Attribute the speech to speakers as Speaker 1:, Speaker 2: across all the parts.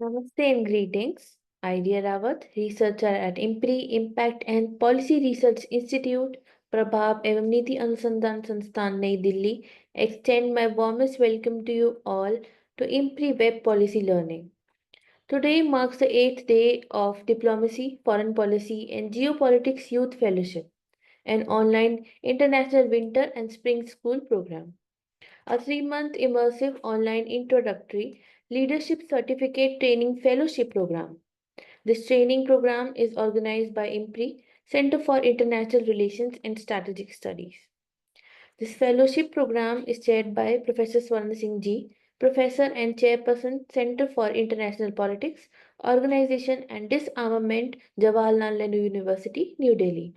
Speaker 1: Namaste and greetings. Idea Rawat, researcher at IMPRI, Impact and Policy Research Institute, Prabhav एवं नीति अनुसंधान संस्थान नई Delhi, extend my warmest welcome to you all to IMPRI Web Policy Learning. Today marks the 8th day of Diplomacy, Foreign Policy and Geopolitics Youth Fellowship, an online international winter and spring school program. A 3-month immersive online introductory leadership certificate training fellowship program. This training program is organized by IMPRI, Center for International Relations and Strategic Studies. This fellowship program is chaired by Professor Swarna Singh Ji, Professor and Chairperson, Center for International Politics, Organization and Disarmament, Jawaharlal Nehru University, New Delhi.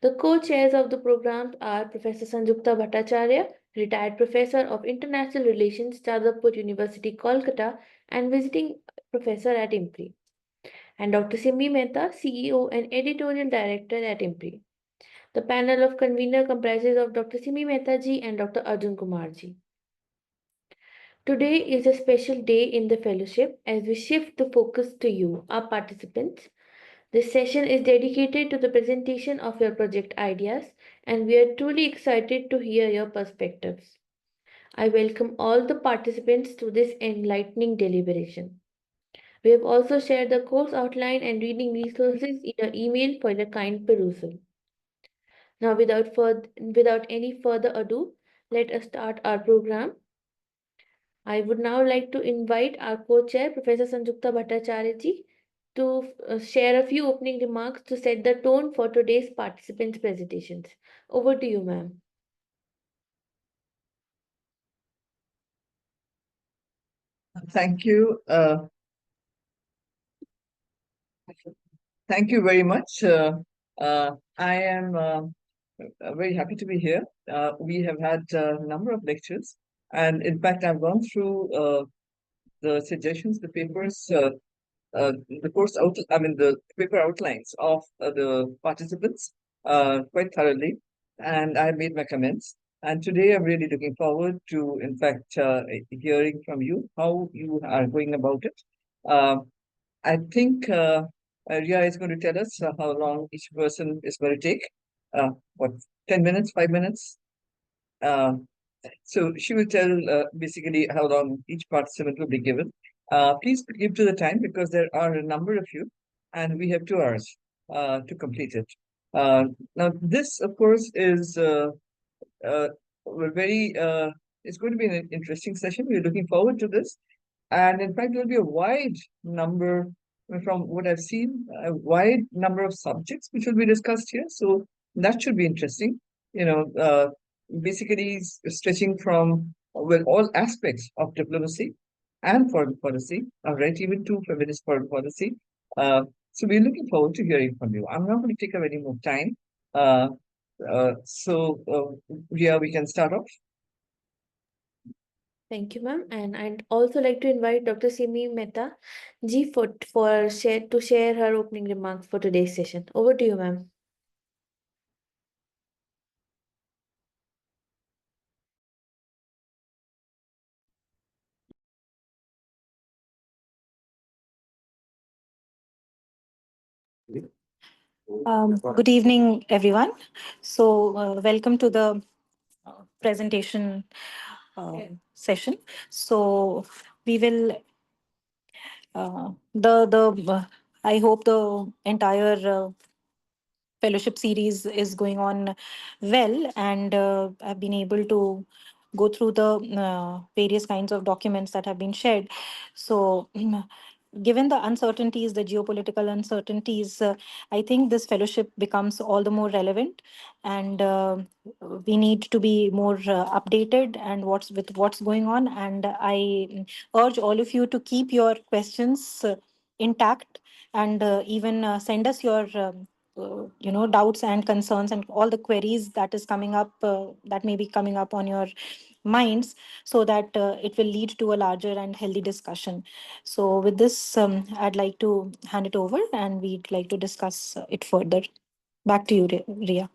Speaker 1: The co-chairs of the programs are Professor Sanjukta Bhattacharya, retired professor of International Relations, Jadavpur University, Kolkata, and visiting professor at IMPRI, and Dr. Simi Mehta, CEO and editorial director at IMPRI. The panel of convener comprises of Dr. Simi Mehta ji and Dr. Arjun Kumar ji. Today is a special day in the fellowship as we shift the focus to you, our participants. This session is dedicated to the presentation of your project ideas, and we are truly excited to hear your perspectives. I welcome all the participants to this enlightening deliberation. We have also shared the course outline and reading resources in your email for your kind perusal. Now, without any further ado, let us start our program. I would now like to invite our co-chair, Professor Sanjukta Bhattacharya ji, to share a few opening remarks to set the tone for today's participants' presentations. Over to you, ma'am.
Speaker 2: Thank you. Thank you very much. I am very happy to be here. We have had a number of lectures, and in fact, I've gone through the suggestions, the papers, the course out. I mean, the paper outlines of the participants quite thoroughly, and I made my comments. And today, I'm really looking forward to, in fact, hearing from you how you are going about it. I think Ria is going to tell us how long each person is going to take. What, 10 minutes, 5 minutes? So she will tell basically how long each participant will be given. Please keep to the time because there are a number of you and we have 2 hours to complete it. Now, this, of course, is very, it's going to be an interesting session. We're looking forward to this. And in fact, there'll be a wide number, from what I've seen, a wide number of subjects which will be discussed here. So that should be interesting. You know, basically stretching from, well, all aspects of diplomacy and foreign policy, all right, even to feminist foreign policy. So we're looking forward to hearing from you. I'm not going to take up any more time. Uh, yeah, we can start off.
Speaker 1: Thank you, ma'am. And I'd also like to invite Dr. Simi Mehta ji to share her opening remarks for today's session. Over to you, ma'am.
Speaker 3: Good evening, everyone. So, welcome to the presentation session. So, we will I hope the entire fellowship series is going on well, and I've been able to go through the various kinds of documents that have been shared. So, given the uncertainties, the geopolitical uncertainties, I think this fellowship becomes all the more relevant, and we need to be more updated and what's going on. And I urge all of you to keep your questions intact, and even send us your doubts and concerns and all the queries that is coming up, that may be coming up on your minds, so that it will lead to a larger and healthy discussion. So with this, I'd like to hand it over and we'd like to discuss it further. Back to you, Ria.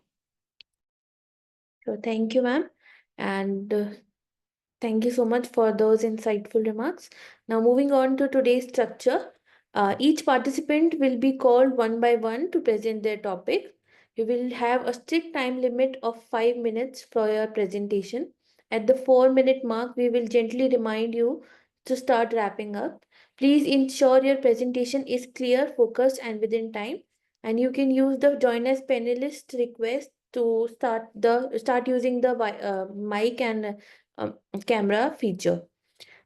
Speaker 1: So thank you, ma'am. And Thank you so much for those insightful remarks. Now, moving on to today's structure. Each participant will be called one by one to present their topic. You will have a strict time limit of 5 minutes for your presentation. At the 4 minute mark, we will gently remind you to start wrapping up. Please ensure your presentation is clear, focused, and within time. And you can use the join as panelist request to start using the mic and um, camera feature.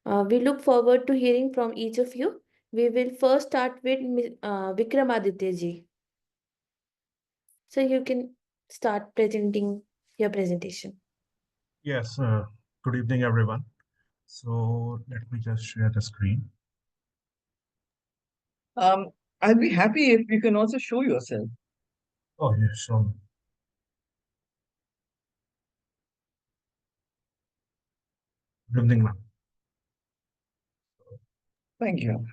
Speaker 1: We look forward to hearing from each of you. We will first start with Vikramaditya ji. So you can start presenting your presentation.
Speaker 4: Yes, good evening, everyone. So let me just share the screen.
Speaker 2: I'll be happy if you can also show yourself.
Speaker 4: Oh, yes, sure. Good evening, ma'am.
Speaker 2: Thank you.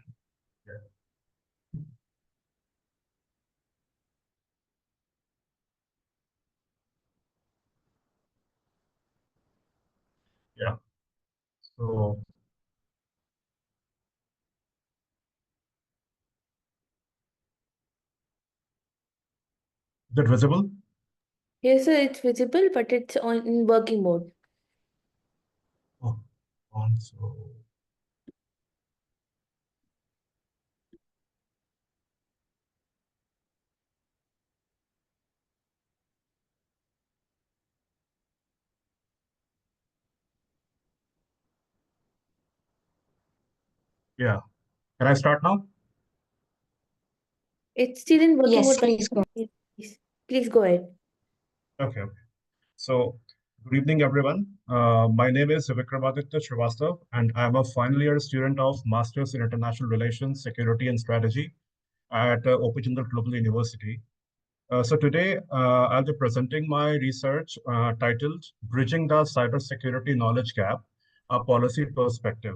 Speaker 4: Yeah. So is it visible?
Speaker 1: Yes, sir, it's visible, but it's on in working mode.
Speaker 4: Oh, on. So yeah. Can I start now?
Speaker 1: It's still in working
Speaker 3: Yes,
Speaker 1: mode.
Speaker 3: please go.
Speaker 1: Please go ahead.
Speaker 4: Okay. So good evening, everyone. My name is Vikramaditya Srivastav, and I'm a final year student of Masters in International Relations, Security, and Strategy at Open Global University. So today, I'll be presenting my research titled Bridging the Cybersecurity Knowledge Gap, a Policy Perspective.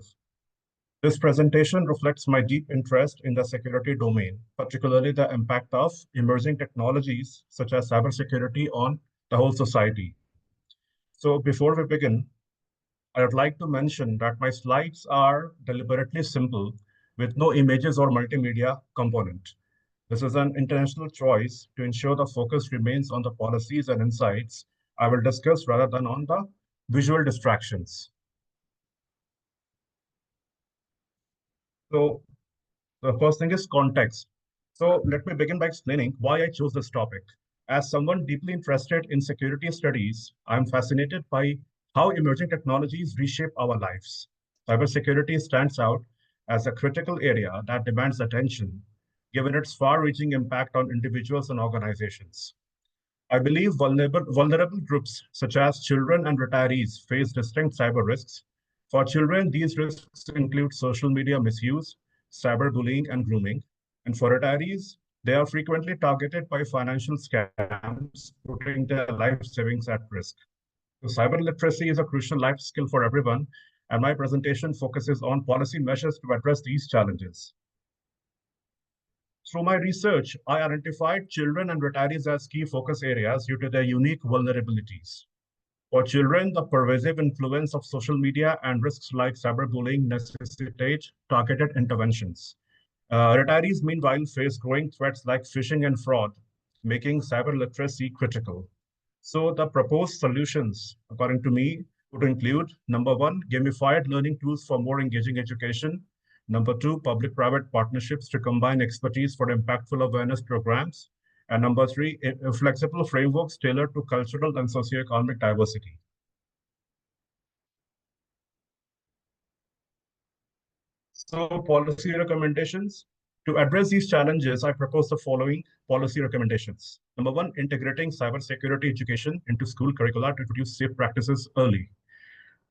Speaker 4: This presentation reflects my deep interest in the security domain, particularly the impact of emerging technologies such as cybersecurity on the whole society. So before we begin, I would like to mention that my slides are deliberately simple with no images or multimedia component. This is an intentional choice to ensure the focus remains on the policies and insights I will discuss rather than on the visual distractions. So the first thing is context. So let me begin by explaining why I chose this topic. As someone deeply interested in security studies, I'm fascinated by how emerging technologies reshape our lives. Cybersecurity stands out as a critical area that demands attention, given its far-reaching impact on individuals and organizations. I believe vulnerable groups such as children and retirees face distinct cyber risks. For children, these risks include social media misuse, cyberbullying, and grooming. And for retirees, they are frequently targeted by financial scams, putting their life savings at risk. So cyber literacy is a crucial life skill for everyone, and my presentation focuses on policy measures to address these challenges. Through my research, I identified children and retirees as key focus areas due to their unique vulnerabilities. For children, the pervasive influence of social media and risks like cyberbullying necessitate targeted interventions. Retirees, meanwhile, face growing threats like phishing and fraud, making cyber literacy critical. So the proposed solutions, according to me, would include number one, gamified learning tools for more engaging education. Number two, public-private partnerships to combine expertise for impactful awareness programs. And number three, flexible frameworks tailored to cultural and socioeconomic diversity. So policy recommendations. To address these challenges, I propose the following policy recommendations. Number one, integrating cybersecurity education into school curricula to introduce safe practices early.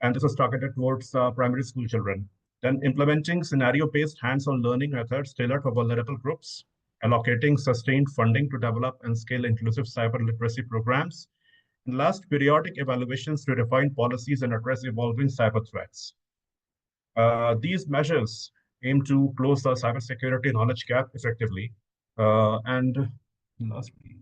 Speaker 4: And this is targeted towards primary school children. Then implementing scenario-based hands-on learning methods tailored for vulnerable groups, allocating sustained funding to develop and scale inclusive cyber literacy programs. And last, periodic evaluations to refine policies and address evolving cyber threats. These measures aim to close the cybersecurity knowledge gap effectively. And lastly,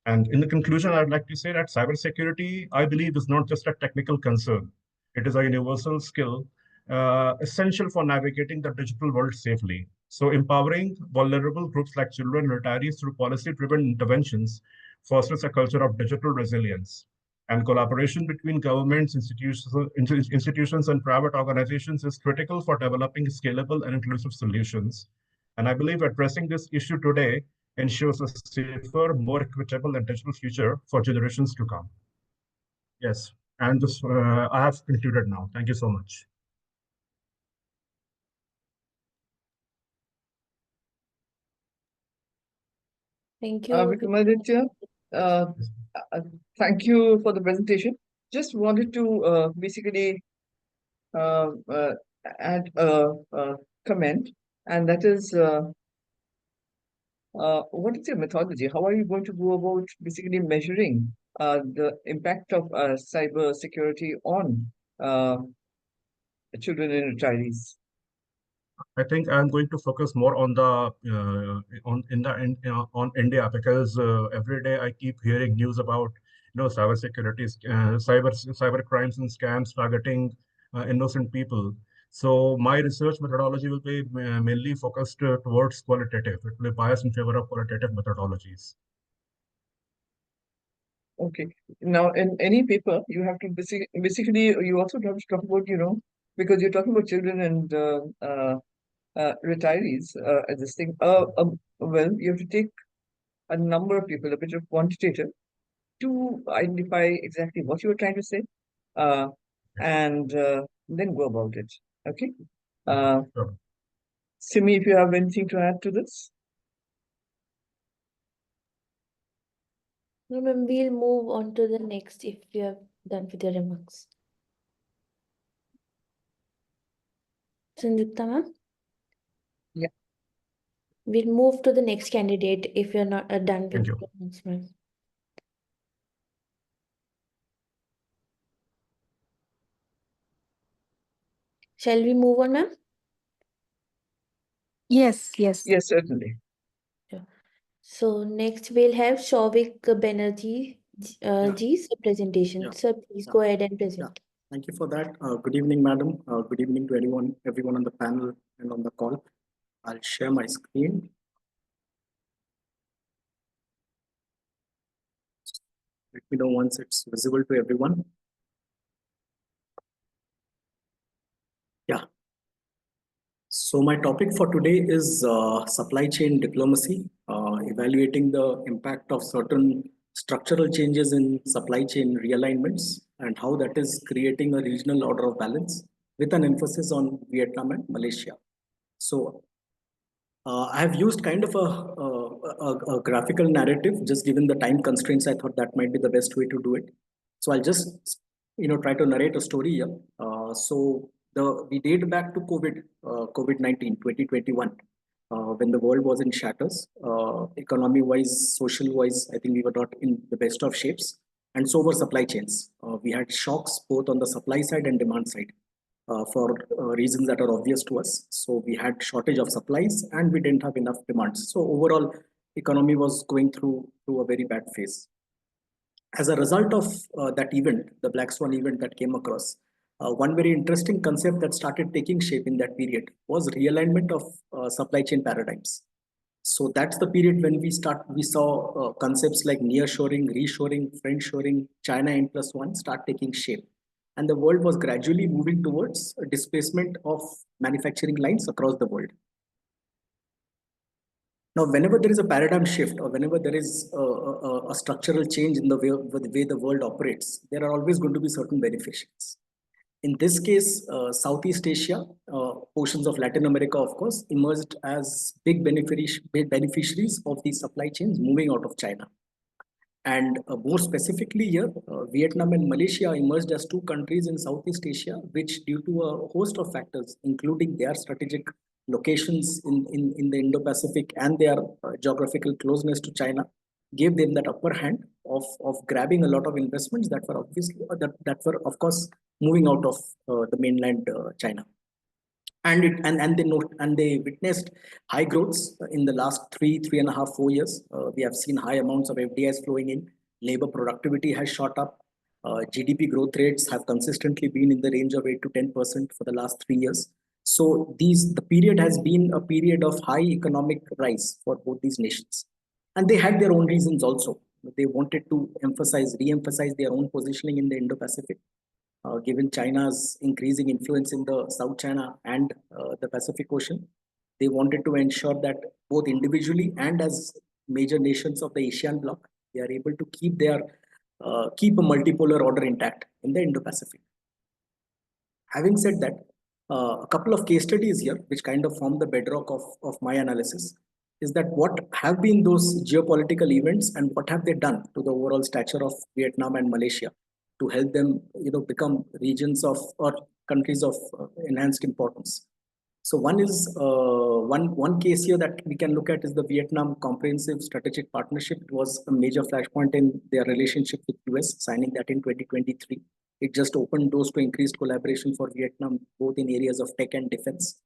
Speaker 4: and in the conclusion, I'd like to say that cybersecurity, I believe, is not just a technical concern. It is a universal skill essential for navigating the digital world safely. So empowering vulnerable groups like children and retirees through policy-driven interventions fosters a culture of digital resilience. And collaboration between governments, institutions, and private organizations is critical for developing scalable and inclusive solutions. And I believe addressing this issue today ensures a safer, more equitable, and digital future for generations to come. Yes, and this, I have concluded now. Thank you so much.
Speaker 1: Thank you.
Speaker 2: Vikramaditya, thank you for the presentation. Just wanted to basically add a comment, and that is, what is your methodology? How are you going to go about basically measuring the impact of cyber security on children and retirees?
Speaker 4: I think I'm going to focus more on the on India, because every day I keep hearing news about cyber security, cyber crimes and scams targeting innocent people. So my research methodology will be mainly focused towards qualitative. It will be biased in favor of qualitative methodologies.
Speaker 2: Okay. Now, in any paper, you have to basically you also have to talk about, because you're talking about children and retirees as this thing. Well, you have to take a number of people, a bit of quantitative, to identify exactly what you were trying to say, and then go about it. Okay.
Speaker 4: Sure.
Speaker 2: Simi, if you have anything to add to this.
Speaker 1: No, ma'am, we'll move on to the next if you have done with your remarks. Sanjukta, ma'am?
Speaker 2: Yeah.
Speaker 1: We'll move to the next candidate if you're not done
Speaker 4: Thank
Speaker 1: with
Speaker 4: you.
Speaker 1: your remarks, ma'am. Shall we move on, ma'am?
Speaker 3: Yes, yes.
Speaker 2: Yes, certainly.
Speaker 1: So next we'll have Souvik Banerjee ji's presentation.
Speaker 5: Yeah.
Speaker 1: Sir, please go ahead and present.
Speaker 5: Thank you for that. Good evening, madam. Good evening to everyone on the panel and on the call. I'll share my screen. Let me know once it's visible to everyone. Yeah. So my topic for today is supply chain diplomacy, evaluating the impact of certain structural changes in supply chain realignments and how that is creating a regional order of balance with an emphasis on Vietnam and Malaysia. So I have used kind of a graphical narrative, just given the time constraints. I thought that might be the best way to do it. So I'll just try to narrate a story here. We date back to COVID-19, 2021, when the world was in shatters. Economy-wise, social-wise, I think we were not in the best of shapes, and so were supply chains. We had shocks both on the supply side and demand side. For reasons that are obvious to us. So we had shortage of supplies and we didn't have enough demands. So overall, economy was going through a very bad phase. As a result of that event, the Black Swan event that came across, one very interesting concept that started taking shape in that period was realignment of supply chain paradigms. So that's the period when we saw concepts like nearshoring, reshoring, friendshoring, China N+1 start taking shape. And the world was gradually moving towards a displacement of manufacturing lines across the world. Now, whenever there is a paradigm shift or whenever there is a structural change in the way the world operates, there are always going to be certain beneficiaries. In this case, Southeast Asia, portions of Latin America, of course, emerged as big beneficiaries of these supply chains moving out of China. And more specifically here, Vietnam and Malaysia emerged as two countries in Southeast Asia, which due to a host of factors, including their strategic locations in the Indo-Pacific and their geographical closeness to China, gave them that upper hand of grabbing a lot of investments that were obviously, that were of course moving out of the mainland China. And they witnessed high growths in the last 3.5, 4 years. We have seen high amounts of FDIs flowing in. Labor productivity has shot up. GDP growth rates have consistently been in the range of 8 to 10% for the last 3 years. So the period has been a period of high economic rise for both these nations. And they had their own reasons also. They wanted to re-emphasize their own positioning in the Indo-Pacific, given China's increasing influence in the South China and the Pacific Ocean. They wanted to ensure that both individually and as major nations of the Asian bloc, they are able to keep a multipolar order intact in the Indo-Pacific. Having said that, a couple of case studies here, which kind of form the bedrock of my analysis, is that what have been those geopolitical events and what have they done to the overall stature of Vietnam and Malaysia to help them, become regions of or countries of enhanced importance. So one is one case here that we can look at is the Vietnam Comprehensive Strategic Partnership. It was a major flashpoint in their relationship with US, signing that in 2023. It just opened doors to increased collaboration for Vietnam, both in areas of tech and defense.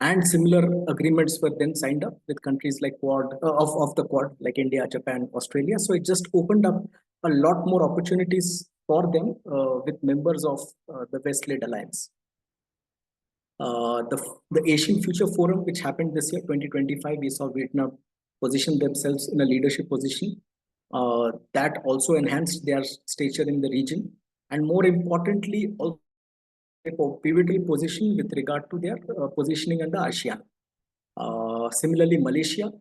Speaker 5: And similar agreements were then signed up with countries like of the Quad, like India, Japan, Australia. So it just opened up a lot more opportunities for them with members of the West-led alliance. The Asian Future Forum, which happened this year, 2025, we saw Vietnam position themselves in a leadership position. That also enhanced their stature in the region. And more importantly, also a pivotal position with regard to their positioning in the ASEAN. Similarly, Malaysia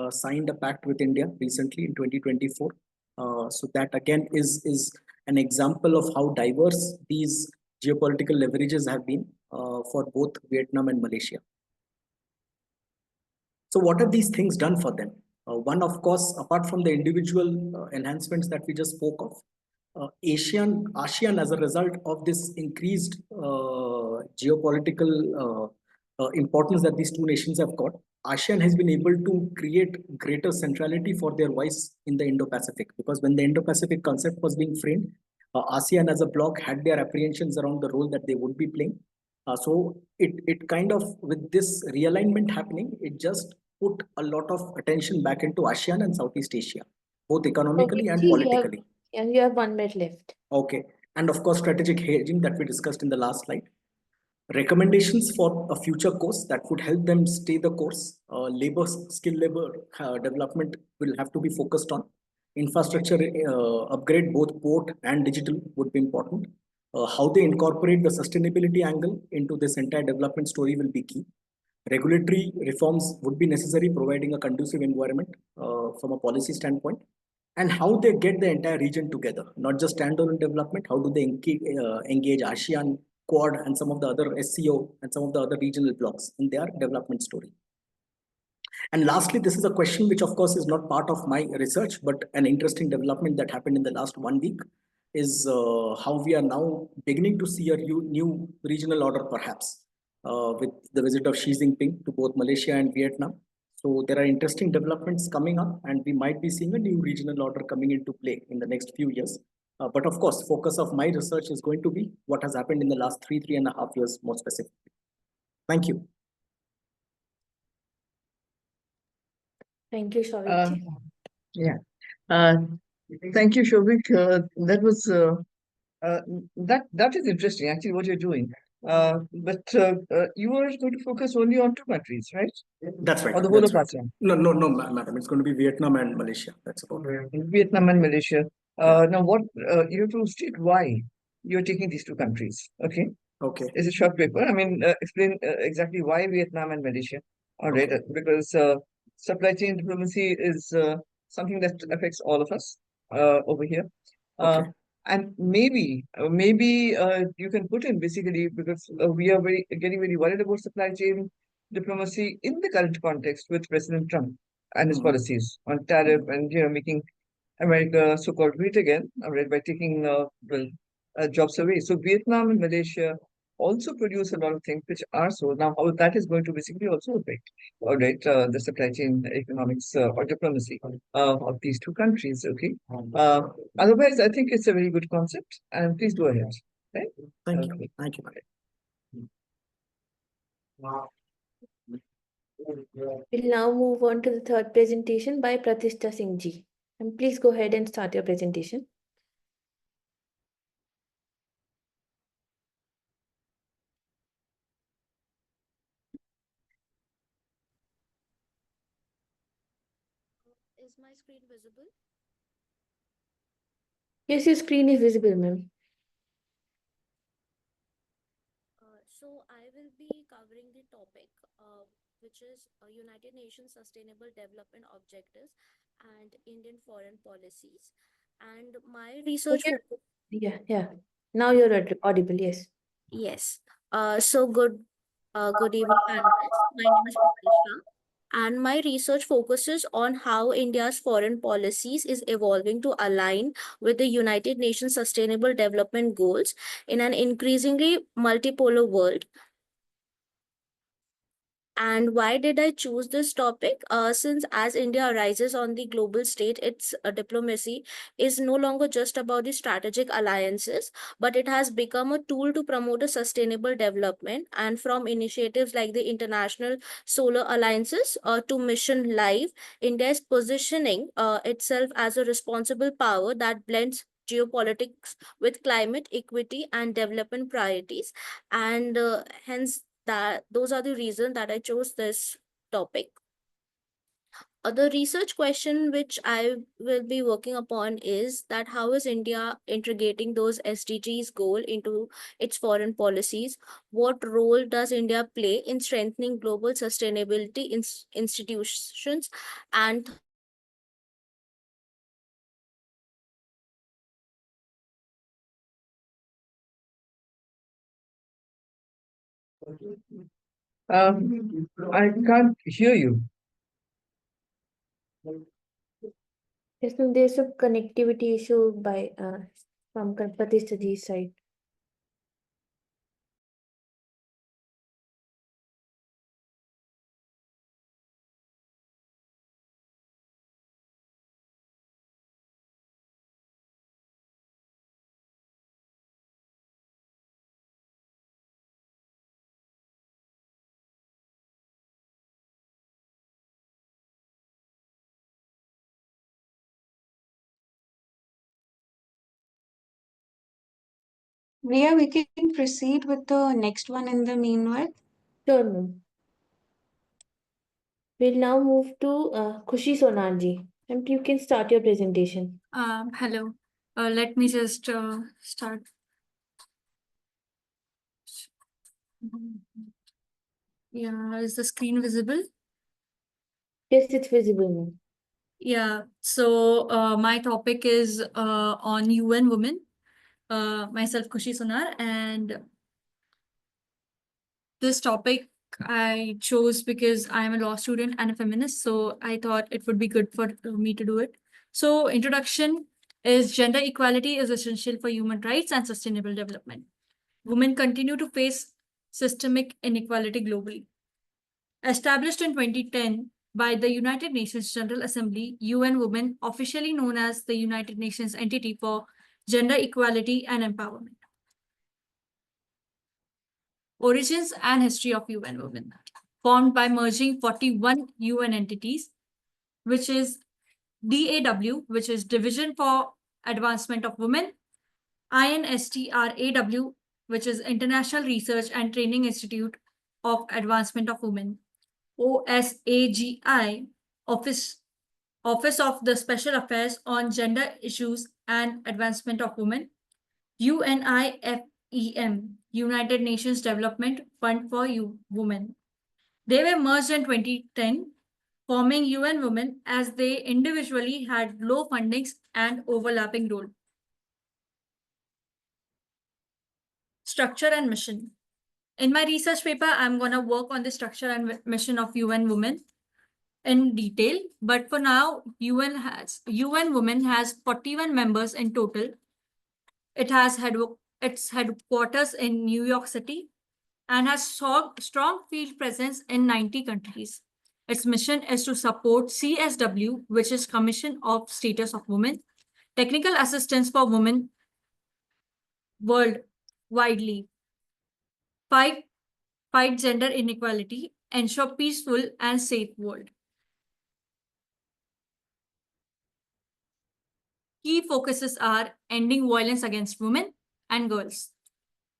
Speaker 5: signed a pact with India recently in 2024. So that again is an example of how diverse these geopolitical leverages have been for both Vietnam and Malaysia. So what have these things done for them? One, of course, apart from the individual enhancements that we just spoke of, ASEAN, as a result of this increased geopolitical importance that these two nations have got, ASEAN has been able to create greater centrality for their voice in the Indo-Pacific. Because when the Indo-Pacific concept was being framed, ASEAN as a bloc had their apprehensions around the role that they would be playing. So it kind of, with this realignment happening, it just put a lot of attention back into ASEAN and Southeast Asia, both economically and politically.
Speaker 1: And you have 1 minute left.
Speaker 5: Okay. And of course, strategic hedging that we discussed in the last slide. Recommendations for a future course that would help them stay the course. Skill labor development will have to be focused on. Infrastructure upgrade, both port and digital, would be important. How they incorporate the sustainability angle into this entire development story will be key. Regulatory reforms would be necessary, providing a conducive environment from a policy standpoint. And how they get the entire region together, not just standalone development. How do they engage ASEAN, Quad, and some of the other SCO and some of the other regional blocks in their development story? And lastly, this is a question which, of course, is not part of my research, but an interesting development that happened in the last 1 week is how we are now beginning to see a new regional order, perhaps, with the visit of Xi Jinping to both Malaysia and Vietnam. So there are interesting developments coming up, and we might be seeing a new regional order coming into play in the next few years. But of course, focus of my research is going to be what has happened in the last 3.5 years more specifically. Thank you.
Speaker 1: Thank you, Shouvik.
Speaker 2: Thank you, Shouvik. That was that is interesting, actually, what you're doing. But you are going to focus only on 2 countries, right?
Speaker 5: That's right.
Speaker 2: Or the whole of ASEAN?
Speaker 5: No, madam. It's going to be Vietnam and Malaysia. That's about it.
Speaker 2: Vietnam and Malaysia. Now, what you have to state why you're taking these 2 countries. Okay.
Speaker 5: Okay.
Speaker 2: It's a short paper. I mean, explain exactly why Vietnam and Malaysia. All right, because supply chain diplomacy is something that affects all of us over here.
Speaker 5: Okay.
Speaker 2: And maybe you can put in, basically, because we are getting very worried about supply chain diplomacy in the current context with President Trump and his policies on tariff and making America so-called great again, all right, by taking jobs away. So Vietnam and Malaysia also produce a lot of things which are so. Now, how that is going to basically also affect, all right, the supply chain economics or diplomacy of these 2 countries. Okay. Otherwise, I think it's a very good concept, and please go ahead. Right?
Speaker 5: Thank you. Thank you.
Speaker 1: We'll now move on to the third presentation by Pratishtha Singh ji. And please go ahead and start your presentation.
Speaker 6: Is my screen visible?
Speaker 1: Yes, your screen is visible, ma'am.
Speaker 6: So I will be covering the topic, which is United Nations Sustainable Development Objectives and Indian foreign policies. And my research
Speaker 1: Okay.
Speaker 6: focus.
Speaker 1: Yeah. Now you're audible, yes.
Speaker 6: Yes. So good evening, panelists. My name is Pratisha, and my research focuses on how India's foreign policies is evolving to align with the United Nations Sustainable Development Goals in an increasingly multipolar world. And why did I choose this topic? Since as India rises on the global stage, its diplomacy is no longer just about the strategic alliances, but it has become a tool to promote a sustainable development. And from initiatives like the International Solar Alliances to Mission Life, India is positioning itself as a responsible power that blends geopolitics with climate equity and development priorities. And hence, that those are the reasons that I chose this topic. The research question which I will be working upon is that how is India integrating those SDGs goal into its foreign policies? What role does India play in strengthening global sustainability institutions? And
Speaker 2: I can't hear you.
Speaker 1: Yes, ma'am, there's a connectivity issue by from Pratishaji's side.
Speaker 7: Ria, we can proceed with the next one in the meanwhile.
Speaker 1: Sure, ma'am. We'll now move to Khushi Sonalji. And you can start your presentation.
Speaker 8: Hello. Let me just start. Yeah, is the screen visible?
Speaker 1: Yes, it's visible, ma'am.
Speaker 8: Yeah, so my topic is on UN Women. Myself, Khushi Sonar, and this topic I chose because I'm a law student and a feminist, so I thought it would be good for me to do it. So, introduction is gender equality is essential for human rights and sustainable development. Women continue to face systemic inequality globally. Established in 2010 by the United Nations General Assembly, UN Women, officially known as the United Nations Entity for Gender Equality and Empowerment. Origins and history of UN Women. Formed by merging 41 UN entities, which is DAW, which is Division for Advancement of Women, INSTRAW, which is International Research and Training Institute of Advancement of Women, OSAGI, Office of the Special Affairs on Gender Issues and Advancement of Women, UNIFEM, United Nations Development Fund for Women. They were merged in 2010, forming UN Women as they individually had low fundings and overlapping role. Structure and mission. In my research paper, I'm going to work on the structure and mission of UN Women in detail, but for now, UN Women has 41 members in total. It has its headquarters in New York City and has strong field presence in 90 countries. Its mission is to support CSW, which is Commission of Status of Women, technical assistance for women widely, fight gender inequality, ensure peaceful and safe world. Key focuses are ending violence against women and girls,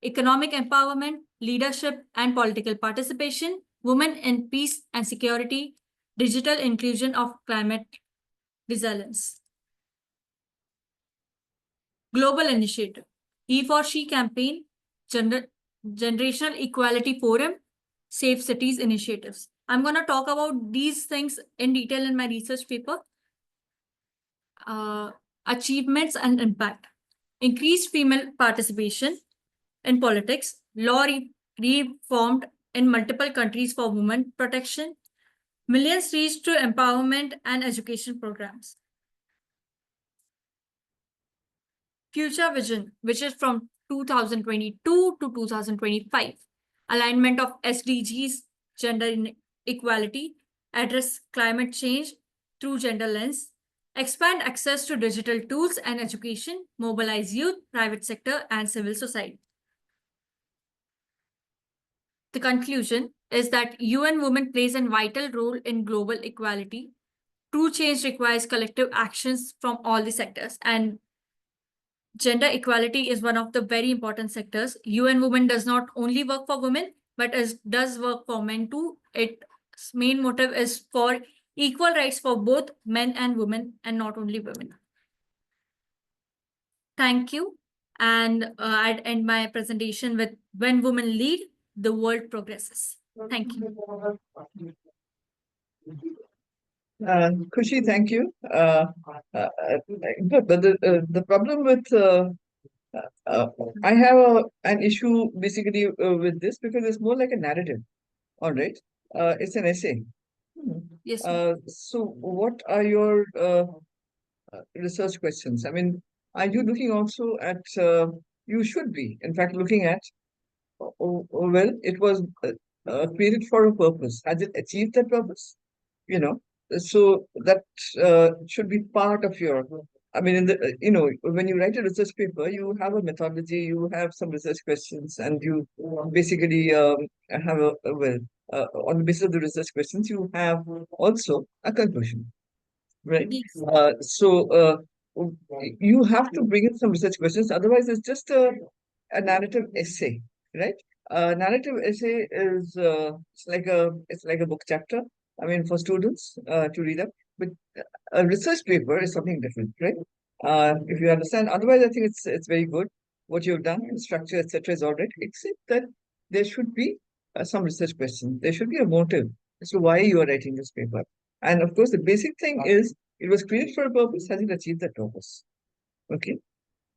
Speaker 8: economic empowerment, leadership and political participation, women in peace and security, digital inclusion of climate resilience. Global initiative, He for She campaign, Generational Equality Forum, Safe Cities initiatives. I'm going to talk about these things in detail in my research paper. Achievements and impact. Increased female participation in politics, law reformed in multiple countries for women protection, millions reached to empowerment and education programs. Future vision, which is from 2022 to 2025. Alignment of SDGs, gender equality, address climate change through gender lens, expand access to digital tools and education, mobilize youth, private sector, and civil society. The conclusion is that UN Women plays a vital role in global equality. True change requires collective actions from all the sectors, and gender equality is one of the very important sectors. UN Women does not only work for women, but does work for men too. Its main motive is for equal rights for both men and women, and not only women. Thank you. And I'd end my presentation with when women lead, the world progresses. Thank you.
Speaker 2: Khushi, thank you. Good, but the problem with I have an issue basically with this because it's more like a narrative. All right, it's an essay.
Speaker 8: Yes.
Speaker 2: So, what are your research questions? I mean, are you looking also at? You should be, in fact, looking at. Well, it was created for a purpose. Has it achieved that purpose? You know, so that should be part of your. I mean, in the when you write a research paper, you have a methodology, you have some research questions, and you basically have well, on the basis of the research questions, you have also a conclusion, right?
Speaker 8: Yes.
Speaker 2: You have to bring in some research questions, otherwise it's just a narrative essay, right? Narrative essay is it's like a book chapter. I mean, for students to read up, but a research paper is something different, right? If you understand, otherwise I think it's very good. What you've done, the structure, etc., is all right, except that there should be some research question. There should be a motive as to why you are writing this paper. And of course, the basic thing is it was created for a purpose. Has it achieved that purpose? Okay.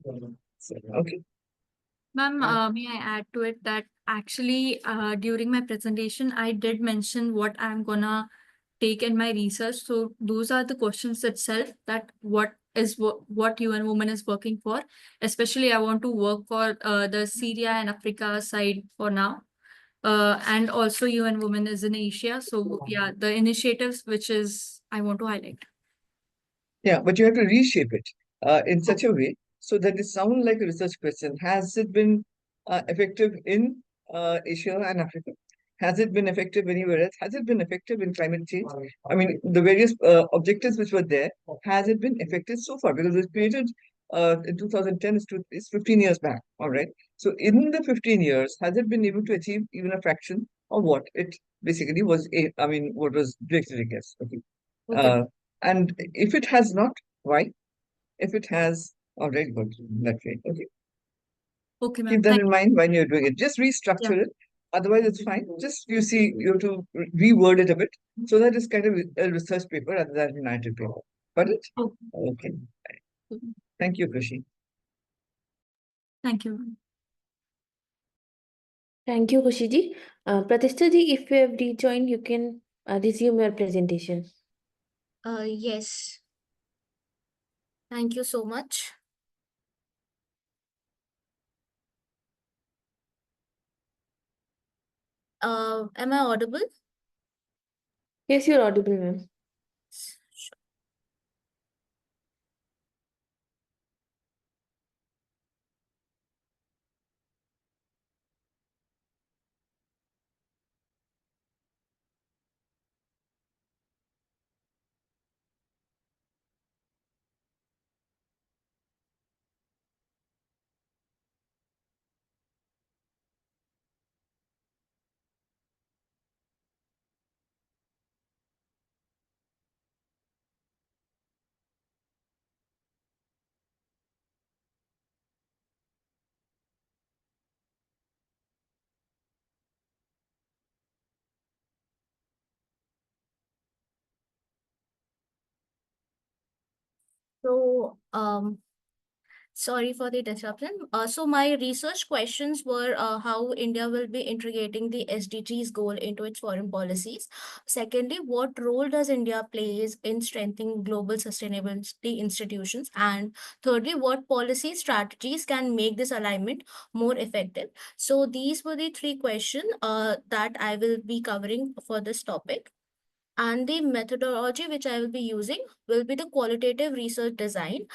Speaker 2: Okay.
Speaker 8: Ma'am, may I add to it that actually during my presentation, I did mention what I'm gonna take in my research. So those are the questions itself, that what UN Women is working for. Especially I want to work for the Syria and Africa side for now. And also UN Women is in Asia. So yeah, the initiatives which is I want to highlight.
Speaker 2: Yeah, but you have to reshape it in such a way so that it sounds like a research question. Has it been effective in Asia and Africa? Has it been effective anywhere else? Has it been effective in climate change? I mean, the various objectives which were there, has it been effective so far? Because it was created in 2010, it's 15 years back, all right? So in the 15 years, has it been able to achieve even a fraction of what it basically was, what was directed against? Okay.
Speaker 8: Okay.
Speaker 2: And if it has not, why? If it has, all right, good, that way. Okay.
Speaker 8: Okay, ma'am.
Speaker 2: Keep that
Speaker 8: Thank
Speaker 2: in mind when you're doing it. Just restructure it. Otherwise, it's fine. Just you have to reword it a bit so that it's kind of a research paper rather than a narrative paper. Got it?
Speaker 8: you.
Speaker 2: Okay. Thank you, Krishi.
Speaker 8: Thank you.
Speaker 1: Thank you, Kushiji. Pratishta ji, if you have rejoined, you can resume your presentation.
Speaker 6: Yes. Thank you so much. Am I audible?
Speaker 1: Yes, you're audible, ma'am.
Speaker 6: Sure. So, sorry for the disruption. So my research questions were how India will be integrating the SDGs goal into its foreign policies. Secondly, what role does India plays in strengthening global sustainability institutions? And thirdly, what policy strategies can make this alignment more effective? So these were the three questions that I will be covering for this topic. And the methodology which I will be using will be the qualitative research design.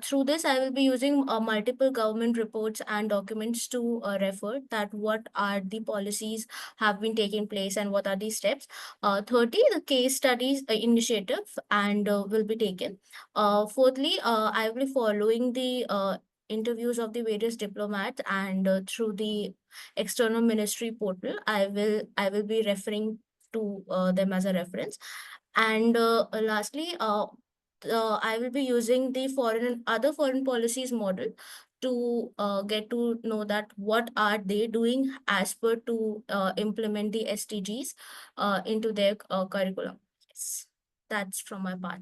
Speaker 6: Through this, I will be using multiple government reports and documents to refer that what are the policies have been taking place and what are the steps. 30, the case studies initiative and will be taken. Fourthly, I will be following the interviews of the various diplomats and through the external ministry portal, I will be referring to them as a reference. And lastly, I will be using the other foreign policies model to get to know that what are they doing as per to implement the SDGs into their curriculum. Yes, that's from my part.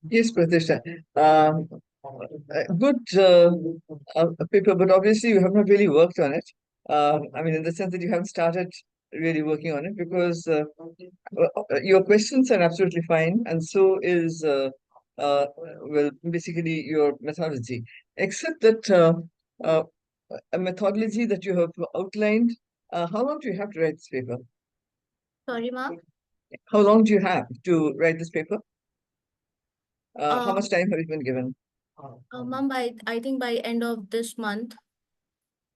Speaker 2: Yes, Pratisha. Good paper, but obviously you have not really worked on it. I mean, in the sense that you haven't started really working on it because your questions are absolutely fine, and so is well, basically your methodology, except that uh, a methodology that you have outlined. How long do you have to write this paper?
Speaker 6: Sorry, ma'am.
Speaker 2: How long do you have to write this paper? How
Speaker 6: Um,
Speaker 2: much time have you been given?
Speaker 6: Ma'am, I think by end of this month.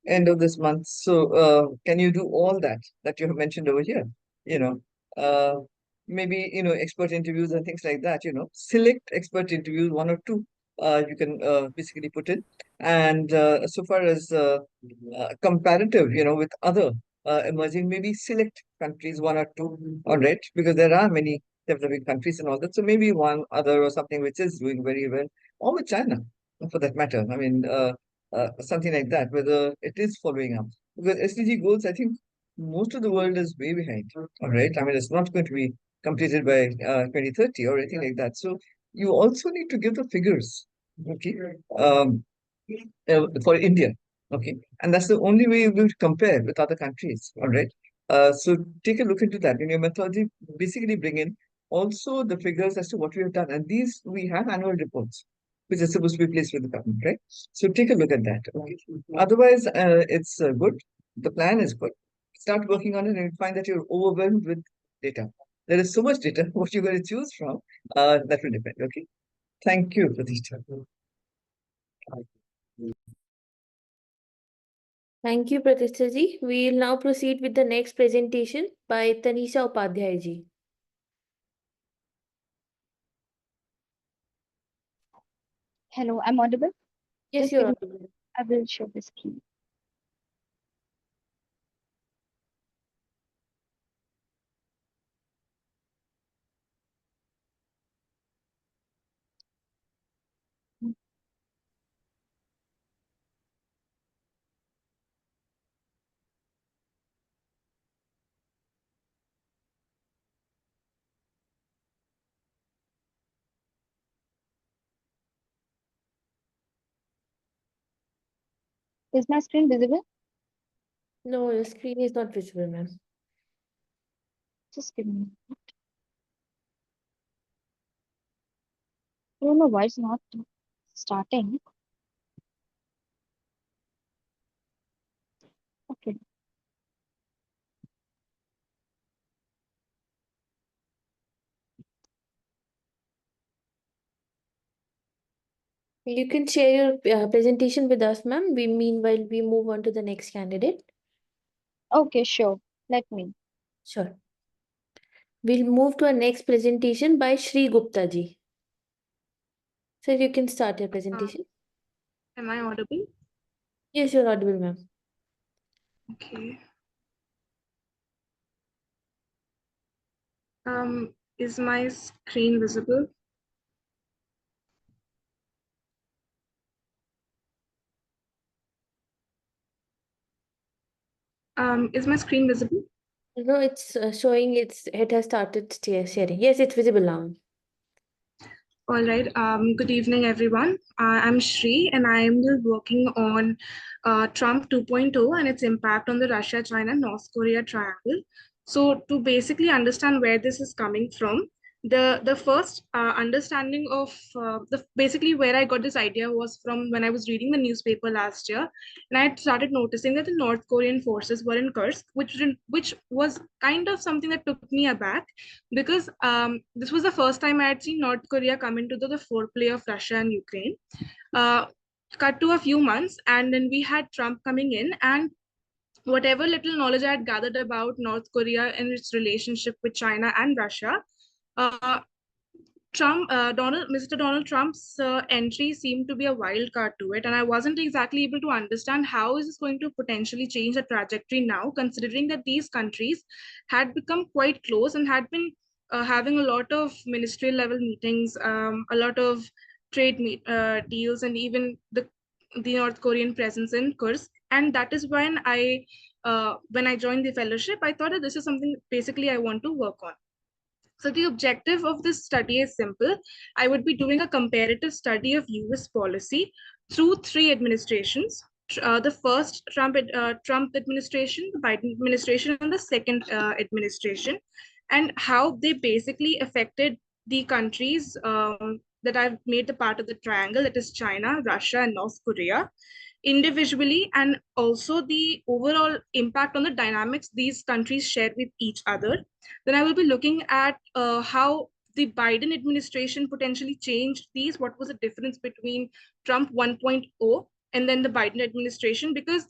Speaker 2: End of this month. So, can you do all that you have mentioned over here? You know, uh, maybe, expert interviews and things like that, select expert interviews, one or two, you can basically put in. And so far as comparative, with other emerging, maybe select countries, one or two, all right, because there are many developing countries and all that. So maybe one other or something which is doing very well, or with China, for that matter. I mean, something like that, whether it is following up. Because SDG goals, I think most of the world is way behind. All right. I mean, it's not going to be completed by 2030 or anything like that. So you also need to give the figures, okay, for India. Okay. And that's the only way you will compare with other countries. All right. So take a look into that. In your methodology, basically bring in also the figures as to what we have done. And these, we have annual reports which is supposed to be placed with the government, right? So take a look at that. Okay. Otherwise, it's good. The plan is good. Start working on it and you find that you're overwhelmed with data. There is so much data. What you're going to choose from, that will depend. Okay. Thank you, Pratisha.
Speaker 1: Thank you, Pratishtha ji. We will now proceed with the next presentation by Tanisha Upadhyay ji.
Speaker 9: Hello, I'm audible?
Speaker 1: Yes,
Speaker 9: Just
Speaker 1: you're
Speaker 9: give me,
Speaker 1: audible.
Speaker 9: I will show the screen. Is my screen visible?
Speaker 1: No, your screen is not visible, ma'am.
Speaker 9: Just give me. I don't know why it's not starting. Okay.
Speaker 1: You can share your presentation with us, ma'am. Meanwhile, we move on to the next candidate.
Speaker 9: Okay, sure. Let me.
Speaker 1: Sure. We'll move to our next presentation by Shri Gupta ji. Sir, you can start your presentation.
Speaker 10: Am I audible?
Speaker 1: Yes, you're audible, ma'am.
Speaker 10: Okay. Is my screen visible? Is my screen visible?
Speaker 1: No, it's showing it has started sharing. Yes, it's visible now.
Speaker 10: All right. Good evening, everyone. I'm Shri, and I am working on Trump 2.0 and its impact on the Russia-China-North Korea triangle. So, to basically understand where this is coming from, the first understanding of the basically where I got this idea was from when I was reading the newspaper last year, and I had started noticing that the North Korean forces were in Kursk, which was kind of something that took me aback because this was the first time I had seen North Korea come into the foreplay of Russia and Ukraine. Uh, Cut to a few months, and then we had Trump coming in, and whatever little knowledge I had gathered about North Korea and its relationship with China and Russia, uh, Mr. Donald Trump's entry seemed to be a wild card to it, and I wasn't exactly able to understand how is this going to potentially change the trajectory now, considering that these countries had become quite close and had been having a lot of ministerial level meetings, a lot of deals, and even the North Korean presence in Kursk. And that is when I joined the fellowship, I thought that this is something basically I want to work on. So the objective of this study is simple. I would be doing a comparative study of US policy through three administrations. The first Trump administration, the Biden administration, and the second administration, and how they basically affected the countries that I've made the part of the triangle, that is China, Russia, and North Korea, individually, and also the overall impact on the dynamics these countries share with each other. Then I will be looking at how the Biden administration potentially changed these. What was the difference between Trump 1.0 and then the Biden administration? Because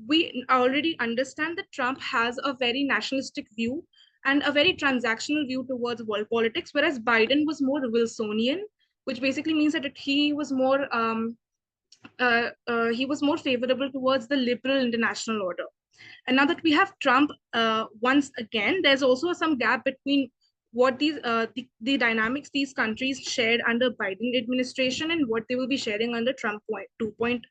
Speaker 10: we already understand that Trump has a very nationalistic view and a very transactional view towards world politics, whereas Biden was more Wilsonian, which basically means that he was more favorable towards the liberal international order. And now that we have Trump, once again, there's also some gap between what the dynamics these countries shared under Biden administration and what they will be sharing under Trump 2.0.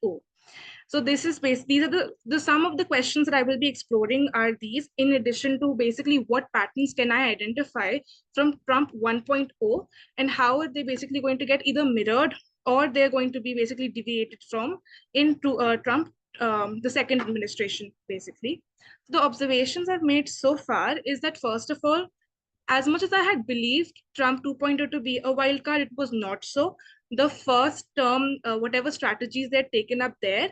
Speaker 10: So these are the some of the questions that I will be exploring are these, in addition to basically what patterns can I identify from Trump 1.0 and how are they basically going to get either mirrored or they're going to be basically deviated from into Trump, the second administration, basically. The observations I've made so far is that, first of all, as much as I had believed Trump 2.0 to be a wild card, it was not so. The first term, whatever strategies they're taken up there,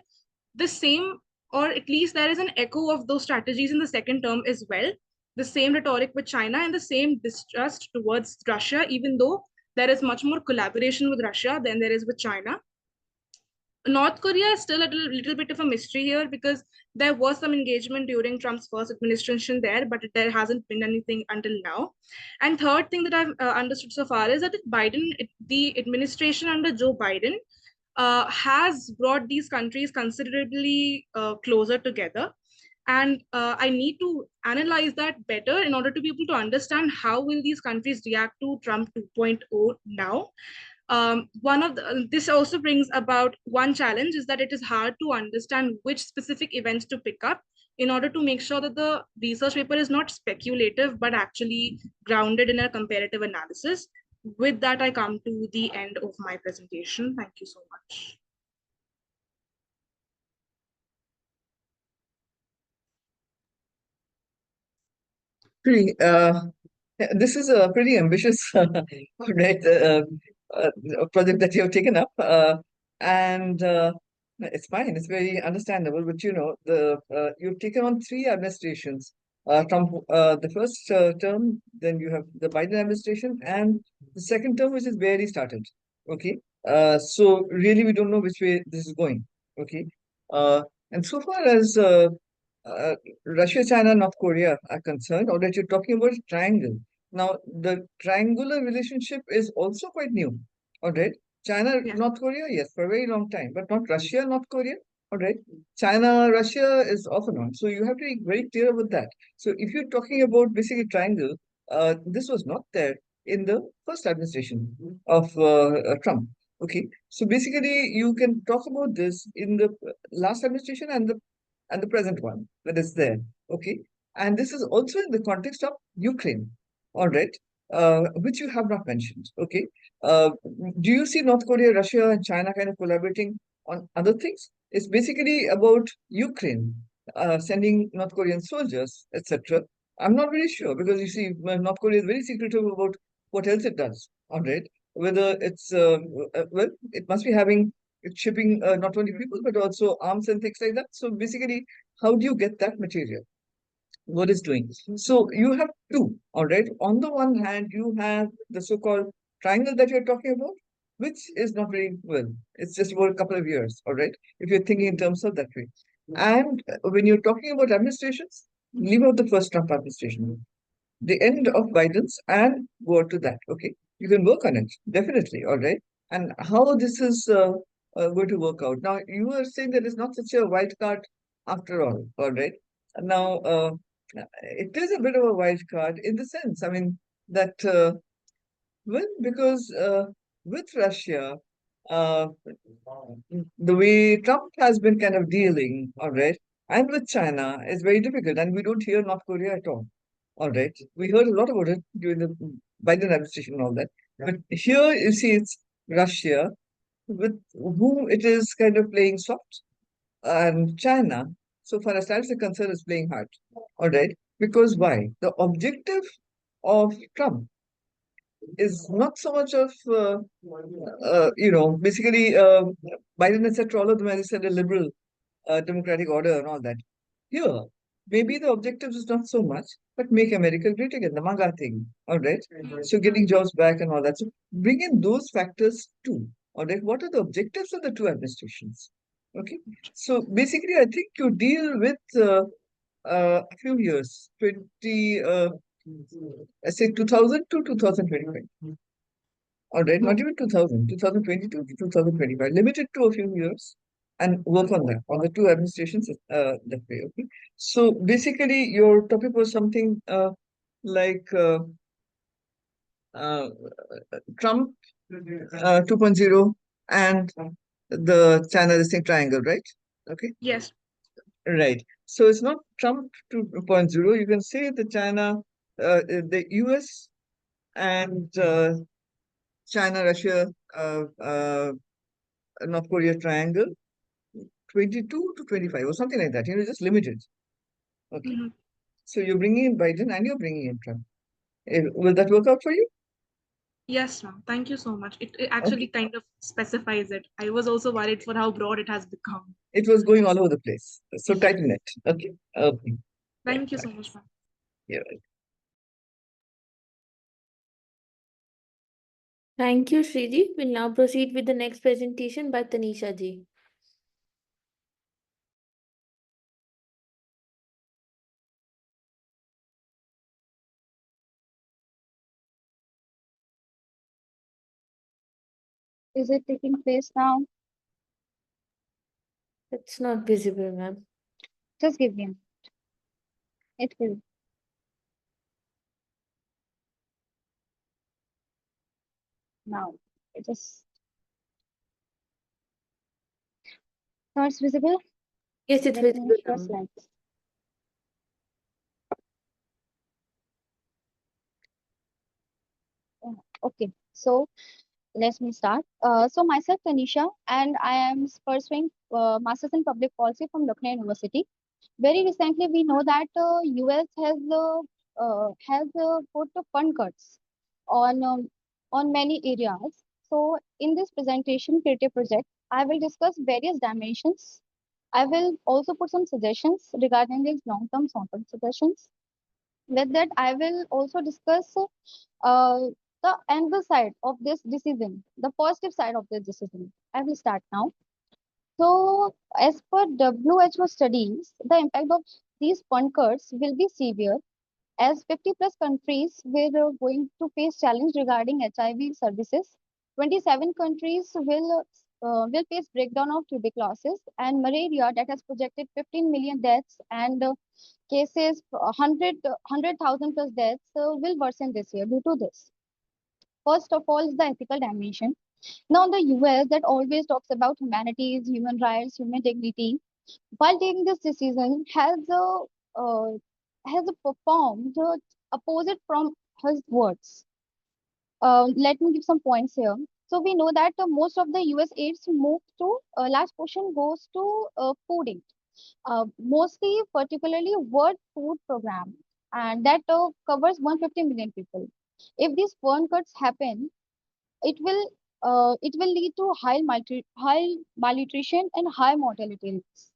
Speaker 10: the same, or at least there is an echo of those strategies in the second term as well. The same rhetoric with China and the same distrust towards Russia, even though there is much more collaboration with Russia than there is with China. North Korea is still a little bit of a mystery here because there was some engagement during Trump's first administration there, but there hasn't been anything until now. And third thing that I've understood so far is that the administration under Joe Biden has brought these countries considerably closer together. And I need to analyze that better in order to be able to understand how will these countries react to Trump 2.0 now. This also brings about one challenge is that it is hard to understand which specific events to pick up in order to make sure that the research paper is not speculative, but actually grounded in a comparative analysis. With that, I come to the end of my presentation. Thank you so much.
Speaker 2: This is a pretty ambitious right, project that you have taken up, and it's fine. It's very understandable. But you've taken on three administrations. Trump, the first term, then you have the Biden administration, and the second term, which is barely started. Okay, so really, we don't know which way this is going. Okay, and so far as uh, Russia, China, North Korea are concerned, or that you're talking about a triangle. Now, the triangular relationship is also quite new. All right. China,
Speaker 10: Yeah.
Speaker 2: North Korea, yes, for a very long time, but not Russia, North Korea. All right. China, Russia is off and on. So you have to be very clear with that. So if you're talking about basically triangle, this was not there in the first administration of Trump. Okay. So basically, you can talk about this in the last administration and the and the present one that is there. Okay. And this is also in the context of Ukraine, all right, which you have not mentioned. Okay. Uh, do you see North Korea, Russia, and China kind of collaborating on other things? It's basically about Ukraine, sending North Korean soldiers, etc. I'm not very sure because you see, North Korea is very secretive about what else it does. All right, whether it's well, it must be having it's shipping not only people but also arms and things like that. So basically, how do you get that material? What is doing? So you have two, all right. On the one hand, you have the so-called triangle that you're talking about, which is not very well. It's just about a couple of years, all right, if you're thinking in terms of that way. And when you're talking about administrations, leave out the first Trump administration, the end of Biden's, and go to that. Okay, you can work on it definitely. All right, and how this is going to work out. Now you were saying that it's not such a wild card after all. All right, now it is a bit of a wild card in the sense. I mean that well because with Russia. Uh, the way Trump has been kind of dealing, all right, and with China is very difficult, and we don't hear North Korea at all. All right. We heard a lot about it during the Biden administration and all that. But here you see it's Russia with whom it is kind of playing soft, and China, so far as that's concerned, is playing hard. All right. Because why? The objective of Trump is not so much of, basically Biden, etc., all of them, as I said, a liberal democratic order and all that. Here, maybe the objective is not so much, but make America great again, the MAGA thing. All right. So getting jobs back and all that. So bring in those factors too. All right. What are the objectives of the two administrations? Okay. So basically, I think you deal with a few years, 20, I say 2000 to 2025. All right, not even 2000, 2022 to 2025, limited to a few years and work on that, on the two administrations that way. Okay. So basically, your topic was something like uh, Trump 2.0 and the China this thing triangle, right? Okay.
Speaker 10: Yes.
Speaker 2: Right. So it's not Trump 2.0. You can say the China, the US and China, Russia, North Korea triangle, 22 to 25 or something like that. Just limited. Okay.
Speaker 10: Mhm.
Speaker 2: So you're bringing in Biden and you're bringing in Trump. Will that work out for you?
Speaker 10: Yes, ma'am. Thank you so much. It
Speaker 2: Okay.
Speaker 10: actually kind of specifies it. I was also worried for how broad it has become.
Speaker 2: It was going all over the place. So tighten it. Okay. Okay.
Speaker 10: Thank you so much, ma'am.
Speaker 2: Yeah.
Speaker 1: Thank you, Shriji. We'll now proceed with the next presentation by Tanisha ji.
Speaker 9: Is it taking place now?
Speaker 1: It's not visible, ma'am.
Speaker 9: Just give me a minute. It will. Now, it just. Now it's visible?
Speaker 1: Yes, it's
Speaker 9: Let me
Speaker 1: visible,
Speaker 9: share
Speaker 1: ma'am.
Speaker 9: slides. Okay, so let me start. So myself, Tanisha, and I am pursuing Masters in Public Policy from Lucknow University. Very recently, we know that US has put the fund cuts on many areas. So in this presentation, creative project, I will discuss various dimensions. I will also put some suggestions regarding these long-term short-term suggestions. With that, I will also discuss the angle side of this decision, the positive side of this decision. I will start now. So, as per WHO studies, the impact of these fund cuts will be severe as 50 plus countries were going to face challenge regarding HIV services. 27 countries will face breakdown of tuberculosis and malaria that has projected 15 million deaths and cases 100,000 plus deaths will worsen this year due to this. First of all is the ethical dimension. Now the US that always talks about humanities, human rights, human dignity. while taking this decision, has performed the opposite from his words. Let me give some points here. So we know that most of the US aids move to large portion goes to food aid, mostly particularly World Food Program, and that covers 150 million people. If these fund cuts happen, it will it will lead to high malnutrition and high mortality rates.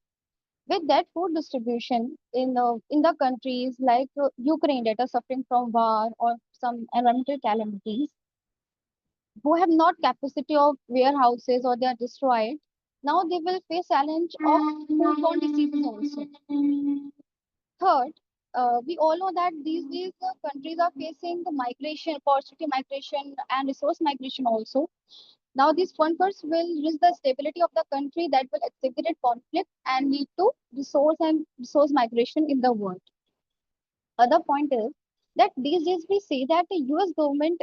Speaker 9: With that food distribution in the countries like Ukraine that are suffering from war or some environmental calamities, who have not capacity of warehouses or they are destroyed, now they will face challenge of foodborne diseases also. Third, we all know that these days countries are facing the migration, opportunity migration and resource migration also. Now these funders will risk the stability of the country that will accelerate conflict and lead to resource migration in the world. Other point is that these days we see that the US government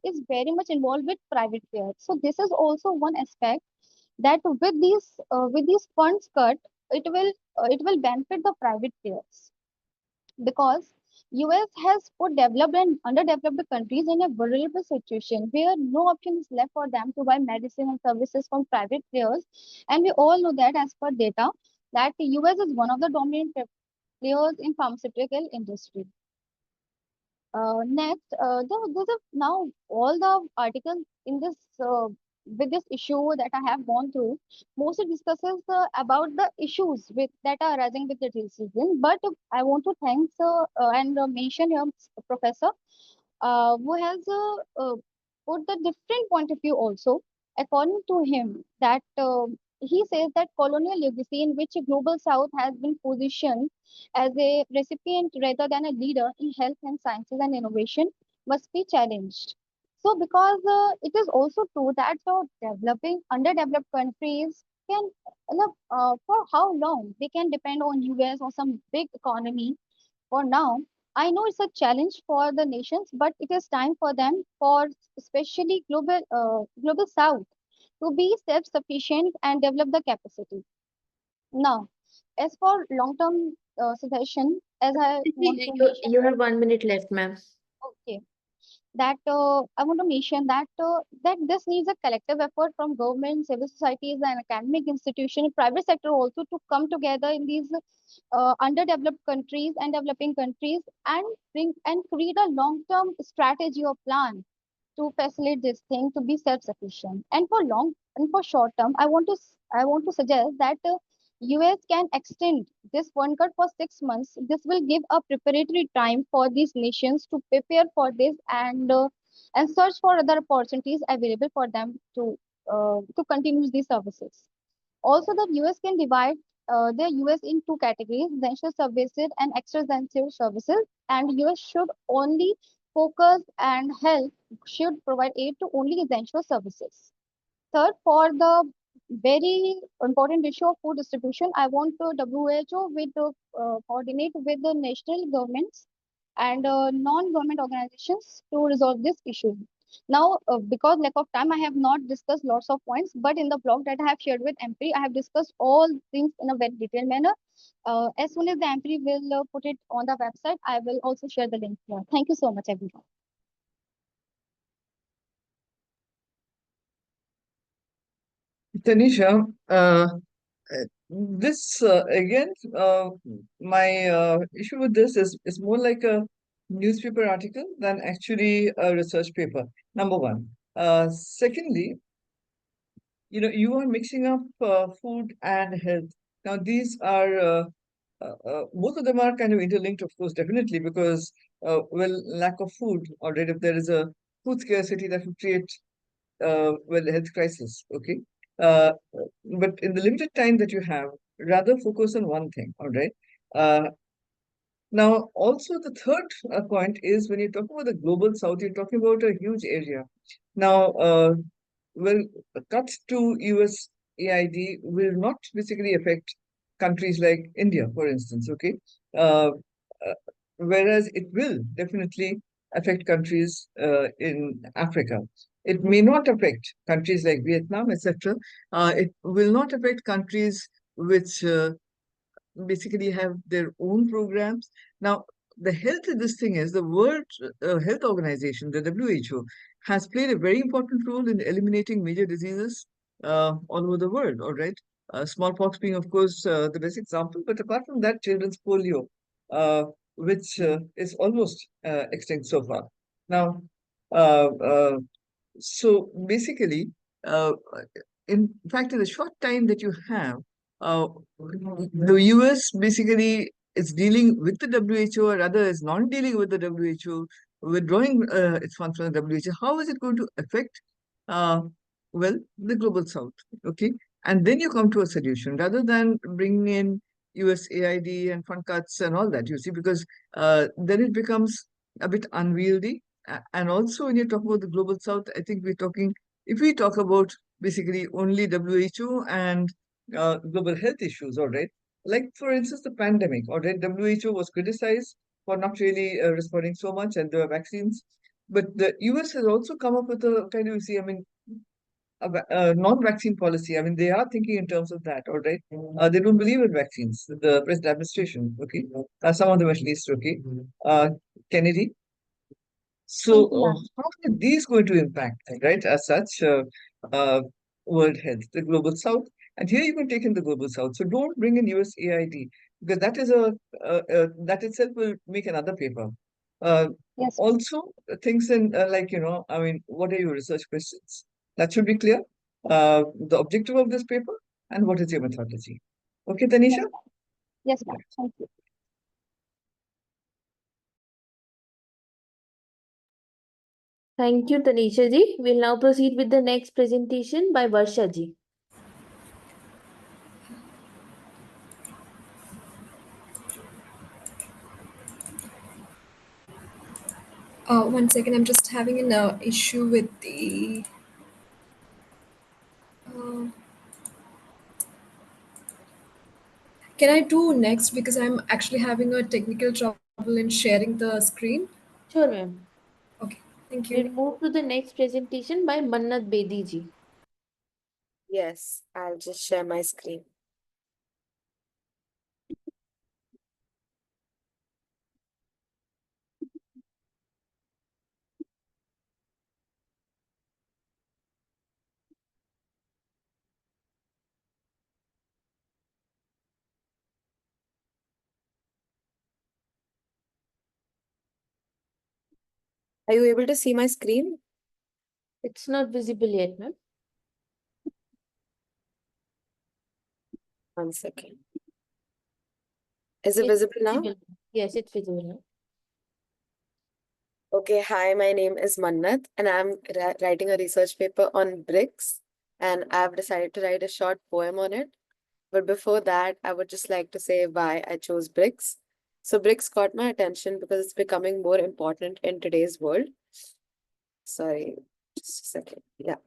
Speaker 9: is very much involved with private players. So this is also one aspect that with these funds cut, it will benefit the private players because US has put developed and underdeveloped countries in a vulnerable situation where no option is left for them to buy medicine and services from private players. And we all know that as per data, that the US is one of the dominant players in pharmaceutical industry. Next, there's now all the articles in this with this issue that I have gone through mostly discusses about the issues with that are arising with the decision. But I want to thank and mention your professor who has put the different point of view also. According to him, that he says that colonial legacy in which a global south has been positioned as a recipient rather than a leader in health and sciences and innovation must be challenged. So, because it is also true that developing underdeveloped countries can, for how long they can depend on US or some big economy for now. I know it's a challenge for the nations, but it is time for them, for especially global South, to be self-sufficient and develop the capacity. Now, as for long-term suggestion, as I want to mention,
Speaker 1: You have 1 minute left, ma'am.
Speaker 9: okay, that I want to mention that that this needs a collective effort from government, civil societies, and academic institutions, private sector also to come together in these underdeveloped countries and developing countries and bring and create a long-term strategy or plan to facilitate this thing to be self-sufficient. And for long and for short term, I want to suggest that US can extend this one cut for 6 months. This will give a preparatory time for these nations to prepare for this and search for other opportunities available for them to continue these services. Also, the US can divide the US in two categories: essential services and extra-essential services. And US should only focus and help should provide aid to only essential services. Third, for the very important issue of food distribution, I want to WHO with coordinate with the national governments and non-government organizations to resolve this issue. Now, because lack of time, I have not discussed lots of points, but in the blog that I have shared with IMPRI, I have discussed all things in a very detailed manner. As soon as the IMPRI will put it on the website, I will also share the link here. Thank you so much, everyone.
Speaker 2: Tanisha, this again, my issue with this is more like a newspaper article than actually a research paper. Number one. Secondly, you are mixing up food and health. Now, these are both of them are kind of interlinked, of course, definitely, because well, lack of food, or if there is a food scarcity, that will create well, health crisis. Okay, but in the limited time that you have, rather focus on one thing. All right. Uh, Now, also the third point is when you talk about the global south, you're talking about a huge area. Now, well, cuts to US AID will not basically affect countries like India, for instance, okay? Uh, uh, Whereas it will definitely affect countries in Africa. It may not affect countries like Vietnam, etc. It will not affect countries which basically have their own programs. Now, the health of this thing is the World Health Organization, the WHO, has played a very important role in eliminating major diseases all over the world, all right? Smallpox being, of course, the best example, but apart from that, children's polio, which is almost extinct so far. Now, uh, uh, so basically, in fact, in the short time that you have, the US basically is dealing with the WHO, or rather is not dealing with the WHO, withdrawing its funds from the WHO. How is it going to affect, uh, well, the global south? Okay. And then you come to a solution rather than bringing in USAID and fund cuts and all that, you see, because then it becomes a bit unwieldy. And also, when you talk about the global south, I think we're talking, if we talk about basically only WHO and global health issues, all right. Like, for instance, the pandemic, all right, WHO was criticized for not really responding so much, and there were vaccines. But the US has also come up with a kind of, see, I mean, a non-vaccine policy. I mean, they are thinking in terms of that, all right. They don't believe in vaccines, the present administration, okay. Some of them at least, okay. Kennedy. So, how are these going to impact, right, as such, world health, the global south? And here you can take in the global south. So don't bring in USAID, because that is that itself will make another paper.
Speaker 9: Yes.
Speaker 2: Also, things in like, I mean, what are your research questions? That should be clear. The objective of this paper and what is your methodology. Okay, Tanisha?
Speaker 9: Yes, ma'am. Thank you.
Speaker 1: Thank you, Tanisha ji. We'll now proceed with the next presentation by Varsha ji.
Speaker 11: One second, I'm just having an issue with the. Can I do next, because I'm actually having a technical trouble in sharing the screen?
Speaker 1: Sure, ma'am.
Speaker 11: Okay, thank
Speaker 1: We'll
Speaker 11: you.
Speaker 1: move to the next presentation by Mannat Bedi ji.
Speaker 12: Yes, I'll just share my screen. Are you able to see my screen?
Speaker 1: It's not visible yet, ma'am.
Speaker 12: One second. Is it
Speaker 1: It's
Speaker 12: visible now?
Speaker 1: visible. Yes, it's visible now.
Speaker 12: Okay, hi, my name is Mannat, and I'm writing a research paper on BRICS, and I've decided to write a short poem on it. But before that, I would just like to say why I chose BRICS. So BRICS caught my attention because it's becoming more important in today's world. Sorry, just a second. Yeah.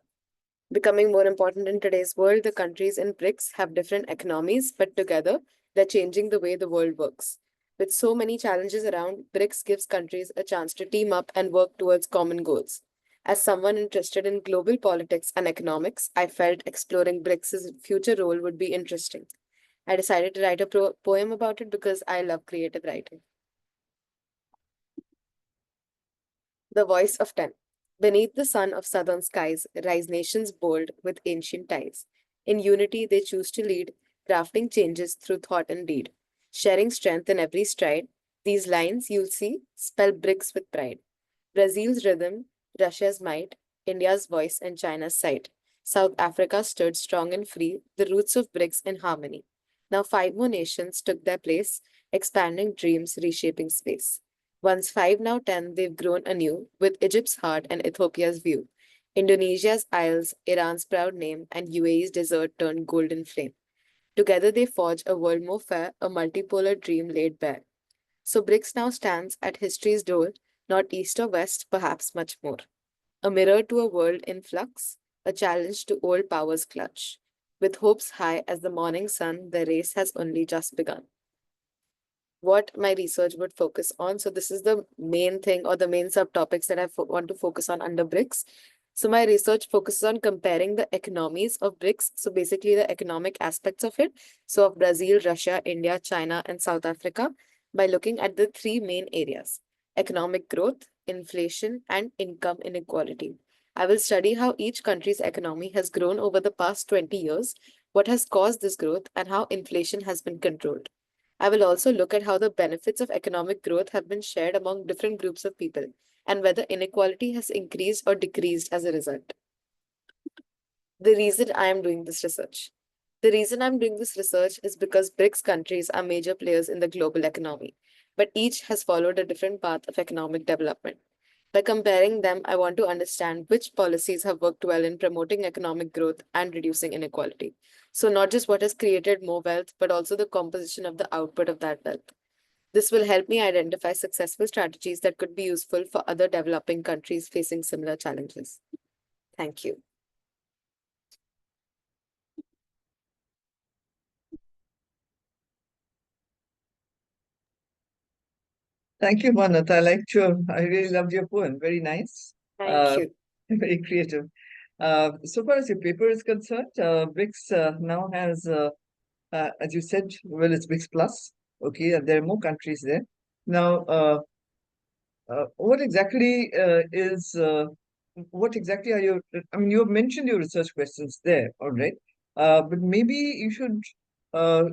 Speaker 12: Becoming more important in today's world, the countries in BRICS have different economies, but together they're changing the way the world works. With so many challenges around, BRICS gives countries a chance to team up and work towards common goals. As someone interested in global politics and economics, I felt exploring BRICS' future role would be interesting. I decided to write a poem about it because I love creative writing. The Voice of 10. Beneath the sun of southern skies rise nations bold with ancient ties. In unity they choose to lead, crafting changes through thought and deed. Sharing strength in every stride, these lines, you'll see, spell BRICS with pride. Brazil's rhythm, Russia's might, India's voice and China's sight. South Africa stood strong and free, the roots of BRICS in harmony. Now 5 more nations took their place, expanding dreams, reshaping space. Once 5, now 10, they've grown anew, with Egypt's heart and Ethiopia's view. Indonesia's isles, Iran's proud name, and UAE's desert turned golden flame. Together they forge a world more fair, a multipolar dream laid bare. So BRICS now stands at history's door, not east or west, perhaps much more. A mirror to a world in flux, a challenge to old powers clutch. With hopes high as the morning sun, the race has only just begun. What my research would focus on. So this is the main thing or the main subtopics that I want to focus on under BRICS. So my research focuses on comparing the economies of BRICS, so basically the economic aspects of it, so of Brazil, Russia, India, China, and South Africa, by looking at the three main areas: economic growth, inflation, and income inequality. I will study how each country's economy has grown over the past 20 years, what has caused this growth, and how inflation has been controlled. I will also look at how the benefits of economic growth have been shared among different groups of people, and whether inequality has increased or decreased as a result. The reason I am doing this research. The reason I'm doing this research is because BRICS countries are major players in the global economy, but each has followed a different path of economic development. By comparing them, I want to understand which policies have worked well in promoting economic growth and reducing inequality. So not just what has created more wealth, but also the composition of the output of that wealth. This will help me identify successful strategies that could be useful for other developing countries facing similar challenges. Thank you.
Speaker 2: Thank you, Manat. I really loved your poem. Very nice.
Speaker 12: Thank you.
Speaker 2: Very creative. So far as your paper is concerned, BRICS now has, as you said, well, it's BRICS Plus. Okay, and there are more countries there. Now, what exactly what exactly are your, I mean, you have mentioned your research questions there, all right. But maybe you should uh,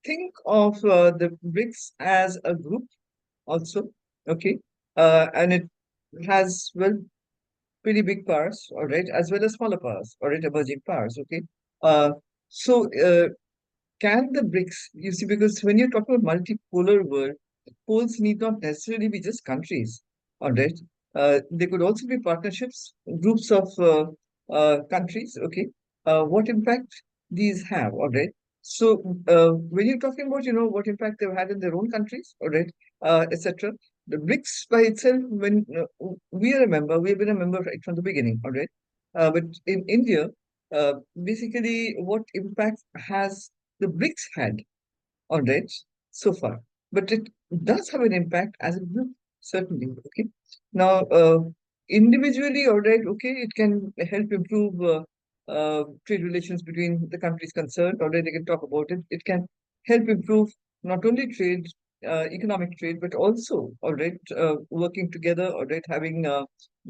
Speaker 2: think of the BRICS as a group also, okay. And it has, well, pretty big powers, all right, as well as smaller powers, all right, emerging powers, okay. Uh, so, can the BRICS, you see, because when you're talking about multipolar world, poles need not necessarily be just countries, all right. They could also be partnerships, groups of countries, okay. What impact these have, all right. So, when you're talking about, what impact they've had in their own countries, all right, etc. The BRICS by itself, when we are a member, we've been a member right from the beginning, all right. But in India, basically, what impact has the BRICS had, all right, so far. But it does have an impact as a group, certainly. Okay. Now, individually, all right, okay, it can help improve trade relations between the countries concerned. All right, they can talk about it. It can help improve not only trade, economic trade, but also, all right, working together, all right, having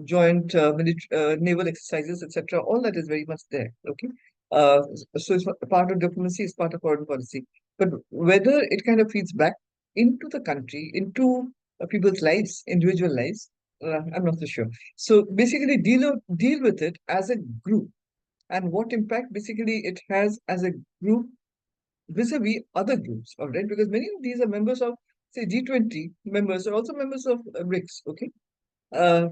Speaker 2: joint naval exercises, etc. All that is very much there. Okay. So it's part of diplomacy, it's part of foreign policy. But whether it kind of feeds back into the country, into people's lives, individual lives, I'm not so sure. So basically, deal with it as a group, and what impact basically it has as a group vis-a-vis other groups, all right? Because many of these are members of, say, G20 members, are also members of BRICS, okay? Uh,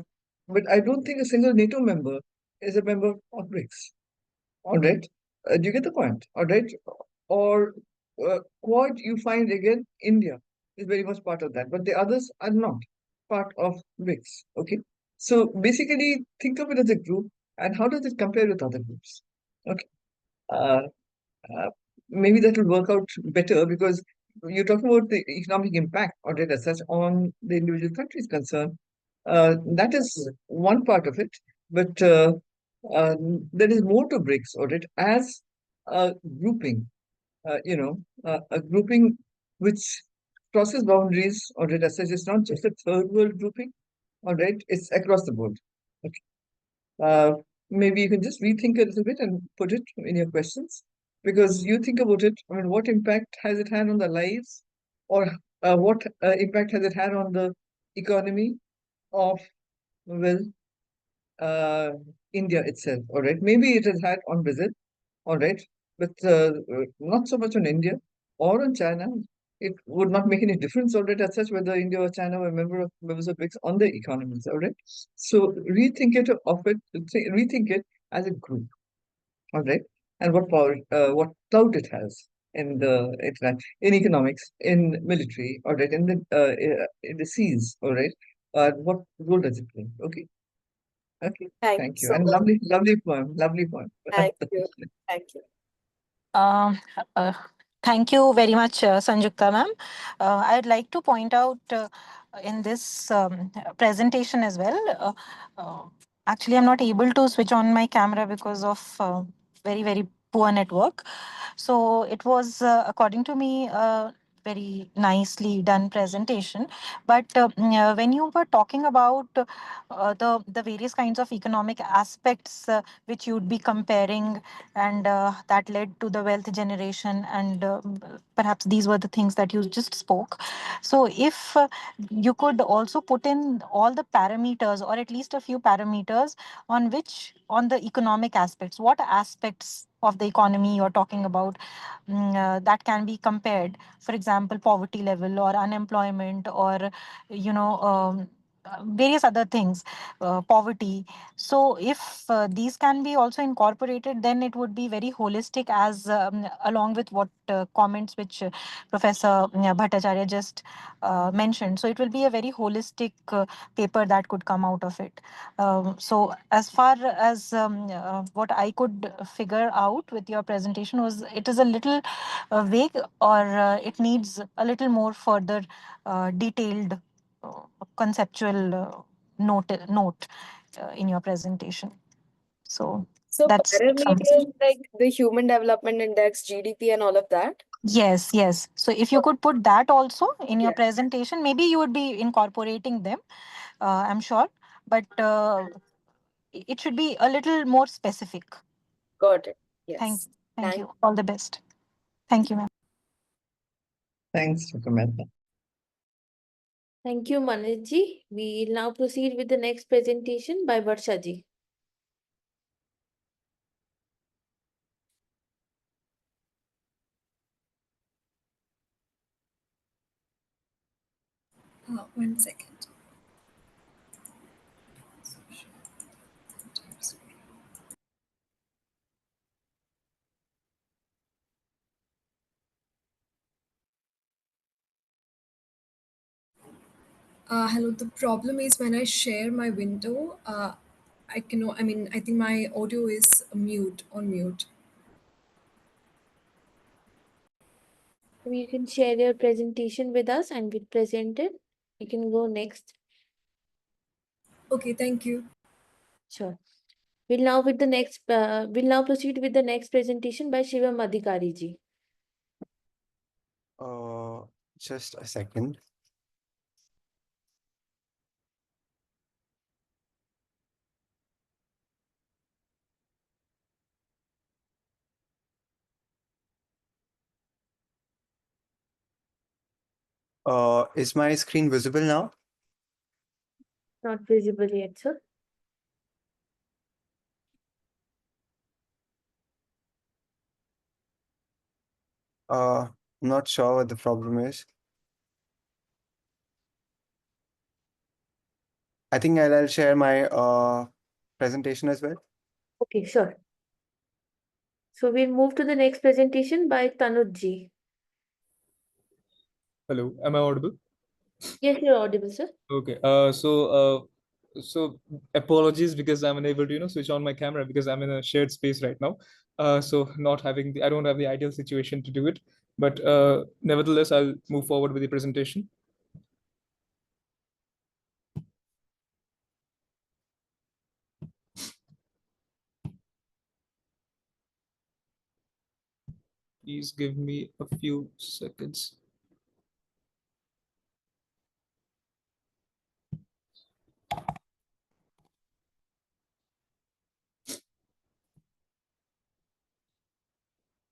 Speaker 2: but I don't think a single NATO member is a member of BRICS, all right? Do you get the point? All right. Or Quad, you find again India is very much part of that, but the others are not part of BRICS. Okay. So basically, think of it as a group, and how does it compare with other groups? Okay. Uh, uh, Maybe that will work out better because you're talking about the economic impact or data such on the individual countries concerned. That is one part of it, but uh, there is more to BRICS audit as a grouping, a grouping which crosses boundaries audit as such. It's not just a third world grouping, all right, it's across the board. Okay. Maybe you can just rethink a little bit and put it in your questions because you think about it. I mean, what impact has it had on the lives, or what impact has it had on the economy of, well, India itself, all right? Maybe it has had on Brazil, all right, but not so much on India or on China. It would not make any difference, all right, as such, whether India or China were members of BRICS on their economies, all right? So rethink it as a group, all right? And what power, what clout it has in in economics, in military, all right, in the seas, all right? What role does it play? Okay. Okay,
Speaker 12: Thank
Speaker 2: thank
Speaker 12: you
Speaker 2: you.
Speaker 12: so
Speaker 2: And
Speaker 12: much.
Speaker 2: lovely poem, lovely poem.
Speaker 12: Thank you. Thank you.
Speaker 3: Um, uh, Thank you very much, Sanjukta ma'am. I'd like to point out in this presentation as well, Actually, I'm not able to switch on my camera because of very, very poor network. So it was, according to me, a very nicely done presentation. But when you were talking about the various kinds of economic aspects which you'd be comparing, and that led to the wealth generation, and perhaps these were the things that you just spoke. So if you could also put in all the parameters, or at least a few parameters, on the economic aspects, what aspects of the economy you're talking about that can be compared, for example, poverty level or unemployment, or various other things, poverty. So if these can be also incorporated, then it would be very holistic, as along with what comments which Professor Bhattacharya just mentioned. So it will be a very holistic paper that could come out of it. So as far as what I could figure out with your presentation was, it is a little vague, or it needs a little more further detailed conceptual note in your presentation. So
Speaker 12: So
Speaker 3: that's from
Speaker 12: parameters like the Human Development Index, GDP, and all of that.
Speaker 3: yes. So if you could put that also in your
Speaker 12: Yeah.
Speaker 3: presentation, maybe you would be incorporating them, I'm sure, but it should be a little more specific.
Speaker 12: Got it.
Speaker 3: Thank
Speaker 12: Yes.
Speaker 3: you. All the best. Thank you, ma'am.
Speaker 2: Thanks, Dr. Mehta.
Speaker 1: Thank you, Manojji. We'll now proceed with the next presentation by Varshaji.
Speaker 11: One second. Hello, the problem is when I share my window, I think my audio is on mute.
Speaker 1: You can share your presentation with us and we'll present it. You can go next.
Speaker 11: Okay, thank you.
Speaker 1: Sure. We'll now proceed with the next presentation by Shivam Adhikari ji.
Speaker 13: Just a second. Is my screen visible now?
Speaker 1: Not visible yet, sir.
Speaker 13: I'm not sure what the problem is. I think I'll share my presentation as well.
Speaker 1: Okay, sure. So we'll move to the next presentation by Tanuj ji.
Speaker 14: Hello, am I audible?
Speaker 1: Yes, you're audible, sir.
Speaker 14: Okay. So apologies because I'm unable to switch on my camera because I'm in a shared space right now. So I don't have the ideal situation to do it, but nevertheless I'll move forward with the presentation. Please give me a few seconds.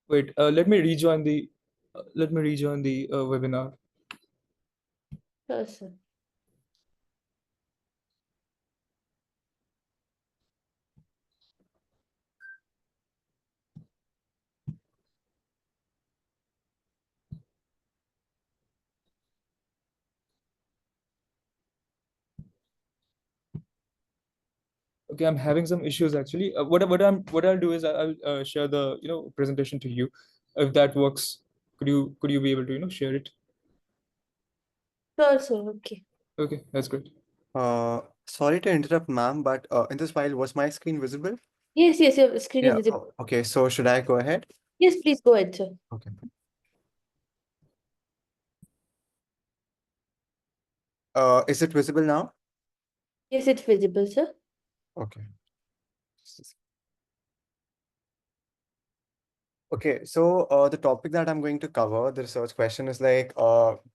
Speaker 14: Wait, let me rejoin the webinar.
Speaker 1: Sure, sir.
Speaker 14: Okay, I'm having some issues actually. What I'll do is I'll share the presentation to you. If that works, could you be able to share it?
Speaker 1: Sure, sir. Okay.
Speaker 14: Okay, that's great.
Speaker 13: Sorry to interrupt, ma'am, but in this file, was my screen visible?
Speaker 1: Yes, your screen is visible.
Speaker 13: Okay, so should I go ahead?
Speaker 1: Yes, please go ahead, sir.
Speaker 13: Okay. Is it visible now?
Speaker 1: Yes, it's visible, sir.
Speaker 13: Okay. Okay, so the topic that I'm going to cover, the research question is like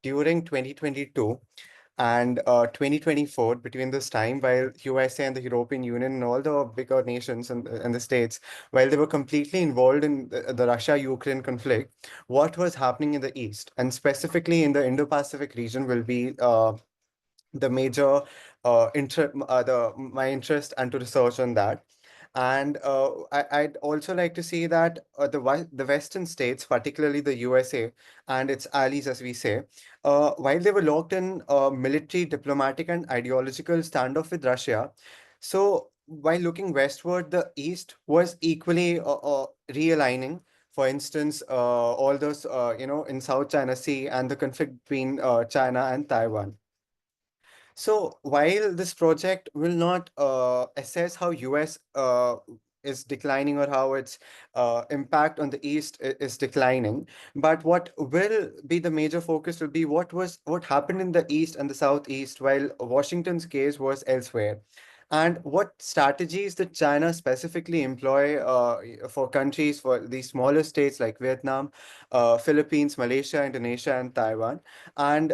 Speaker 13: during 2022 and 2024, between this time, while USA and the European Union and all the bigger nations and the states, while they were completely involved in the Russia-Ukraine conflict, what was happening in the East, and specifically in the Indo-Pacific region, will be the major my interest and to research on that. And I'd also like to see that the Western states, particularly the USA and its allies, as we say, while they were locked in military, diplomatic, and ideological standoff with Russia, so while looking westward, the East was equally realigning. For instance, all those in South China Sea and the conflict between China and Taiwan. So while this project will not assess how US is declining or how its impact on the East is declining, but what will be the major focus will be what happened in the East and the Southeast while Washington's case was elsewhere. And what strategies did China specifically employ for countries, for these smaller states like Vietnam, Philippines, Malaysia, Indonesia, and Taiwan, and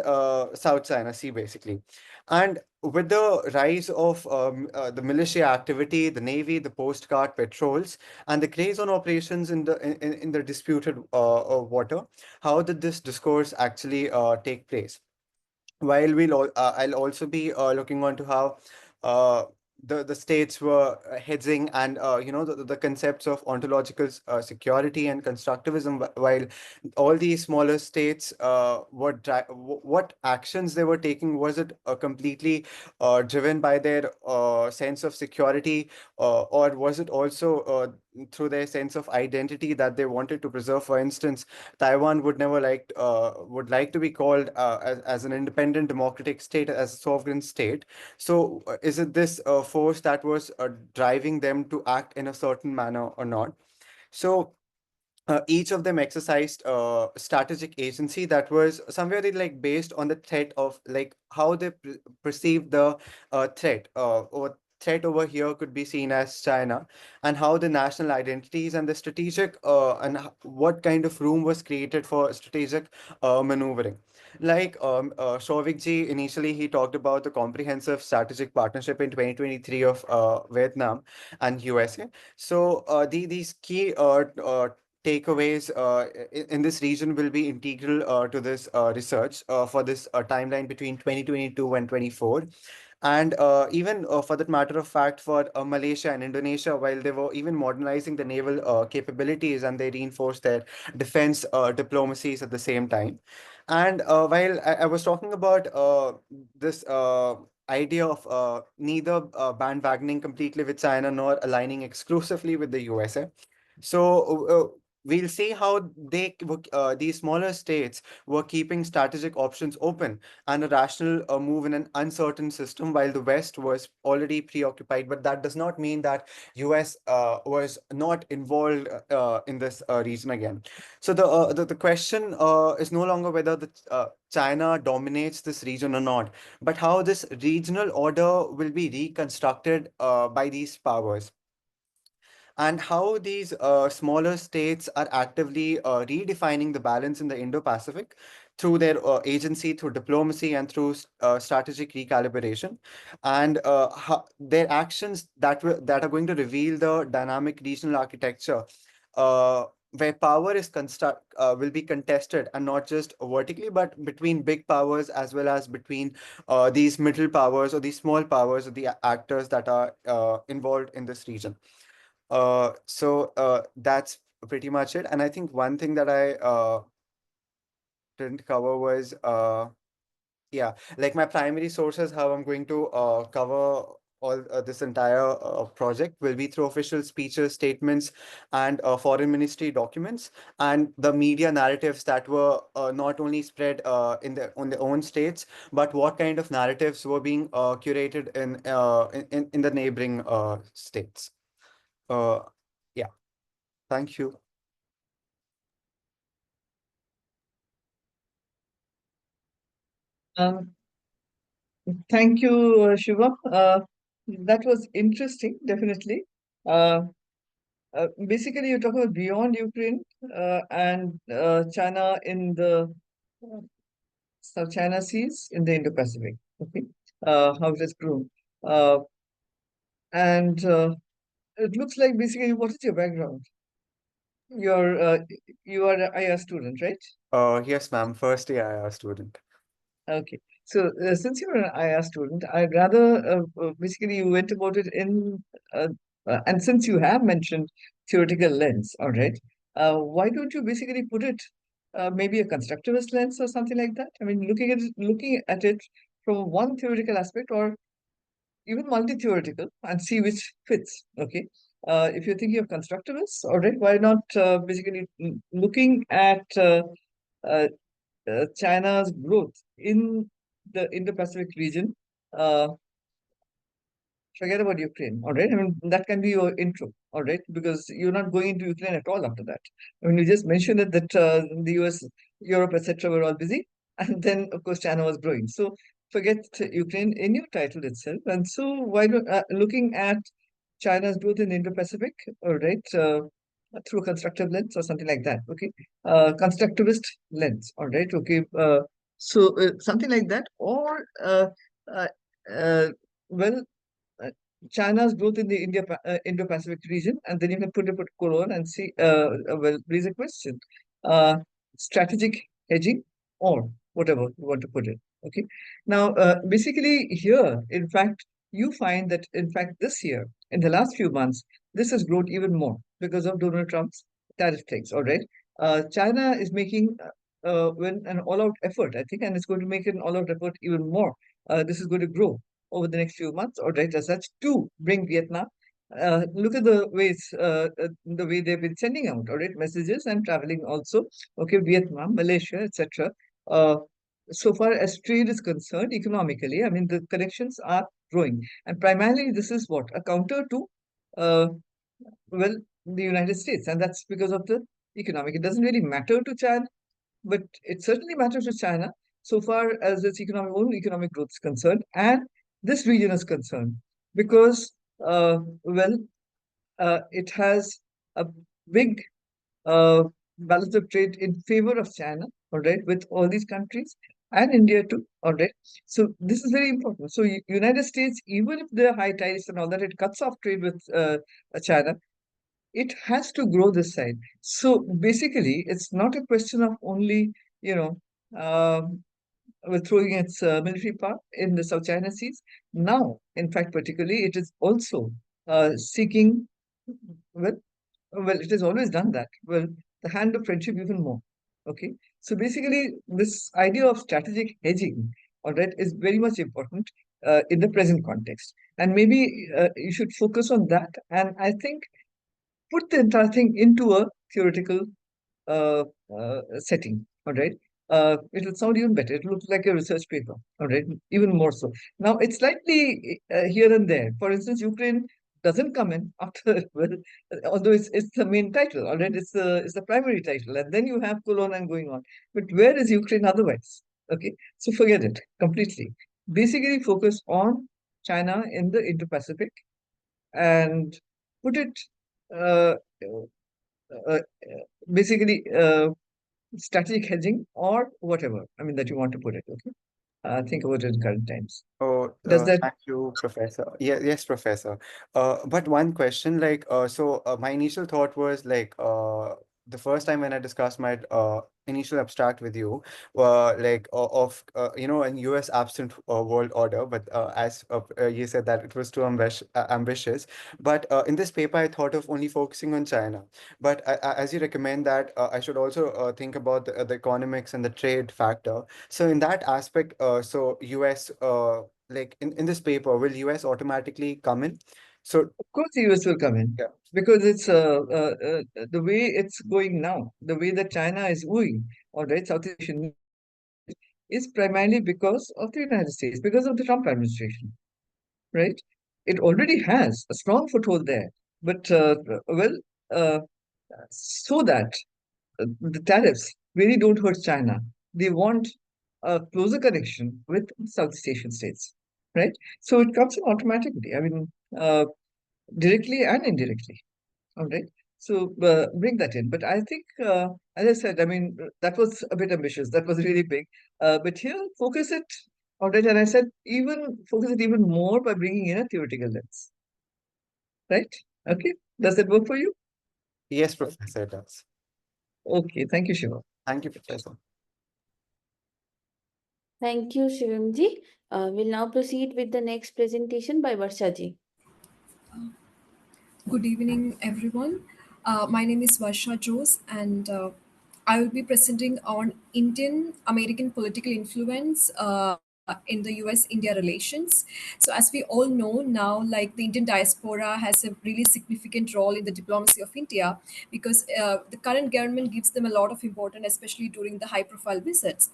Speaker 13: South China Sea, basically? And with the rise of the militia activity, the navy, the postcard patrols, and the gray zone operations in the disputed water, how did this discourse actually take place? While I'll also be looking on to how uh, the states were hedging and the concepts of ontological security and constructivism, while all these smaller states what actions they were taking, was it completely driven by their sense of security, or was it also through their sense of identity that they wanted to preserve? For instance, Taiwan would like to be called as an independent democratic state, as a sovereign state. So is it this force that was driving them to act in a certain manner or not? So each of them exercised strategic agency that was somewhere like based on the threat of like how they perceive the threat, or threat over here could be seen as China, and how the national identities and the strategic what kind of room was created for strategic maneuvering. Like Shovik ji, initially he talked about the comprehensive strategic partnership in 2023 of Vietnam and USA. So these key takeaways in this region will be integral to this research for this timeline between 2022 and 24. And even for that matter of fact, for Malaysia and Indonesia, while they were even modernizing the naval capabilities, and they reinforced their defense diplomacies at the same time. And while I was talking about this idea of neither bandwagoning completely with China nor aligning exclusively with the USA. So we'll see how these smaller states were keeping strategic options open and a rational move in an uncertain system, while the West was already preoccupied. But that does not mean that US was not involved in this region again. So the question is no longer whether China dominates this region or not, but how this regional order will be reconstructed by these powers, and how these smaller states are actively redefining the balance in the Indo-Pacific through their agency, through diplomacy, and through strategic recalibration, and their actions that are going to reveal the dynamic regional architecture. Where power is will be contested, and not just vertically, but between big powers as well as between these middle powers or these small powers or the actors that are involved in this region. So that's pretty much it. And I think one thing that I didn't cover was yeah, like my primary sources, how I'm going to cover all this entire project will be through official speeches, statements, and foreign ministry documents, and the media narratives that were not only spread on their own states, but what kind of narratives were being curated in the neighboring states. Yeah. Thank you.
Speaker 2: Thank you, Shiva. that was interesting, definitely. Basically, you're talking about beyond Ukraine and China in the South China Seas in the Indo-Pacific. Okay, how it has grown, and it looks like basically, what is your background? You are an IR student, right?
Speaker 13: Yes, ma'am. First year IR student.
Speaker 2: Okay. So since you're an IR student, I'd rather basically you went about it in and since you have mentioned theoretical lens, all right, why don't you basically put it maybe a constructivist lens or something like that? I mean, looking at it from one theoretical aspect or even multi-theoretical and see which fits. Okay. If you're thinking of constructivists, all right, why not basically looking at uh, China's growth in the Indo-Pacific region. Uh, Forget about Ukraine, all right? I mean, that can be your intro, all right? Because you're not going into Ukraine at all after that. I mean, you just mentioned it that the US, Europe, etc. were all busy, and then of course China was growing. So forget Ukraine in your title itself. And so why don't looking at China's growth in Indo-Pacific, all right, through a constructive lens or something like that, okay? Constructivist lens, all right, okay. Something like that, or uh, uh, well, uh, China's growth in the Indo-Pacific region, and then you can put a colon and see. Well, raise a question. Uh, Strategic hedging, or whatever you want to put it. Okay. Now, basically, here, in fact, you find that in fact this year, in the last few months, this has grown even more because of Donald Trump's tariff things. All right. China is making well, an all-out effort, I think, and it's going to make an all-out effort even more. This is going to grow over the next few months, or right as such, to bring Vietnam. Look at the way they've been sending out, all right, messages and traveling also. Okay, Vietnam, Malaysia, etc. Uh, so far as trade is concerned, economically, I mean, the connections are growing, and primarily this is what a counter to, uh, well, the United States, and that's because of the economic. It doesn't really matter to China, but it certainly matters to China so far as its own economic growth is concerned, and this region is concerned, because well, it has a big uh, balance of trade in favor of China, all right, with all these countries and India too, all right. So this is very important. So United States, even if there are high tariffs and all that, it cuts off trade with China. It has to grow this side. So basically, it's not a question of only, you know, throwing its military power in the South China Seas. Now, in fact, particularly, it is also seeking, well, it has always done that. Well, the hand of friendship even more. Okay. So basically, this idea of strategic hedging, all right, is very much important in the present context. And maybe you should focus on that. And I think put the entire thing into a theoretical uh, setting. All right. It'll sound even better. It looks like a research paper. All right. Even more so. Now, it's slightly here and there. For instance, Ukraine doesn't come in after, well, although it's the main title. All right. It's the primary title. And then you have colon and going on. But where is Ukraine otherwise? Okay. So forget it completely. Basically, focus on China in the Indo-Pacific and put it uh, uh, basically strategic hedging or whatever, I mean, that you want to put it. Okay. Think about it in current times.
Speaker 13: Oh,
Speaker 2: Does that?
Speaker 13: thank you, Professor. Yeah, yes, Professor. But one question, like, my initial thought was like, the first time when I discussed my initial abstract with you, like of an U.S. absent world order, but as you said that it was too ambitious. But in this paper, I thought of only focusing on China. But as you recommend that, I should also think about the economics and the trade factor. So in that aspect, so U.S. Like in this paper, will US automatically come in? So
Speaker 2: Of course, the US will come in
Speaker 13: yeah,
Speaker 2: because it's the way it's going now, the way that China is wooing, all right, Southeast Asian is primarily because of the United States, because of the Trump administration, right? It already has a strong foothold there, but well, uh, so that the tariffs really don't hurt China. They want a closer connection with Southeast Asian states. right? So it comes in automatically. I mean, directly and indirectly. All right. So bring that in. But I think, as I said, I mean, that was a bit ambitious. That was really big. But here, focus it. All right. And I said, even focus it even more by bringing in a theoretical lens. Right? Okay. Does that work for you?
Speaker 13: Yes, Professor, it does.
Speaker 2: Okay. Thank you, Shiva.
Speaker 13: Thank you, Professor.
Speaker 1: Thank you, Shivamji. We'll now proceed with the next presentation by Varshaji.
Speaker 11: Good evening, everyone. My name is Varsha Jose, and I will be presenting on Indian American political influence in the US India relations. So, as we all know now, like the Indian diaspora has a really significant role in the diplomacy of India because the current government gives them a lot of importance, especially during the high profile visits.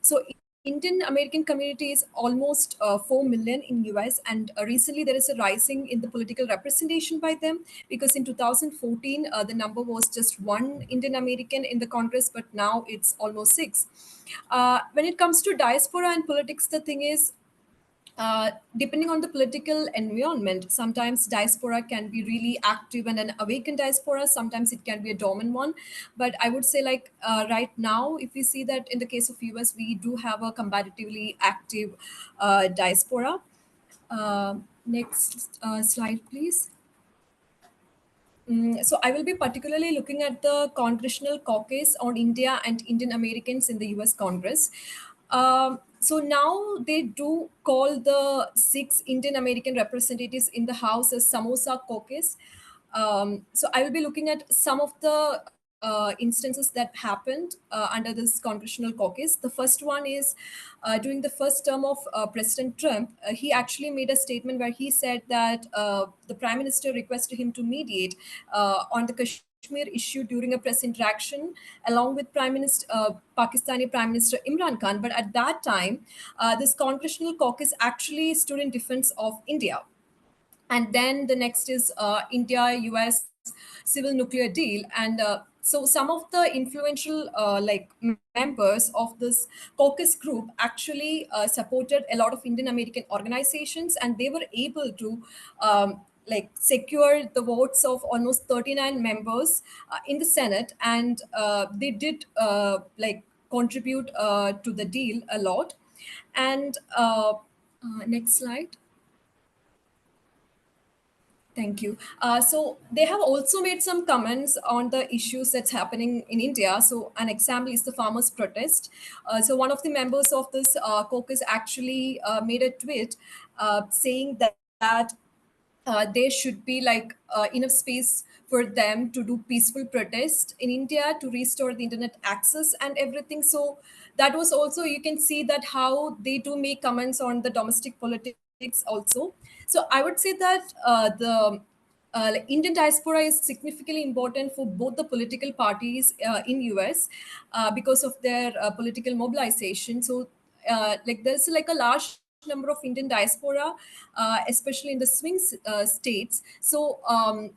Speaker 11: So, Indian American community is almost 4 million in US, and recently there is a rising in the political representation by them because in 2014 the number was just one Indian American in the Congress, but now it's almost 6. When it comes to diaspora and politics, the thing is, depending on the political environment, sometimes diaspora can be really active and an awakened diaspora. Sometimes it can be a dormant one. But I would say, like right now, if we see that in the case of US, we do have a comparatively active diaspora. Next slide, please. So I will be particularly looking at the Congressional Caucus on India and Indian Americans in the US Congress. So now they do call the 6 Indian American representatives in the House as Samosa Caucus. So I will be looking at some of the instances that happened under this congressional caucus. The first one is during the first term of President Trump. He actually made a statement where he said that the Prime Minister requested him to mediate on the Kashmir issue during a press interaction along with Pakistani Prime Minister Imran Khan. But at that time, this congressional caucus actually stood in defense of India. And then the next is India-US civil nuclear deal. And so some of the influential members of this caucus group actually supported a lot of Indian American organizations, and they were able to secure the votes of almost 39 members in the Senate, and they did contribute to the deal a lot. And next slide. Thank you. So they have also made some comments on the issues that's happening in India. So an example is the farmers' protest. So one of the members of this caucus actually made a tweet saying that there should be enough space for them to do peaceful protest in India to restore the internet access and everything. So that was also, you can see that how they do make comments on the domestic politics also. So I would say that the Indian diaspora is significantly important for both the political parties in US because of their political mobilization. So there's a large number of Indian diaspora, especially in the swing states. So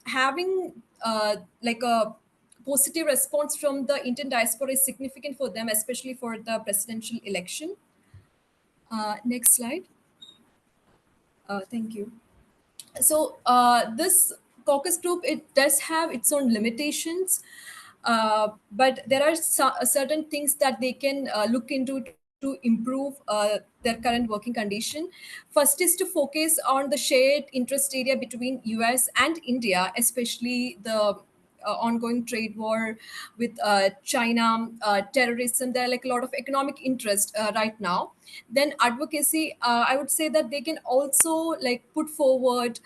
Speaker 11: having a positive response from the Indian diaspora is significant for them, especially for the presidential election. Next slide. Thank you. So this caucus group, it does have its own limitations, but there are certain things that they can look into to improve their current working condition. First is to focus on the shared interest area between US and India, especially the ongoing trade war with China, terrorism. There are a lot of economic interest right now. Then advocacy, I would say that they can also put forward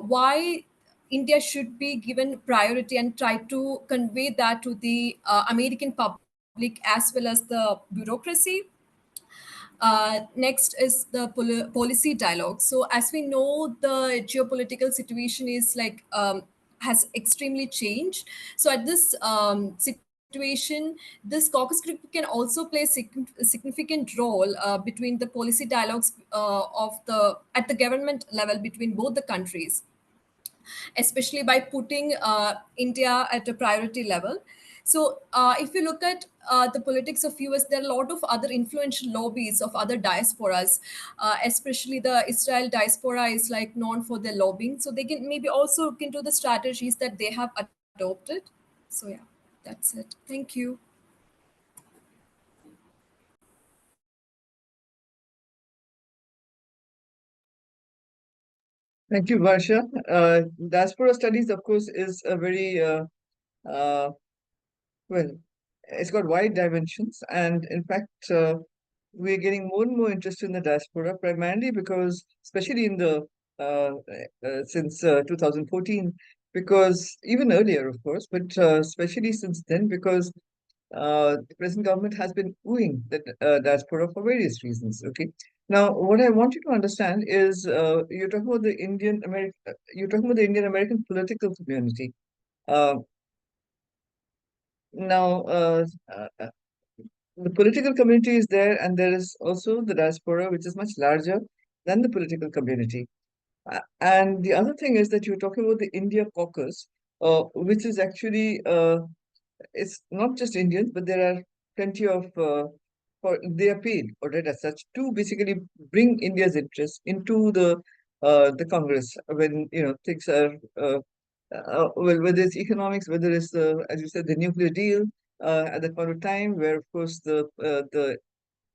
Speaker 11: why India should be given priority and try to convey that to the American public as well as the bureaucracy. Next is the policy dialogue. So as we know, the geopolitical situation is has extremely changed. So at this situation, this caucus group can also play a significant role between the policy dialogues at the government level between both the countries, especially by putting India at a priority level. So if you look at the politics of US, there are a lot of other influential lobbies of other diasporas, especially the Israel diaspora is like known for their lobbying. So they can maybe also look into the strategies that they have adopted. So yeah, that's it. Thank you.
Speaker 2: Thank you, Varsha. Diaspora studies, of course, is a very uh, well, it's got wide dimensions, and in fact, we're getting more and more interested in the diaspora, primarily because, especially in the since 2014, because even earlier, of course, but especially since then, because the present government has been wooing the diaspora for various reasons. Okay. Now, what I want you to understand is you're talking about the Indian American, you're talking about the Indian American political community. Uh, now, the political community is there, and there is also the diaspora, which is much larger than the political community. And the other thing is that you're talking about the India caucus, which is actually it's not just Indians, but there are plenty of they are paid already as such to basically bring India's interest into the Congress when things are well, whether it's economics, whether it's as you said, the nuclear deal at that point of time, where of course the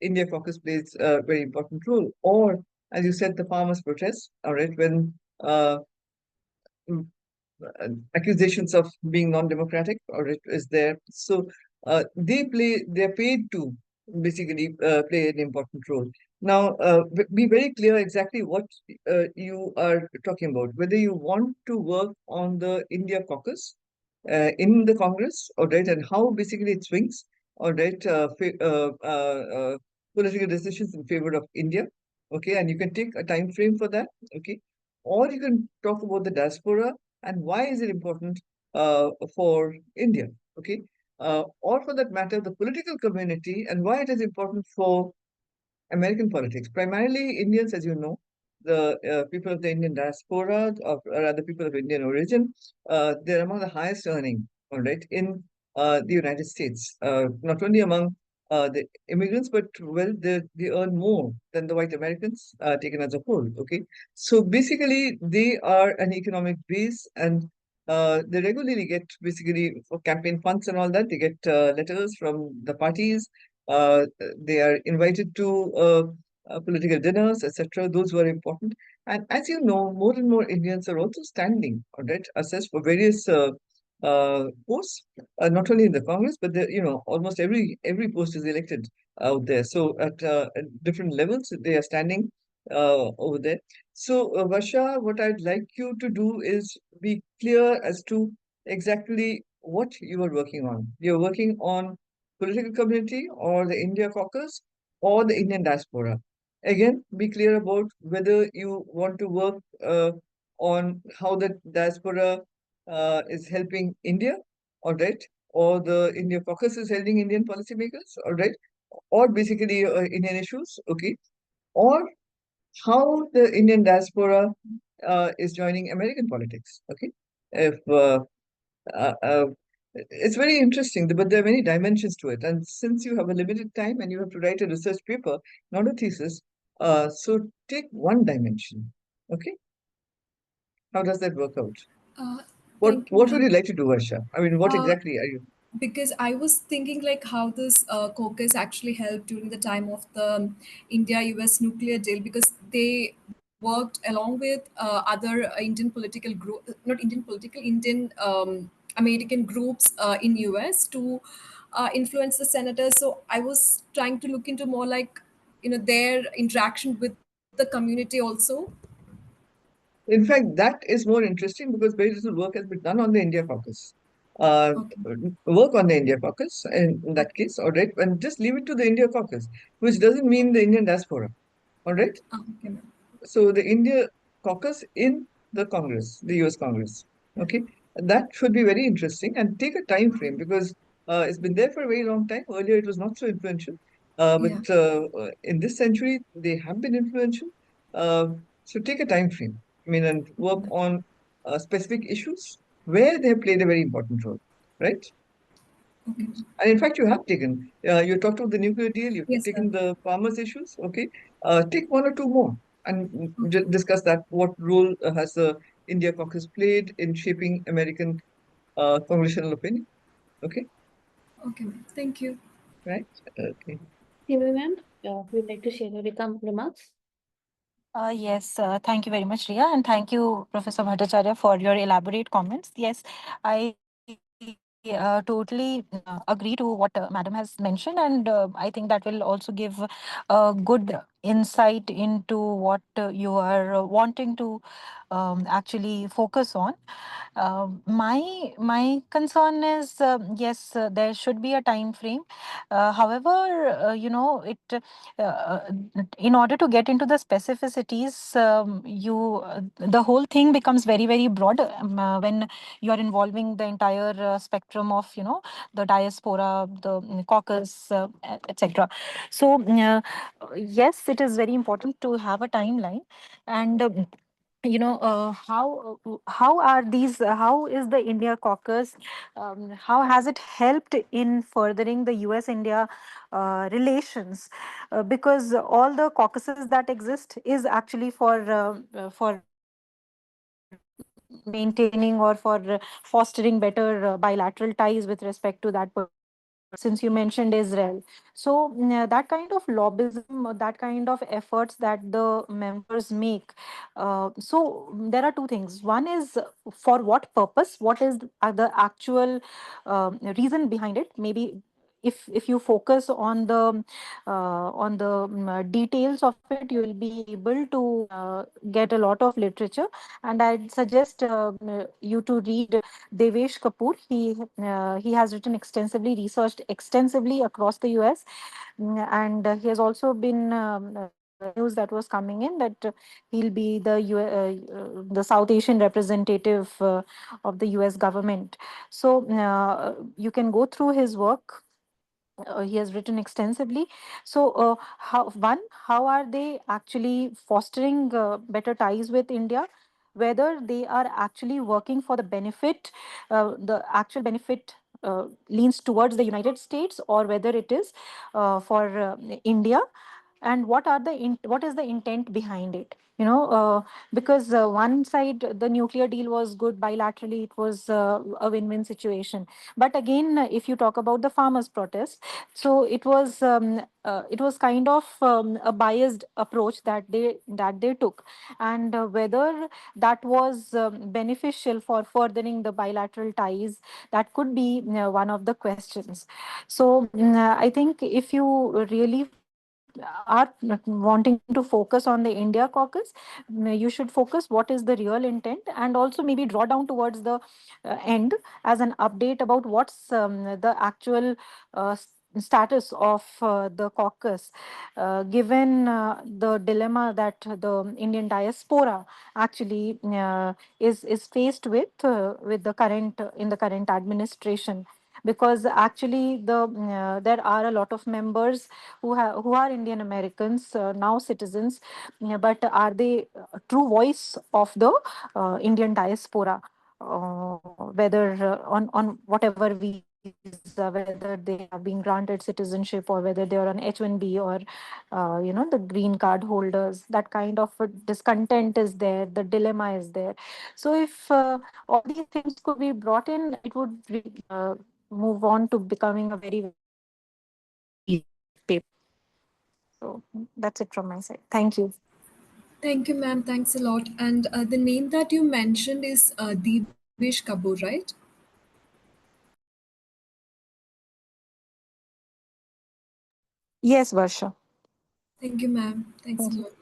Speaker 2: India caucus plays a very important role, or as you said, the farmers' protests, all right, when uh, accusations of being non-democratic or it is there. So they're paid to basically play an important role. Now, be very clear exactly what you are talking about, whether you want to work on the India caucus in the Congress, all right, and how basically it swings, all right, political decisions in favor of India, okay, and you can take a time frame for that, okay, or you can talk about the diaspora and why is it important for India, okay? Or for that matter, the political community and why it is important for American politics. Primarily Indians, as you know, the people of the Indian diaspora, or rather people of Indian origin, they're among the highest earning, all right, in the United States. Not only among the immigrants, but well, they earn more than the white Americans taken as a whole. Okay, so basically they are an economic base, and they regularly get basically for campaign funds and all that. They get letters from the parties. They are invited to political dinners, etc. Those were important. And as you know, more and more Indians are also standing, all right, assessed for various posts, not only in the Congress, but almost every post is elected out there. So at different levels, they are standing over there. So, Varsha, what I'd like you to do is be clear as to exactly what you are working on. You're working on political community or the India caucus or the Indian diaspora. Again, be clear about whether you want to work on how the diaspora is helping India, all right, or the India caucus is helping Indian policymakers, all right, or basically Indian issues, okay, or how the Indian diaspora is joining American politics, okay. If uh, uh, it's very interesting, but there are many dimensions to it. And since you have a limited time and you have to write a research paper, not a thesis, so take one dimension. Okay, how does that work out?
Speaker 11: Uh,
Speaker 2: What
Speaker 11: Thank you,
Speaker 2: what would
Speaker 11: ma'am.
Speaker 2: you like to do, Varsha? I mean, what
Speaker 11: Uh,
Speaker 2: exactly are you?
Speaker 11: because I was thinking like how this caucus actually helped during the time of the India-US nuclear deal because they worked along with other Indian political group, not Indian political, Indian American groups in US to influence the senators. So I was trying to look into more like their interaction with the community also.
Speaker 2: In fact, that is more interesting because very little work has been done on the India caucus. Uh,
Speaker 11: Okay.
Speaker 2: Work on the India caucus in that
Speaker 11: Okay.
Speaker 2: case, all right, and just leave it to the India caucus, which doesn't mean the Indian diaspora, all right?
Speaker 11: Okay, ma'am.
Speaker 2: So the India caucus in the Congress, the US Congress. Okay, that should be very interesting and take a time frame because it's been there for a very long time. Earlier, it was not so influential,
Speaker 11: Yeah.
Speaker 2: but in this century, they have been influential. Uh, so take a time frame. I mean, and work on specific issues where they have played a very important role, right?
Speaker 11: Okay.
Speaker 2: And in fact, you have taken, you talked about the nuclear deal, you've
Speaker 11: Yes,
Speaker 2: taken
Speaker 11: sir.
Speaker 2: the farmers' issues, okay? Take one or two more and discuss that. What role has the India caucus played in shaping American congressional opinion? Okay,
Speaker 11: Okay, ma'am. Thank you.
Speaker 2: right? Okay.
Speaker 1: Siva ma'am, would like to share your remarks?
Speaker 3: Yes, thank you very much, Ria, and thank you, Professor Bhattacharya, for your elaborate comments. Yes, I totally agree to what Madam has mentioned, and I think that will also give a good insight into what you are wanting to actually focus on. My concern is yes, there should be a time frame. However, uh, in order to get into the specificities, the whole thing becomes very broad when you are involving the entire spectrum of the diaspora, the caucus, etc. So yes, it is very important to have a timeline, and how are these how is the India caucus, how has it helped in furthering the US India relations, because all the caucuses that exist is actually for maintaining or for fostering better bilateral ties with respect to that, since you mentioned Israel. So that kind of lobbyism, or that kind of efforts that the members make. There are two things. One is for what purpose? What is the actual reason behind it? Maybe if you focus on the details of it, you will be able to get a lot of literature. And I'd suggest you to read Devesh Kapoor. He has written extensively, researched extensively across the US, and he has also been news that was coming in that he'll be the South Asian representative of the US government. So you can go through his work. He has written extensively. So how are they actually fostering better ties with India, whether they are actually working for the benefit, the actual benefit leans towards the United States, or whether it is for India, and what is the intent behind it, because one side, the nuclear deal was good bilaterally, it was a win-win situation. But again, if you talk about the farmers protest, so it was kind of a biased approach that they took, and whether that was beneficial for furthering the bilateral ties, that could be one of the questions. So I think if you really are wanting to focus on the India caucus, you should focus what is the real intent, and also maybe draw down towards the end as an update about what's the actual status of the caucus, given the dilemma that the Indian diaspora actually is faced with the current in the current administration. Because actually there are a lot of members who are Indian Americans, now citizens, but are they true voice of the Indian diaspora, whether on whatever visa, whether they have been granted citizenship, or whether they are on H1B, or the green card holders. That kind of a discontent is there, the dilemma is there. So if all these things could be brought in, it would move on to becoming a very paper. So that's it from my side. Thank you.
Speaker 11: Thank you, ma'am. Thanks a lot. And the name that you mentioned is Devesh Kapoor, right?
Speaker 3: Yes, Varsha.
Speaker 11: Thank you, ma'am. Thanks a
Speaker 3: Thank you.
Speaker 11: lot.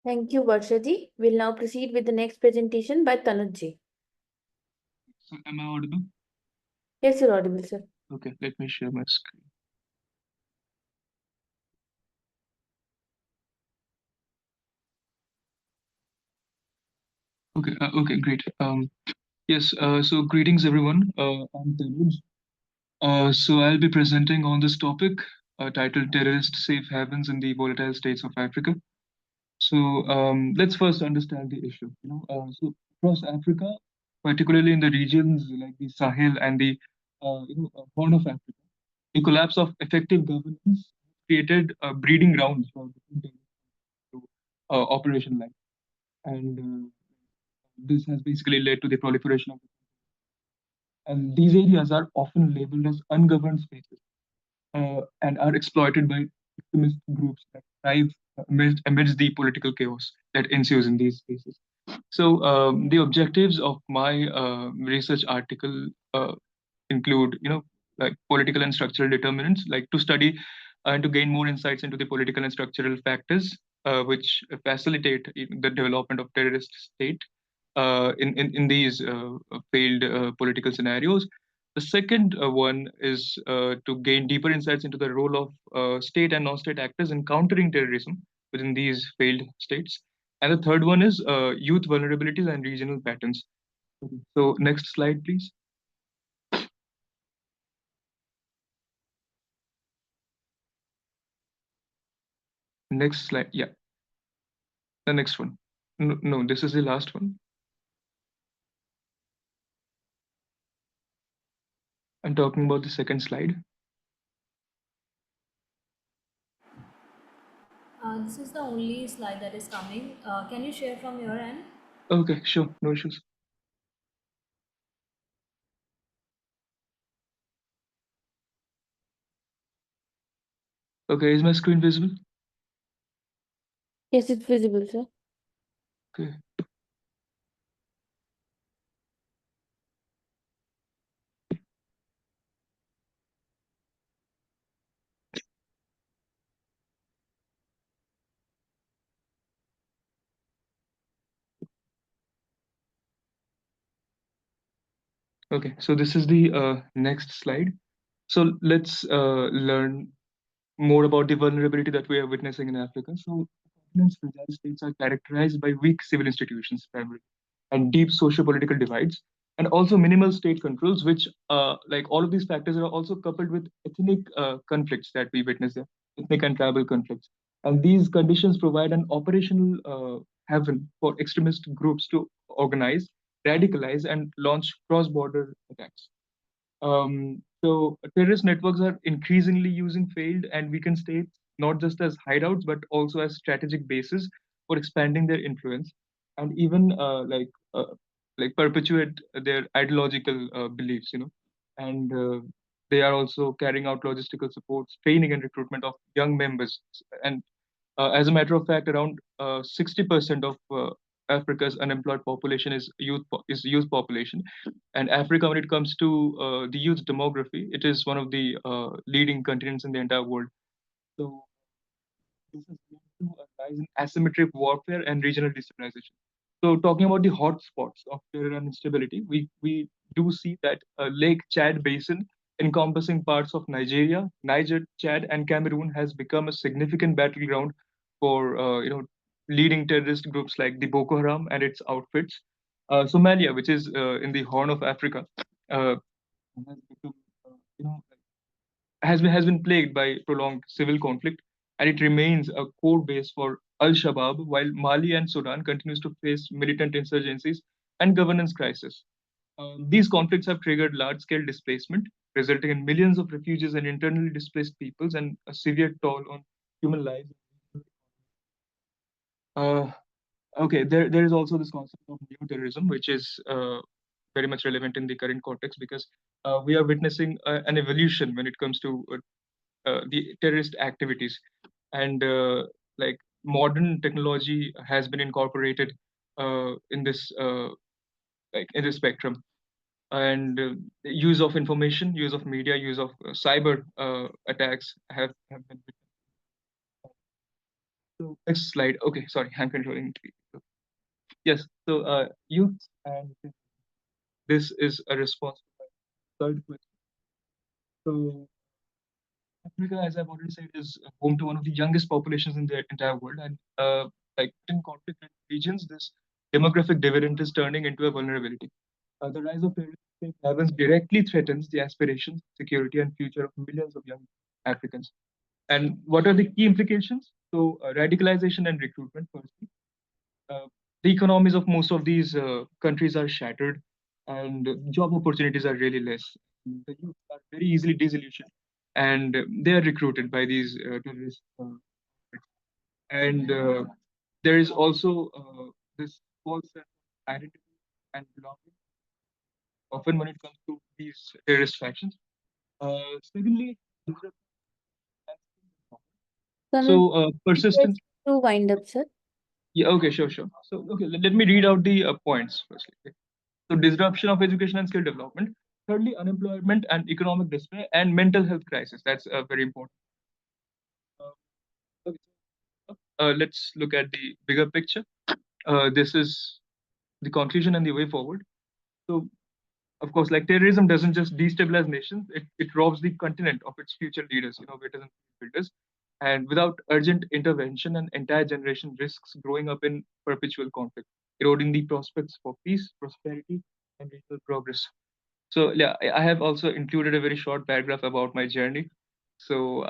Speaker 1: Thank you, Varshaji. We'll now proceed with the next presentation by Tanuj.
Speaker 15: So am I audible?
Speaker 1: Yes, you're audible, sir.
Speaker 15: Okay, let me share my screen. Okay, great. Yes, so greetings everyone. I'm Tanuj. So I'll be presenting on this topic titled Terrorist Safe Havens in the Volatile States of Africa. So let's first understand the issue. So across Africa, particularly in the regions like the Sahel and the Horn of Africa. The collapse of effective governance created breeding grounds for different operation life, and this has basically led to the proliferation of. And these areas are often labeled as ungoverned spaces and are exploited by extremist groups that thrive amidst the political chaos that ensues in these spaces. So the objectives of my research article include, like political and structural determinants, like to study and to gain more insights into the political and structural factors which facilitate the development of terrorist state in these failed political scenarios. The second one is to gain deeper insights into the role of state and non-state actors in countering terrorism within these failed states. And the third one is youth vulnerabilities and regional patterns. So next slide, please. Next slide, yeah. The next one. No, this is the last one. I'm talking about the second slide.
Speaker 16: This is the only slide that is coming. Can you share from your end?
Speaker 15: Okay, sure, no issues. Okay, is my screen visible?
Speaker 1: Yes, it's visible, sir.
Speaker 15: Okay. Okay, so this is the next slide. So let's learn more about the vulnerability that we are witnessing in Africa. So continent's fragile states are characterized by weak civil institutions primarily, and deep socio-political divides, and also minimal state controls, which like all of these factors are also coupled with ethnic conflicts that we witness there, ethnic and tribal conflicts. And these conditions provide an operational haven for extremist groups to organize, radicalize, and launch cross-border attacks. So terrorist networks are increasingly using failed and weakened states not just as hideouts but also as strategic bases for expanding their influence, and even like perpetuate their ideological beliefs. And they are also carrying out logistical support, training, and recruitment of young members. And as a matter of fact, around 60% of Africa's unemployed population is youth population, and Africa, when it comes to the youth demography, it is one of the leading continents in the entire world. So this has led to a rise in asymmetric warfare and regional destabilization. So talking about the hotspots of terror and instability, we do see that Lake Chad Basin, encompassing parts of Nigeria, Niger, Chad, and Cameroon, has become a significant battleground for leading terrorist groups like the Boko Haram and its outfits. Somalia, which is in the Horn of Africa, has become, has been plagued by prolonged civil conflict, and it remains a core base for Al-Shabaab, while Mali and Sudan continues to face militant insurgencies and governance crisis. These conflicts have triggered large-scale displacement, resulting in millions of refugees and internally displaced peoples and a severe toll on human lives. Okay, there is also this concept of new terrorism, which is very much relevant in the current context because we are witnessing an evolution when it comes to the terrorist activities, and like modern technology has been incorporated in this like in this spectrum, and use of information, use of media, use of cyber attacks have been. So next slide. Okay, sorry, I'm controlling. Yes, so youth, and this is a response to my third question. So Africa, as I've already said, is home to one of the youngest populations in the entire world, and like in conflict regions, this demographic dividend is turning into a vulnerability. The rise of terrorism violence directly threatens the aspirations, security, and future of millions of young Africans. And what are the key implications? So, radicalization and recruitment, firstly. The economies of most of these countries are shattered. and job opportunities are really less. The youth are very easily disillusioned, and they are recruited by these terrorist groups. And there is also this false sense of identity and belonging, often when it comes to these terrorist factions. Secondly, disruption and skill development.
Speaker 1: Tanuj,
Speaker 15: So
Speaker 1: request
Speaker 15: persistence.
Speaker 1: to wind up, sir.
Speaker 15: Yeah, okay, sure. So, okay, let me read out the points firstly. Okay. So, disruption of education and skill development. Thirdly, unemployment and economic despair and mental health crisis. That's very important. Okay. Let's look at the bigger picture. This is the conclusion and the way forward. So, of course, like terrorism doesn't just destabilize nations, it robs the continent of its future leaders, innovators, and builders. And without urgent intervention, an entire generation risks growing up in perpetual conflict, eroding the prospects for peace, prosperity, and regional progress. So, yeah, I have also included a very short paragraph about my journey. So,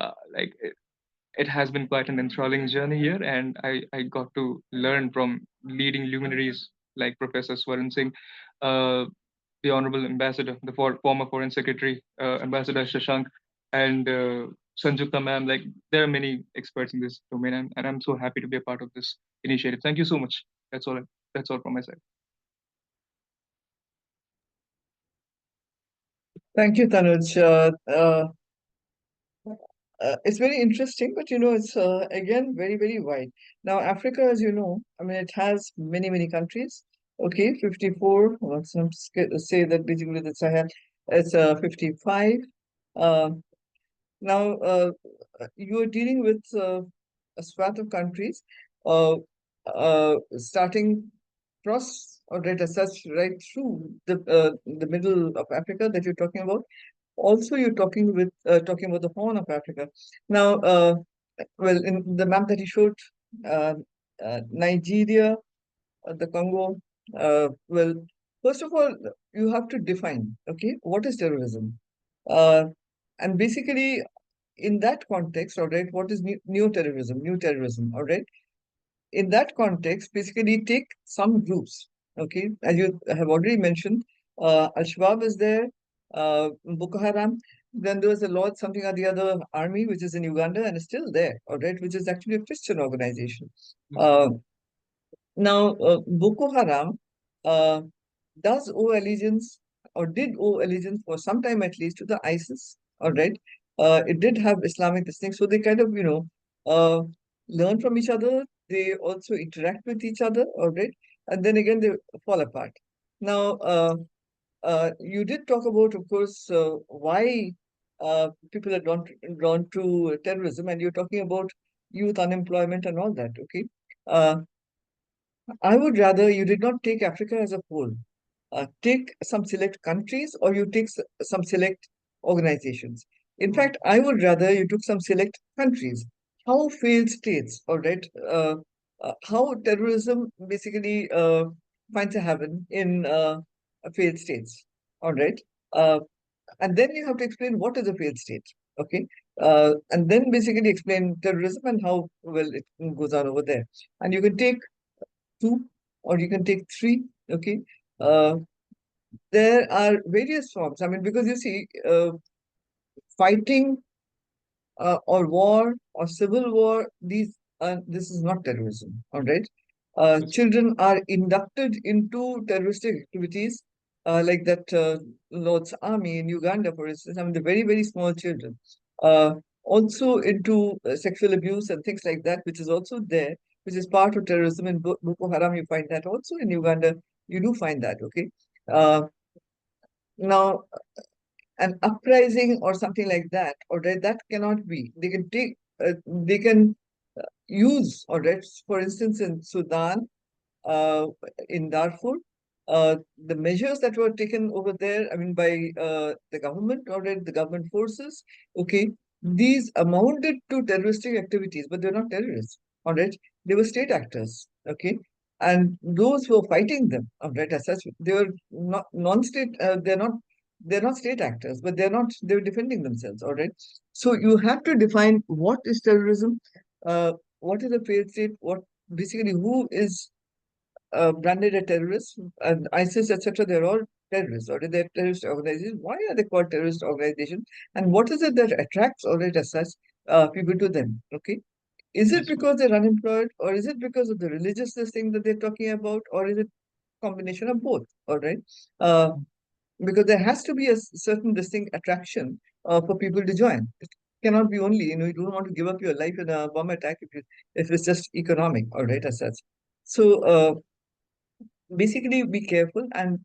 Speaker 15: it has been quite an enthralling journey here, and I got to learn from leading luminaries like Professor Swaran Singh, the Honorable Ambassador, the former Foreign Secretary, Ambassador Shashank, and Sanjukta ma'am. Like, there are many experts in this domain, and I'm so happy to be a part of this initiative. Thank you so much. That's all. That's all from my side.
Speaker 2: Thank you, Tanuj. It's very interesting, but it's again very, very wide. Now, Africa, as you know, I mean, it has many, many countries. Okay, 54. Well, some say that basically the Sahel, it's 55. Uh, Now, you are dealing with a swath of countries, starting across or right as such right through the middle of Africa that you're talking about. Also, you're talking about the Horn of Africa. Now, well, in the map that you showed, uh, Nigeria, the Congo. Well, first of all, you have to define, okay, what is terrorism, and basically in that context, all right, what is new terrorism? New terrorism, all right. In that context, basically take some groups, okay, as you have already mentioned, Al-Shabaab is there, Boko Haram. Then there was a lot, something or the other army, which is in Uganda and is still there, all right, which is actually a Christian organization. Now, Boko Haram uh, does owe allegiance or did owe allegiance for some time at least to the ISIS. All right. It did have Islamic this thing. So they kind of, learn from each other. They also interact with each other. All right. And then again, they fall apart. Now, you did talk about, of course, why people are drawn to terrorism, and you're talking about youth unemployment and all that. Okay. Uh, I would rather you did not take Africa as a whole. Take some select countries or you take some select organizations. In fact, I would rather you took some select countries. How failed states, all right, how terrorism basically finds a haven in failed states, all right. Uh, and then you have to explain what is a failed state, okay. And then basically explain terrorism and how well it goes on over there. And you can take two or you can take three, okay. uh, there are various forms, I mean, because you see, fighting or war or civil war, this is not terrorism, all right. Children are inducted into terroristic activities, like that Lord's Army in Uganda, for instance. I mean, the very, very small children, also into sexual abuse and things like that, which is also there, which is part of terrorism. In Boko Haram, you find that also in Uganda. You do find that, okay. Now, an uprising or something like that, all right, that cannot be. They can take, they can use, all right, for instance, in Sudan, uh, in Darfur, the measures that were taken over there, I mean, by the government, all right, the government forces, okay, these amounted to terroristic activities, but they're not terrorists, all right, they were state actors, okay, and those who were fighting them, all right, as such, they were not non-state, they're not state actors, but they're defending themselves, all right. So you have to define what is terrorism, what is a failed state, what basically who is branded a terrorist, and ISIS, etc. They're all terrorists, or they're terrorist organizations. Why are they called terrorist organizations? And what is it that attracts or it as such people to them? Okay. Is it because they're unemployed, or is it because of the religious thing that they're talking about, or is it combination of both? All right. Because there has to be a certain distinct attraction for people to join. It cannot be only, you don't want to give up your life in a bomb attack if it's just economic, all right, as such. So basically be careful, and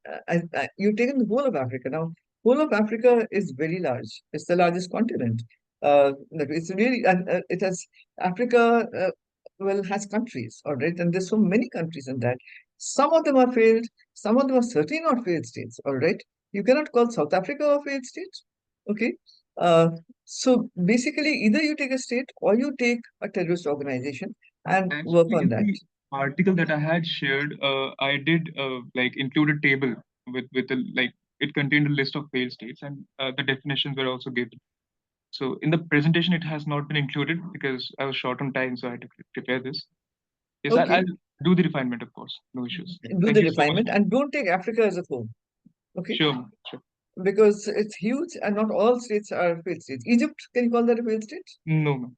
Speaker 2: you've taken the whole of Africa. Now, whole of Africa is very large. It's the largest continent. It's really, and it has, Africa, well, has countries, all right, and there's so many countries in that. Some of them are failed, some of them are certainly not failed states, all right. You cannot call South Africa a failed state, okay. uh, so basically, either you take a state or you take a terrorist organization and work
Speaker 15: Actually,
Speaker 2: on
Speaker 15: in
Speaker 2: that.
Speaker 15: the article that I had shared, I did like include a table with a like it contained a list of failed states, and the definitions were also given. So in the presentation, it has not been included because I was short on time, so I had to prepare this. Yes,
Speaker 2: Okay.
Speaker 15: I'll do the refinement, of course, no issues.
Speaker 2: Do
Speaker 15: Thank
Speaker 2: the
Speaker 15: you so much.
Speaker 2: refinement and don't take Africa as a whole. Okay.
Speaker 15: Sure, sure.
Speaker 2: Because it's huge and not all states are failed states. Egypt, can you call that a failed state?
Speaker 15: No, ma'am.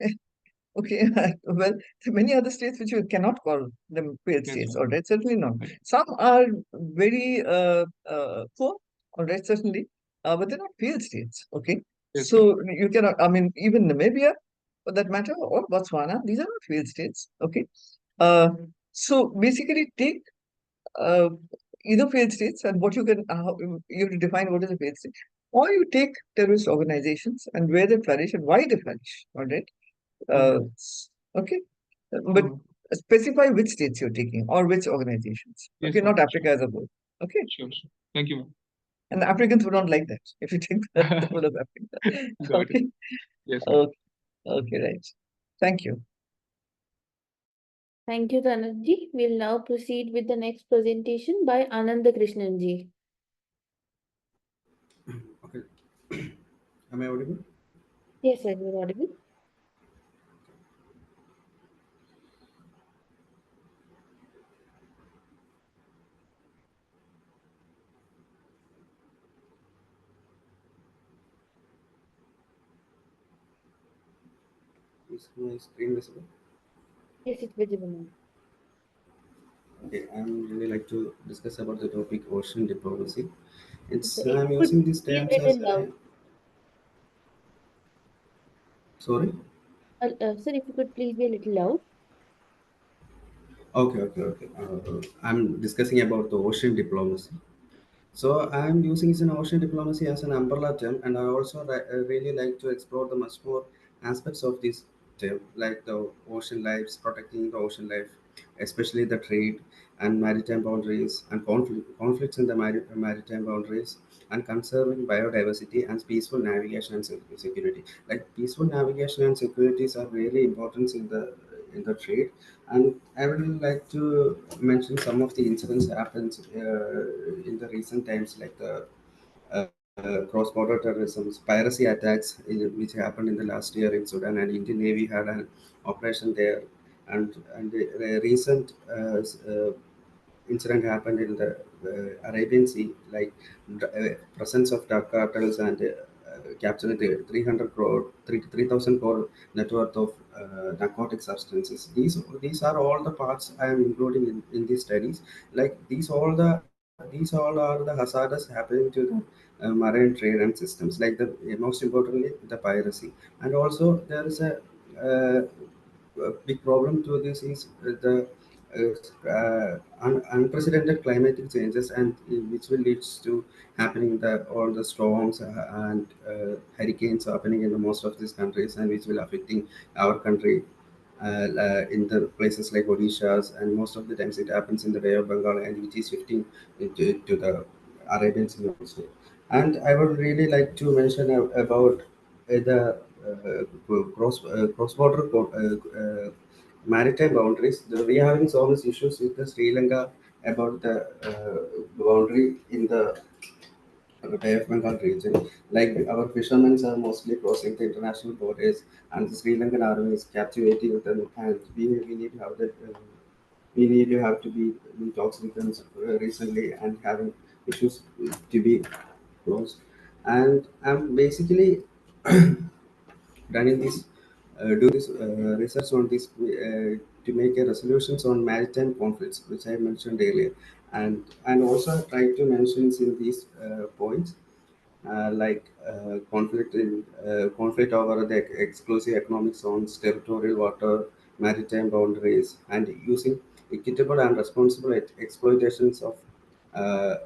Speaker 2: Okay. Well, there are many other states which you cannot call them failed
Speaker 15: Yes,
Speaker 2: states.
Speaker 15: ma'am.
Speaker 2: All right, certainly not. Some are very poor. All right, certainly, but they're not failed states. Okay.
Speaker 15: Yes,
Speaker 2: So you cannot. I mean, even Namibia, for that matter, or Botswana, these are not failed states. Okay. So basically, take uh, either failed states, and what you can you have to define what is a failed state, or you take terrorist organizations and where they flourish and why they flourish. All right. Okay. But specify which states you're taking or which organizations.
Speaker 15: Yes,
Speaker 2: Okay,
Speaker 15: ma'am.
Speaker 2: not Africa as a whole. Okay.
Speaker 15: Sure, sure. Thank you, ma'am.
Speaker 2: And the Africans would not like that if you take the whole of Africa.
Speaker 15: Got
Speaker 2: Okay.
Speaker 15: it. Yes, ma'am.
Speaker 2: Okay. Okay, right. Thank you.
Speaker 1: Thank you, Dhananji. We'll now proceed with the next presentation by Ananda Krishnanji.
Speaker 17: Okay. Am I audible?
Speaker 1: Yes, sir, you're audible.
Speaker 17: Is my screen visible?
Speaker 1: Yes, it's visible now.
Speaker 17: Okay, I'm really like to discuss about the topic ocean diplomacy. It's
Speaker 1: Okay, if
Speaker 17: I'm
Speaker 1: you could
Speaker 17: using these
Speaker 1: be a
Speaker 17: terms as
Speaker 1: little loud.
Speaker 17: sorry.
Speaker 1: Sir, if you could please be a little loud.
Speaker 17: Okay. I'm discussing about the ocean diplomacy. So I'm using this in ocean diplomacy as an umbrella term, and I also really like to explore the much more aspects of this term, like the ocean lives, protecting the ocean life, especially the trade and maritime boundaries and conflicts in the maritime boundaries, and conserving biodiversity and peaceful navigation and security. Like peaceful navigation and securities are really important in the trade, and I would like to mention some of the incidents happened in the recent times, like the cross-border terrorism, piracy attacks, which happened in the last year in Sudan, and Indian Navy had an operation there, and the recent incident happened in the Arabian Sea, like presence of drug cartels and capturing the 300 crore, 3,000 crore net worth of narcotic substances. These are all the parts I am including in these studies. Like these all are the hazards happening to the marine trade and systems. Like the most importantly, the piracy, and also there is a big problem to this is the unprecedented climatic changes, and which will lead to happening the all the storms and hurricanes happening in the most of these countries, and which will affecting our country in the places like Odisha, and most of the times it happens in the Bay of Bengal, and which is shifting to the Arabian Sea also. And I would really like to mention about the cross border maritime boundaries. We are having so much issues with the Sri Lanka about the boundary in the Bay of Bengal region. Like our fishermen are mostly crossing the international borders, and the Sri Lankan army is captivating them, and we need to have that. We need to have to be in talks with them recently, and having issues to be closed. And I'm basically running this, do this research on this to make a resolutions on maritime conflicts, which I mentioned earlier, and also try to mention in these points like conflict over the exclusive economic zones, territorial water, maritime boundaries, and using equitable and responsible exploitations of uh,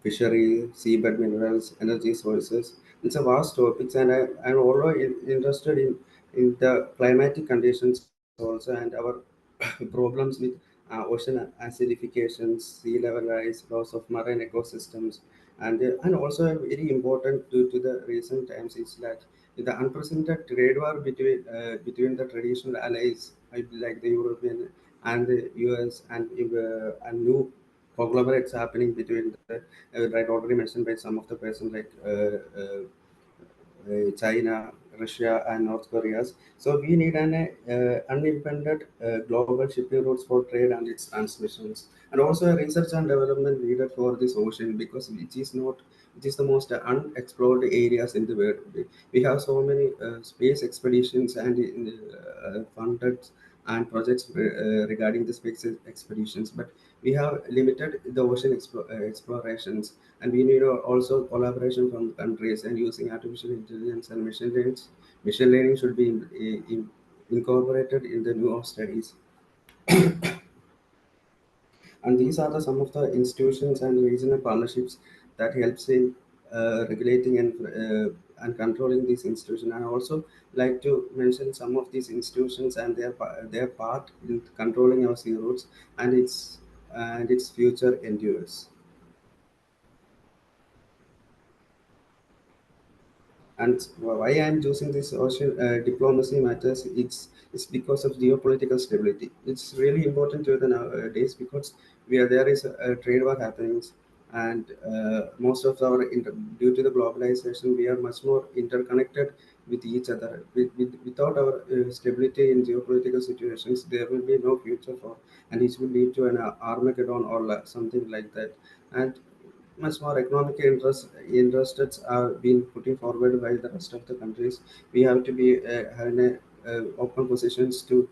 Speaker 17: fishery, seabed minerals, energy sources. It's a vast topic, and I'm also interested in the climatic conditions also and our problems with ocean acidification, sea level rise, loss of marine ecosystems, and also very important due to the recent times is that the unprecedented trade war between the traditional allies like the European and the US and new conglomerates happening between the right already mentioned by some of the person like China, Russia, and North Korea. So we need an unimpeded global shipping routes for trade and its transmissions, and also a research and development needed for this ocean because it is the most unexplored areas in the world. We have so many space expeditions and funded and projects regarding the space expeditions, but we have limited the ocean explorations, and we need also collaboration from countries and using artificial intelligence and machine learning. Machine learning should be incorporated in the new studies. And these are some of the institutions and regional partnerships that helps in regulating and controlling these institutions. And I also like to mention some of these institutions and their part in controlling our sea routes and its future endures. And why I'm choosing this ocean diplomacy matters, it's because of geopolitical stability. It's really important to the nowadays because there is a trade war happening, and most of due to the globalization we are much more interconnected with each other. Without our stability in geopolitical situations, there will be no future for, and it will lead to an Armageddon or something like that. And much more economic interests are being putting forward by the rest of the countries. We have to be having open positions to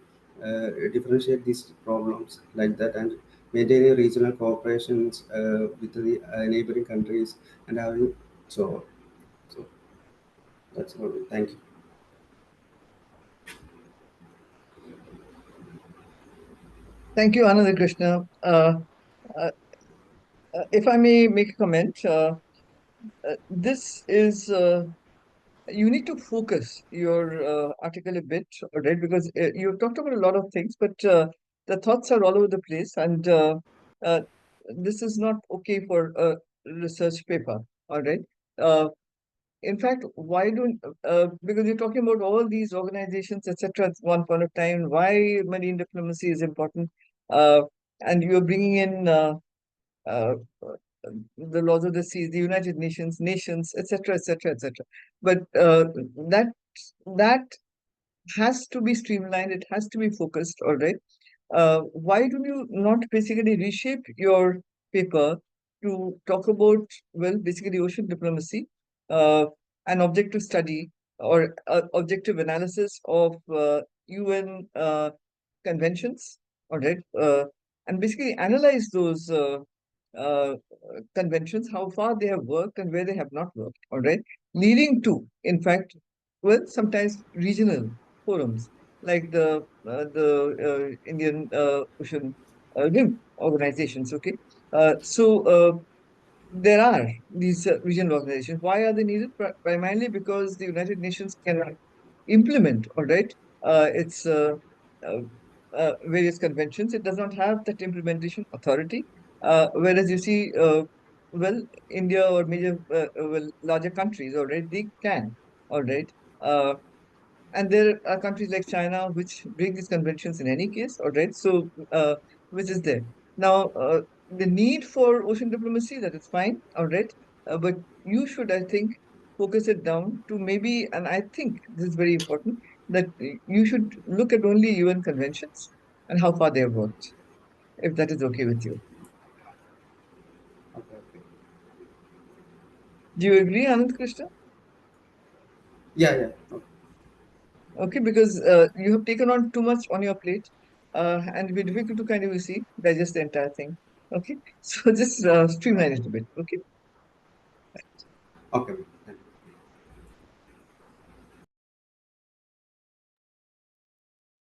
Speaker 17: differentiate these problems like that and maintaining regional cooperations with the neighboring countries and having so so that's all. Thank you.
Speaker 2: Thank you, Anand Krishna. Uh, if I may make a comment, this is you need to focus your article a bit, right? Because you've talked about a lot of things, but the thoughts are all over the place, and uh, this is not okay for a research paper, all right? Uh, in fact, why don't because you're talking about all these organizations, etc. At one point of time, why marine diplomacy is important, uh, and you're bringing in uh, the laws of the seas, the United Nations, etc., etc., etc. But that that has to be streamlined. It has to be focused. All right. Why do you not basically reshape your paper to talk about, well, basically ocean diplomacy, uh, an objective study or objective analysis of UN conventions, all right, and basically analyze those uh, conventions, how far they have worked and where they have not worked, all right, leading to, in fact, well, sometimes regional forums like the Indian Ocean Rim organizations, okay. So there are these regional organizations. Why are they needed? Primarily because the United Nations cannot implement, all right, its uh, various conventions. It does not have that implementation authority. Whereas you see, well, India or major, well, larger countries, all right, they can, all right. Uh, and there are countries like China which bring these conventions in any case, all right? So, which is there. Now, the need for ocean diplomacy, that is fine, all right? But you should, I think, focus it down to maybe, and I think this is very important, that you should look at only UN conventions and how far they have worked, if that is okay with you.
Speaker 17: Okay, okay.
Speaker 2: Do you agree, Anand Krishna?
Speaker 17: Yeah, yeah. Okay.
Speaker 2: Okay, because you have taken on too much on your plate, and it'll be difficult to kind of, you see, digest the entire thing. Okay, so just streamline it a bit. Okay.
Speaker 17: Okay.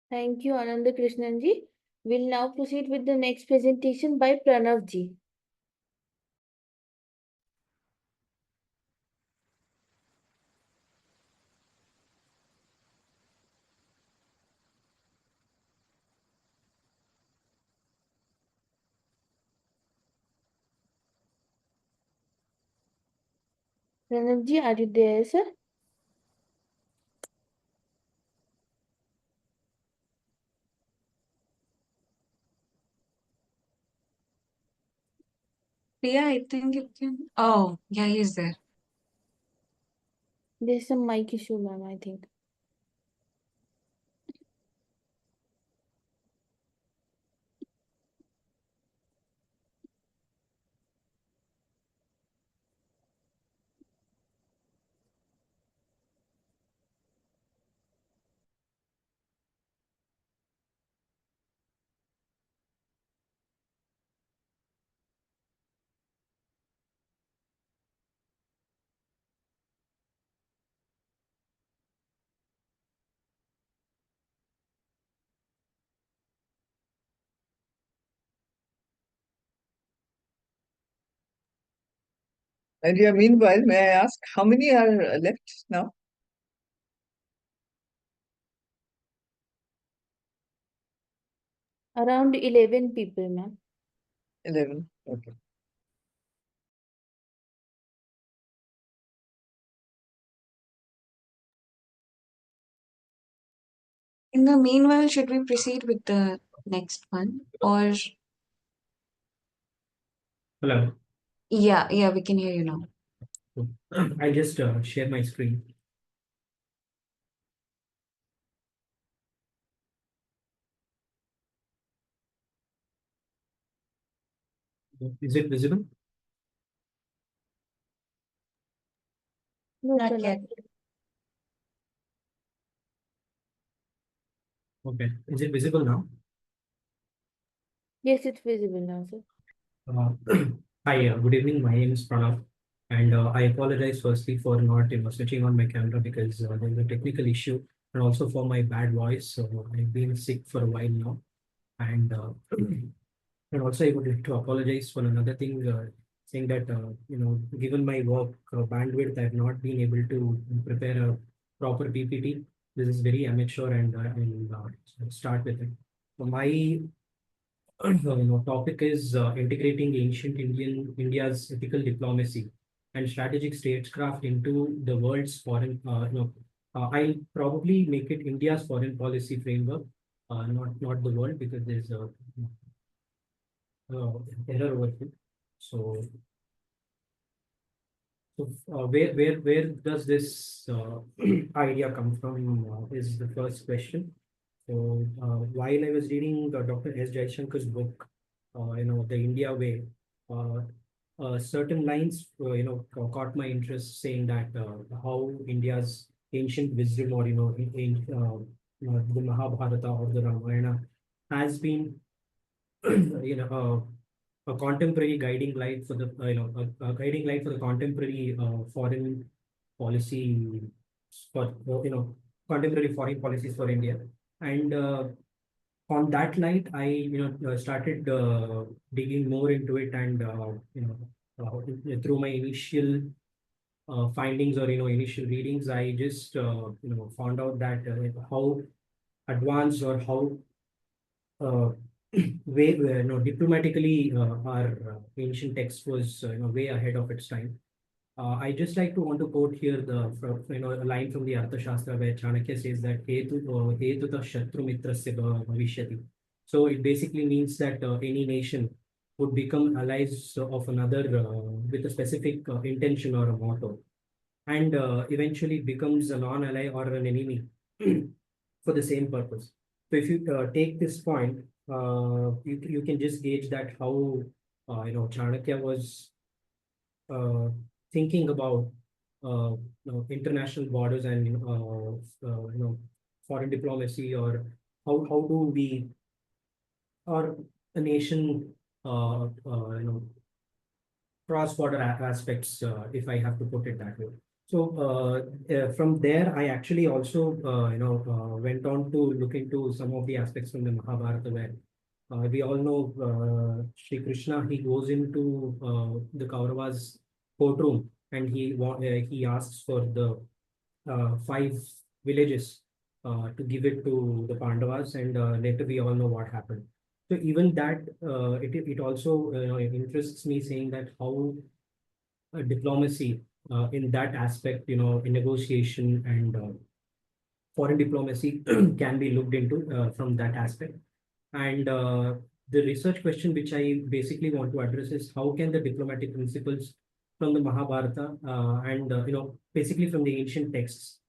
Speaker 1: Thank you, Ananda Krishnanji. We'll now proceed with the next presentation by Pranavji. Pranavji, are you there, sir?
Speaker 7: Yeah, I think you can. Oh, yeah, he's there.
Speaker 1: There's some mic issue, ma'am, I think.
Speaker 2: And yeah, meanwhile, may I ask how many are left now?
Speaker 1: Around 11 people, ma'am.
Speaker 2: 11. Okay.
Speaker 7: In the meanwhile, should we proceed with the next one? Or
Speaker 18: Hello.
Speaker 7: yeah, we can hear you now.
Speaker 18: I just share my screen. Is it visible?
Speaker 1: No,
Speaker 7: Not
Speaker 1: sir,
Speaker 7: yet.
Speaker 18: Okay. Is it visible now?
Speaker 1: Yes, it's visible now, sir.
Speaker 18: Hi, good evening. My name is Pranav, and I apologize firstly for not switching on my camera because there's a technical issue, and also for my bad voice. So I've been sick for a while now, and and also I would like to apologize for another thing, saying that given my work bandwidth, I've not been able to prepare a proper PPT. This is very amateur, and I'll start with it. So my topic is integrating ancient India's ethical diplomacy and strategic statecraft into the world's foreign. I'll probably make it India's foreign policy framework, not the world, because there's a error over here. So, where does this idea come from? Is the first question. So while I was reading Dr. S. Jaishankar's book, The India Way, certain lines, caught my interest, saying that how India's ancient wisdom, or the Mahabharata or the Ramayana, has been, a contemporary guiding light for the, a guiding light for the contemporary foreign policy for, contemporary foreign policies for India. And on that light, I started digging more into it, and through my initial findings, or initial readings, I just found out that how advanced, or how uh, diplomatically our ancient text was way ahead of its time. I just like to want to quote here a line from the Arthashastra, where Chanakya says that hetuta shatru mitrasya bhavishyati. So it basically means that any nation would become allies of another with a specific intention or a motto, and eventually becomes a non-ally or an enemy for the same purpose. So if you take this point, you can just gauge that how Chanakya was thinking about international borders and foreign diplomacy, or how do we, or a nation cross-border aspects, if I have to put it that way. So from there, I actually also went on to look into some of the aspects from the Mahabharata, where we all know Sri Krishna. He goes into the Kauravas' courtroom, and he asks for the 5 villages to give it to the Pandavas, and later we all know what happened. So even that, it also interests me, saying that how diplomacy in that aspect, in negotiation and foreign diplomacy can be looked into from that aspect. And the research question which I basically want to address is, how can the diplomatic principles from the Mahabharata and basically from the ancient texts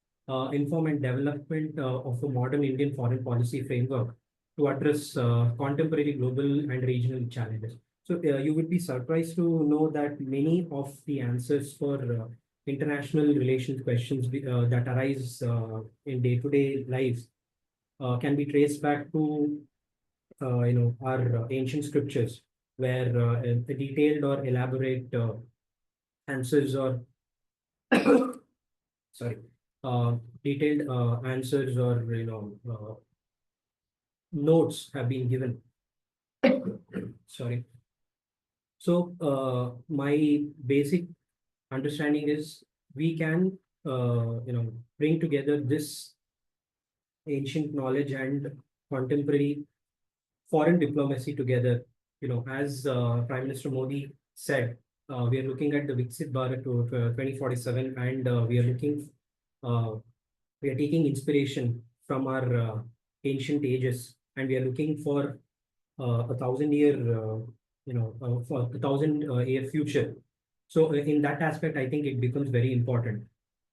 Speaker 18: inform and development of a modern Indian foreign policy framework to address contemporary global and regional challenges. So you would be surprised to know that many of the answers for international relations questions that arise in day-to-day lives can be traced back to our ancient scriptures, where the detailed or elaborate answers, or sorry, detailed answers, or notes have been given. Sorry. So my basic understanding is, we can bring together this ancient knowledge and contemporary foreign diplomacy together. As Prime Minister Modi said, we are looking at the Viksit Bharat to 2047, and we are taking inspiration from our ancient ages, and we are looking for a 1,000-year, for a 1,000-year future. So in that aspect, I think it becomes very important.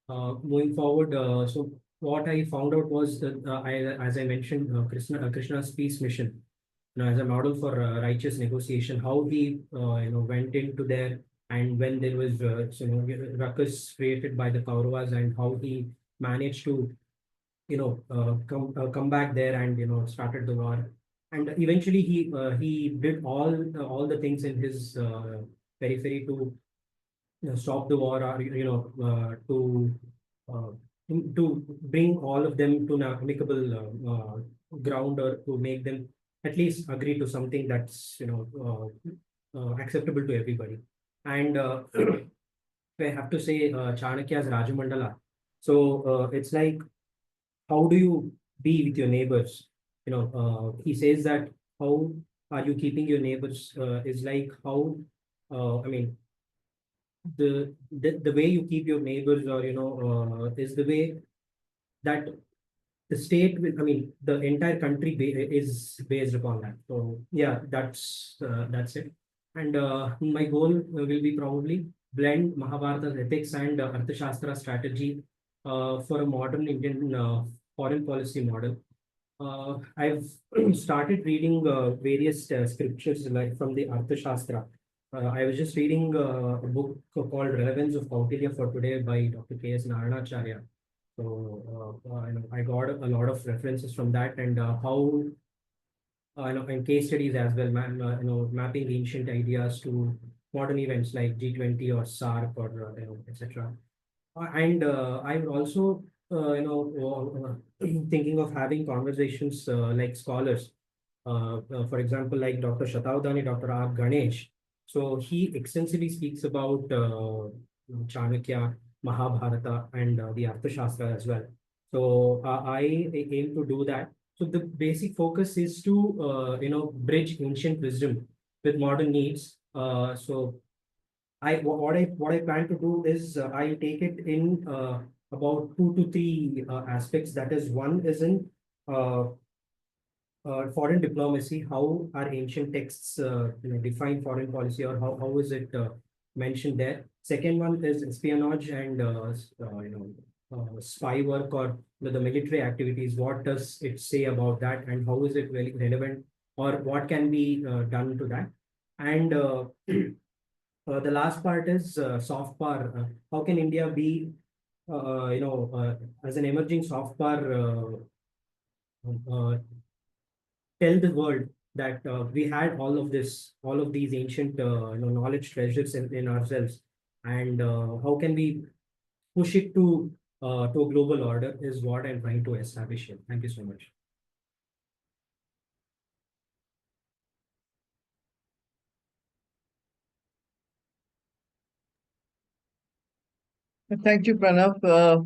Speaker 18: Moving forward, so what I found out was that, as I mentioned, Krishna's peace mission, as a model for righteous negotiation, how he went into there, and when there was ruckus created by the Kauravas, and how he managed to come back there and started the war, and eventually he did all the things in his periphery to stop the war, or uh, to bring all of them to an amicable ground, or to make them at least agree to something that's acceptable to everybody. And I have to say, Chanakya's Rajamandala. So it's like, how do you be with your neighbors? He says that, how are you keeping your neighbors is like how, I mean, the way you keep your neighbors, or is the way that the state will, I mean, the entire country is based upon that. So yeah, that's it. And my goal will be probably blend Mahabharata's ethics and Arthashastra strategy for a modern Indian foreign policy model. I've started reading various scriptures, like from the Arthashastra. I was just reading a book called Relevance of Kautilya for Today by Dr. K.S. Naranacharya. So I got a lot of references from that, and how and case studies as well, mapping ancient ideas to modern events like G20 or SARC, or etc. And I would also thinking of having conversations like scholars, for example, like Dr. Shatavdani, Dr. R. Ganesh. So he extensively speaks about Chanakya, Mahabharata, and the Arthashastra as well. So I aim to do that. So the basic focus is to bridge ancient wisdom with modern needs. So what I plan to do is, I take it in about 2 to 3 aspects. That is, one is in foreign diplomacy, how our ancient texts define foreign policy, or how is it mentioned there. Second one is espionage and spy work, or the military activities. What does it say about that, and how is it really relevant, or what can be done to that? And The last part is soft power. How can India be, as an emerging soft power, tell the world that we had all of this, all of these ancient, knowledge treasures in ourselves, and how can we push it to a global order is what I'm trying to establish here. Thank you so much.
Speaker 2: Thank you, Pranav.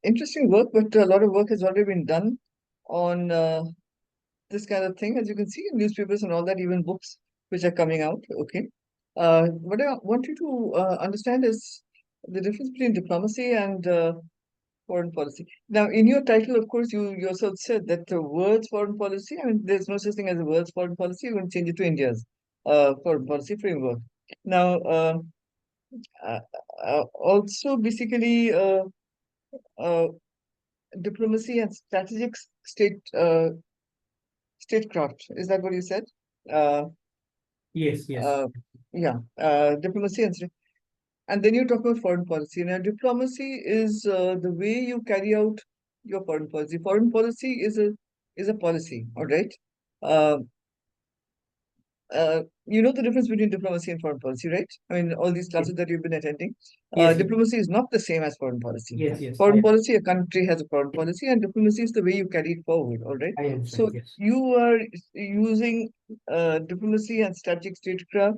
Speaker 2: Interesting work, but a lot of work has already been done on this kind of thing, as you can see in newspapers and all that, even books which are coming out. Okay. What I want you to understand is the difference between diplomacy and foreign policy. Now, in your title, of course, you yourself said that the words foreign policy, I mean, there's no such thing as a words foreign policy. You're going to change it to India's foreign policy framework. Now, also basically, diplomacy and strategic statecraft. Is that what you said?
Speaker 18: Yes, yes.
Speaker 2: Yeah, diplomacy and then you talk about foreign policy. Now, diplomacy is the way you carry out your foreign policy. Foreign policy is a policy, all right? Uh, you know the difference between diplomacy and foreign policy, right? I mean, all these classes that you've been attending.
Speaker 18: Yes, yes.
Speaker 2: Diplomacy is not the same as foreign policy.
Speaker 18: Yes, yes.
Speaker 2: Foreign policy, a country has a foreign policy, and diplomacy is the way you carry it forward, all right?
Speaker 18: I understand,
Speaker 2: So
Speaker 18: yes.
Speaker 2: you are using diplomacy and strategic statecraft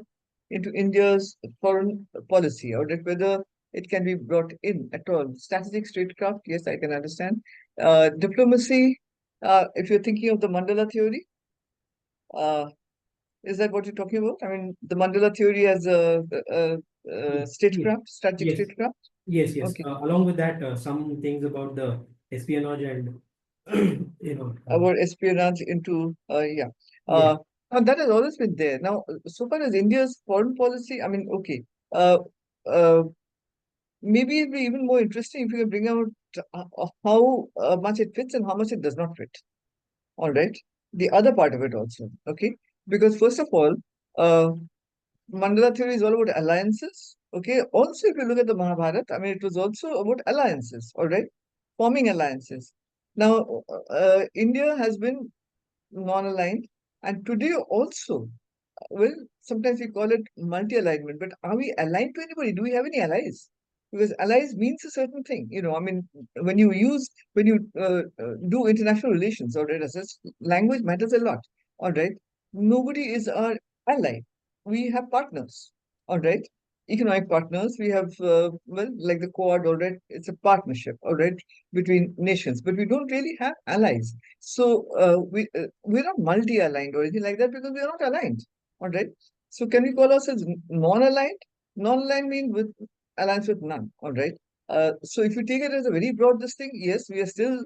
Speaker 2: into India's foreign policy, or that whether it can be brought in at all. Strategic statecraft, yes, I can understand. Diplomacy, if you're thinking of the Mandala theory, is that what you're talking about? I mean, the Mandala theory as a statecraft, strategic
Speaker 18: Yes,
Speaker 2: statecraft?
Speaker 18: yes, yes.
Speaker 2: Okay.
Speaker 18: Along with that, some things about the espionage and,
Speaker 2: Our espionage into, yeah.
Speaker 18: Yeah.
Speaker 2: And that has always been there. Now, so far as India's foreign policy, I mean, okay, uh, uh, maybe it'd be even more interesting if you can bring out how much it fits and how much it does not fit. All right. The other part of it also. Okay. Because first of all, Mandala theory is all about alliances. Okay. Also, if you look at the Mahabharata, I mean, it was also about alliances. All right. Forming alliances. Now, India has been non-aligned, and today also, well, sometimes we call it multi-alignment, but are we aligned to anybody? Do we have any allies? Because allies means a certain thing, I mean, when you do international relations, all right, as such, language matters a lot, all right. Nobody is our ally. We have partners, all right. Economic partners. We have, well, like the Quad, all right. It's a partnership, all right, between nations, but we don't really have allies. So we're not multi-aligned or anything like that because we are not aligned. All right. So can we call ourselves non-aligned? Non-aligned means with alliance with none. All right. So if you take it as a very broad this thing, yes, we are still,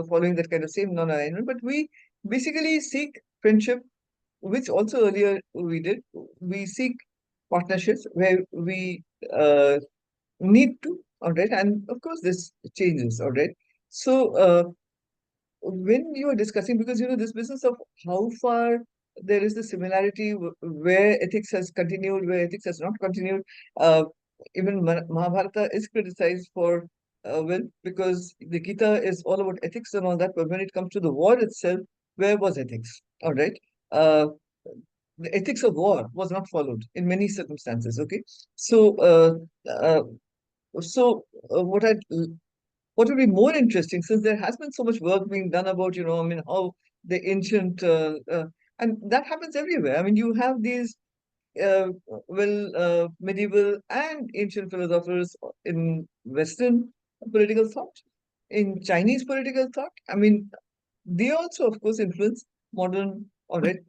Speaker 2: following that kind of same non-alignment, but we basically seek friendship, which also earlier we did. We seek partnerships where we need to. All right. And of course, this changes. All right. So when you are discussing, because this business of how far there is the similarity where ethics has continued, where ethics has not continued, even Mahabharata is criticized for, well, because the Gita is all about ethics and all that, but when it comes to the war itself, where was ethics? All right. The ethics of war was not followed in many circumstances. Okay. So, what would be more interesting, since there has been so much work being done about, I mean, how the ancient, and that happens everywhere. I mean, you have these, medieval and ancient philosophers in Western political thought, in Chinese political thought. I mean, they also, of course, influence modern, all right,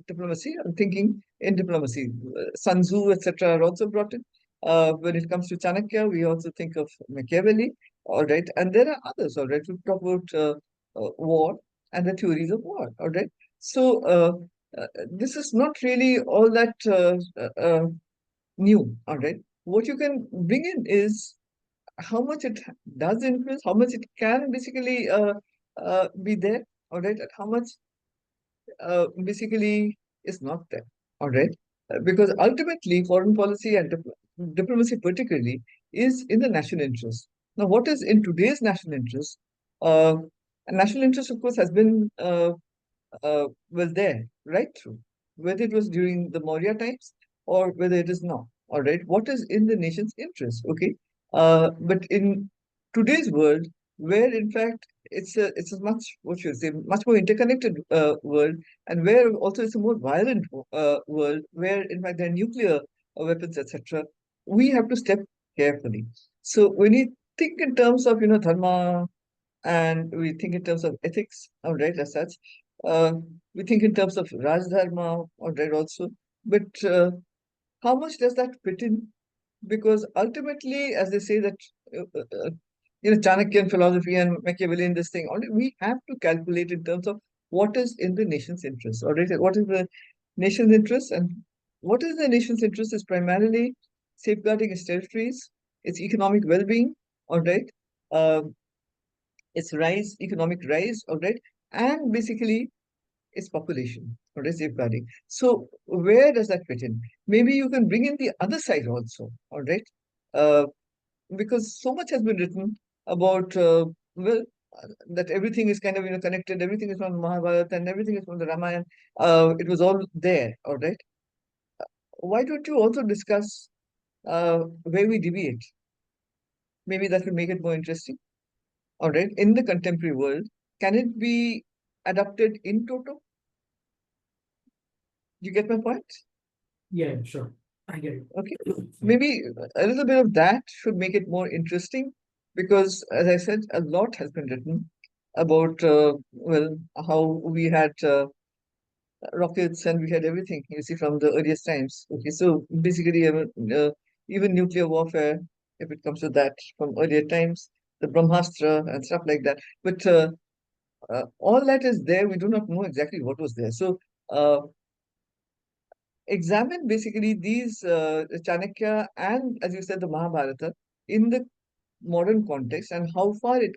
Speaker 2: diplomacy and thinking in diplomacy. Sun Tzu, etc., are also brought in. When it comes to Chanakya, we also think of Machiavelli, all right, and there are others, all right. We talk about war and the theories of war, all right. So this is not really all that new, all right. What you can bring in is how much it does influence, how much it can basically be there, all right, and how much basically is not there, all right. because ultimately foreign policy and diplomacy particularly is in the national interest. Now, what is in today's national interest? And national interest, of course, has been was there right through, whether it was during the Maurya times or whether it is now. All right, what is in the nation's interest? Okay, but in today's world, where in fact it's a much, what should I say, much more interconnected world, and where also it's a more violent world, where in fact there are nuclear weapons, etc. We have to step carefully. So when you think in terms of dharma, and we think in terms of ethics, all right, as such. Uh, we think in terms of Raj Dharma, all right, also. But how much does that fit in? Because ultimately, as they say that, Chanakyan philosophy and Machiavellian this thing, we have to calculate in terms of what is in the nation's interest, all right? What is the nation's interest? And what is the nation's interest is primarily safeguarding its territories, its economic well-being, all right? Its rise, economic rise, all right, and basically its population, all right, safeguarding. So where does that fit in? Maybe you can bring in the other side also, all right, uh, because so much has been written about, that everything is kind of connected, everything is from Mahabharata and everything is from the Ramayana. It was all there, all right. Why don't you also discuss where we deviate? Maybe that will make it more interesting. All right, in the contemporary world, can it be adapted in toto? You get my point?
Speaker 18: Yeah, sure. I get it.
Speaker 2: Okay, maybe a little bit of that should make it more interesting, because, as I said, a lot has been written about, how we had rockets and we had everything, you see, from the earliest times. Okay, so basically, even nuclear warfare, if it comes to that, from earlier times, the Brahmastra and stuff like that. But all that is there. We do not know exactly what was there. So examine basically these Chanakya and, as you said, the Mahabharata in the modern context, and how far it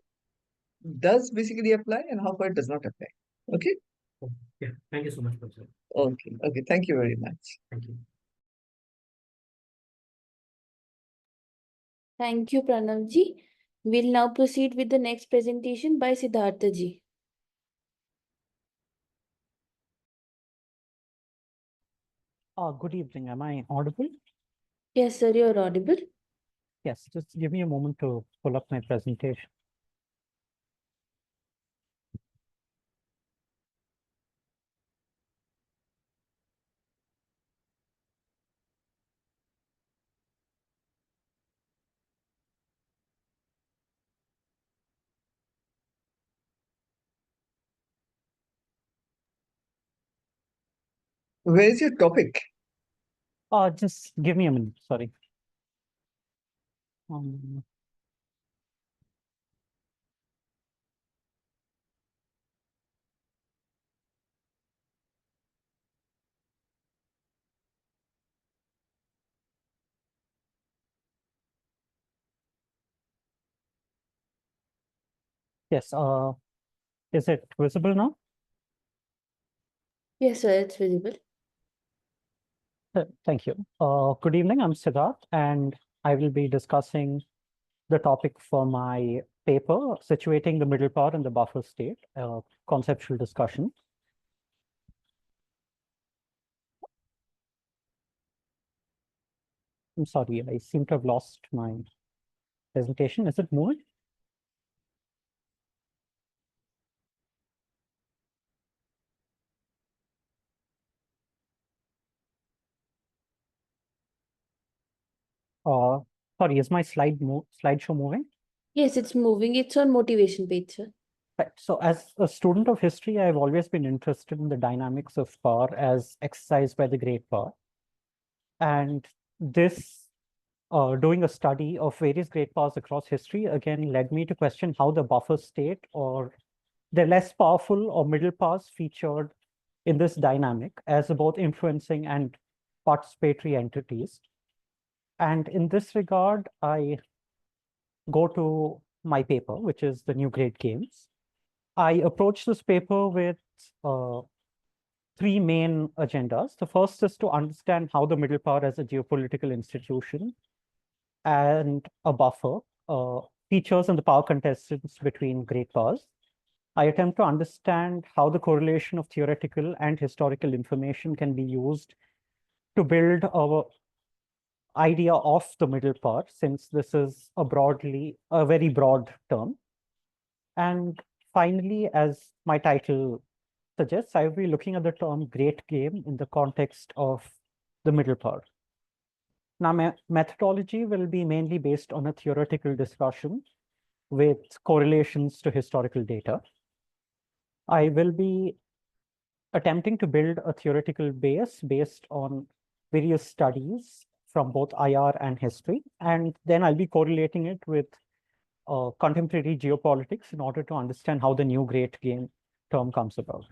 Speaker 2: does basically apply and how far it does not apply. Okay?
Speaker 18: Yeah, thank you so much, Professor.
Speaker 2: Okay, okay. Thank you very much.
Speaker 18: Thank you.
Speaker 1: Thank you, Pranavji. We'll now proceed with the next presentation by Siddhartha ji.
Speaker 19: Good evening. Am I audible?
Speaker 1: Yes, sir, you're audible.
Speaker 19: Yes, just give me a moment to pull up my presentation.
Speaker 2: Where is your topic?
Speaker 19: Just give me a minute. Sorry. Yes. Is it visible now?
Speaker 1: Yes, sir, it's visible.
Speaker 19: Thank you. Good evening. I'm Siddharth, and I will be discussing the topic for my paper, Situating the Middle Power in the Buffer State, conceptual discussion. I'm sorry, I seem to have lost my presentation. Is it moving? Sorry, is my slideshow moving?
Speaker 1: Yes, it's moving. It's on motivation page, sir.
Speaker 19: Right. So as a student of history, I've always been interested in the dynamics of power as exercised by the great power. And this, doing a study of various great powers across history, again, led me to question how the buffer state or the less powerful or middle powers featured in this dynamic as both influencing and participatory entities. And in this regard, I go to my paper, which is the New Great Games. I approach this paper with three main agendas. The first is to understand how the middle power as a geopolitical institution and a buffer features in the power contestants between great powers. I attempt to understand how the correlation of theoretical and historical information can be used to build our idea of the middle power, since this is a very broad term. And finally, as my title suggests, I will be looking at the term great game in the context of the middle power. Now, methodology will be mainly based on a theoretical discussion with correlations to historical data. I will be attempting to build a theoretical base based on various studies from both IR and history, and then I'll be correlating it with contemporary geopolitics in order to understand how the new great game term comes about.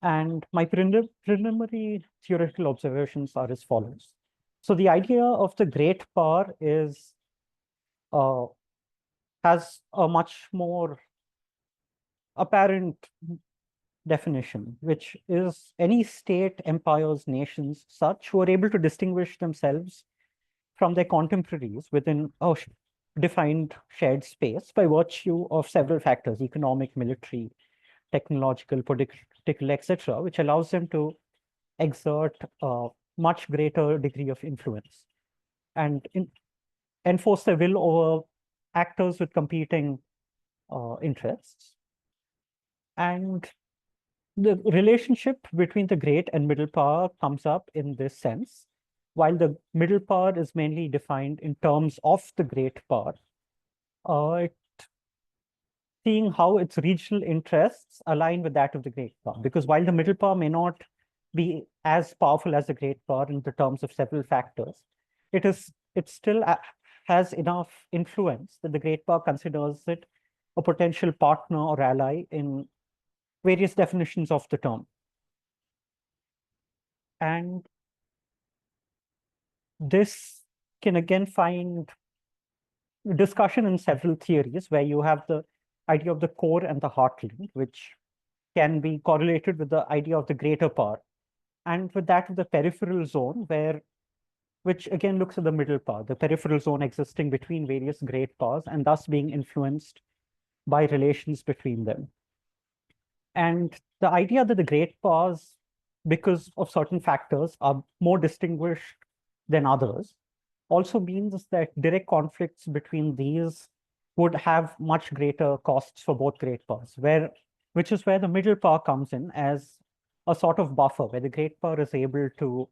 Speaker 19: And my preliminary theoretical observations are as follows. So the idea of the great power is has a much more apparent definition, which is any state, empires, nations, such who are able to distinguish themselves from their contemporaries within a defined shared space by virtue of several factors: economic, military, technological, political, etc., which allows them to exert a much greater degree of influence and enforce their will over actors with competing interests. And the relationship between the great and middle power comes up in this sense. While the middle power is mainly defined in terms of the great power, seeing how its regional interests align with that of the great power. Because while the middle power may not be as powerful as the great power in the terms of several factors, it still has enough influence that the great power considers it a potential partner or ally in various definitions of the term. And this can again find discussion in several theories, where you have the idea of the core and the heartland, which can be correlated with the idea of the greater power, and with that of the peripheral zone, which again looks at the middle power, the peripheral zone existing between various great powers and thus being influenced by relations between them. And the idea that the great powers, because of certain factors, are more distinguished than others, also means that direct conflicts between these would have much greater costs for both great powers, which is where the middle power comes in as a sort of buffer, where the great power is able to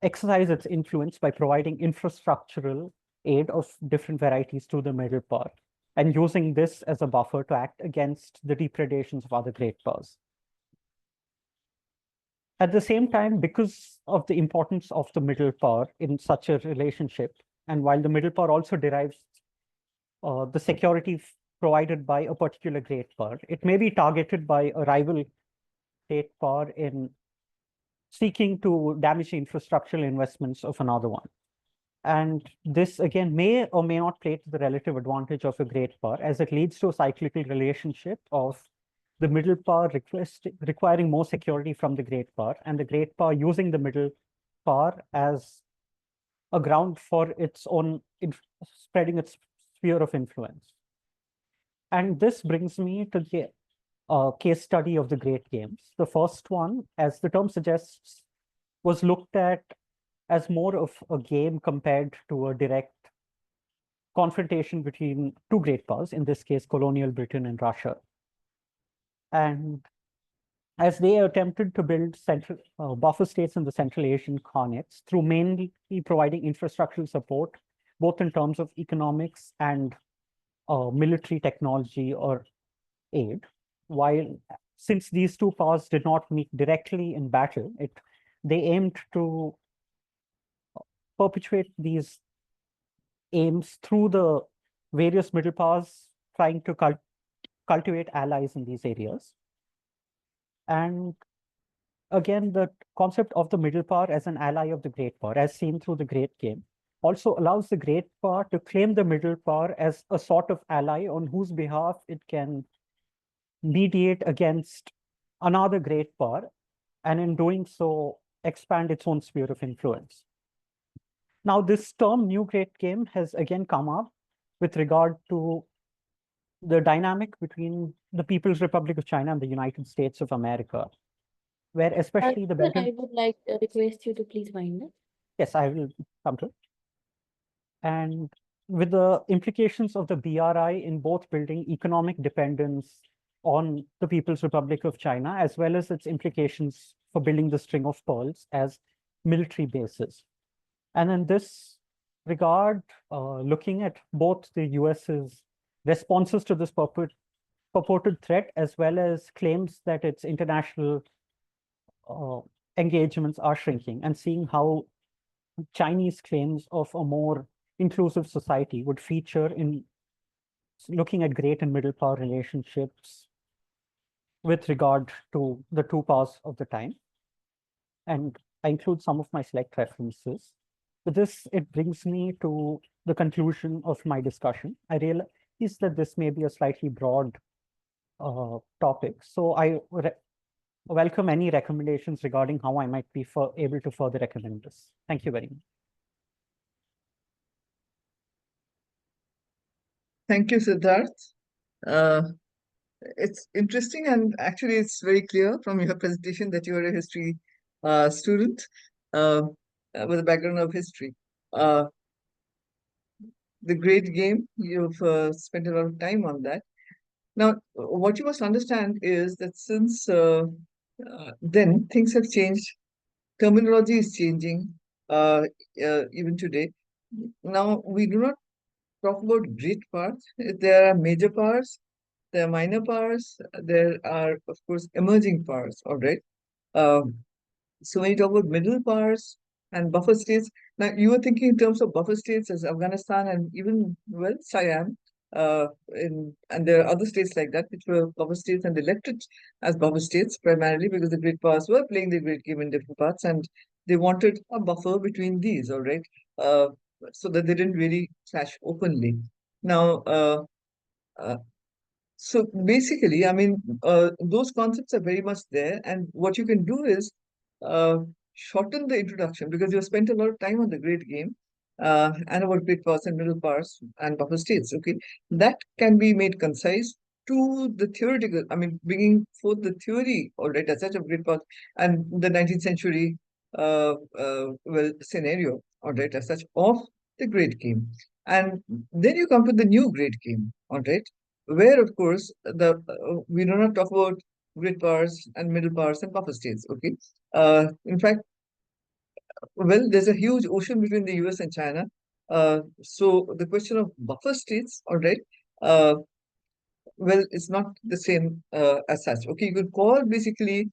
Speaker 19: exercise its influence by providing infrastructural aid of different varieties to the middle power, and using this as a buffer to act against the depredations of other great powers. At the same time, because of the importance of the middle power in such a relationship, and while the middle power also derives the security provided by a particular great power, it may be targeted by a rival great power in seeking to damage the infrastructural investments of another one. And this, again, may or may not play to the relative advantage of a great power, as it leads to a cyclical relationship of the middle power requiring more security from the great power, and the great power using the middle power as a ground for its own spreading its sphere of influence. And this brings me to the case study of the great games. The first one, as the term suggests, was looked at as more of a game compared to a direct confrontation between two great powers, in this case, colonial Britain and Russia. And as they attempted to build buffer states in the Central Asian Khanates through mainly providing infrastructural support, both in terms of economics and military technology or aid, while since these two powers did not meet directly in battle, they aimed to perpetuate these aims through the various middle powers trying to cultivate allies in these areas. And again, the concept of the middle power as an ally of the great power, as seen through the great game, also allows the great power to claim the middle power as a sort of ally on whose behalf it can mediate against another great power, and in doing so, expand its own sphere of influence. Now, this term new great game has again come up with regard to the dynamic between the People's Republic of China and the United States of America, where especially the Belt
Speaker 1: I would like to request you to please wind up.
Speaker 19: Yes, I will come to it. And with the implications of the BRI in both building economic dependence on the People's Republic of China, as well as its implications for building the string of pearls as military bases. And in this regard, looking at both the US's responses to this purported threat, as well as claims that its international engagements are shrinking, and seeing how Chinese claims of a more inclusive society would feature in looking at great and middle power relationships with regard to the two powers of the time. And I include some of my select references. With this, it brings me to the conclusion of my discussion. I realize that this may be a slightly broad topic, so I welcome any recommendations regarding how I might be able to further recommend this. Thank you very much.
Speaker 2: Thank you, Siddharth. It's interesting, and actually it's very clear from your presentation that you are a history student with a background of history. The great game, you've spent a lot of time on that. Now, what you must understand is that since then, things have changed. Terminology is changing even today. Now, we do not talk about great powers. There are major powers, there are minor powers, there are, of course, emerging powers, all right? So when you talk about middle powers and buffer states, now you were thinking in terms of buffer states as Afghanistan and even, well, Siam, and there are other states like that which were buffer states and elected as buffer states primarily because the great powers were playing the great game in different parts and they wanted a buffer between these, all right? So that they didn't really clash openly. Now, so basically, I mean, those concepts are very much there. And what you can do is shorten the introduction because you've spent a lot of time on the great game and about great powers and middle powers and buffer states. Okay, that can be made concise to the theoretical, I mean, bringing forth the theory, all right, as such of great powers and the 19th century well scenario, all right, as such of the great game. And then you come to the new great game, all right, where of course we do not talk about great powers and middle powers and buffer states. Okay, in fact, well, there's a huge ocean between the US and China. So the question of buffer states, all right, well, it's not the same as such. Okay, you could call basically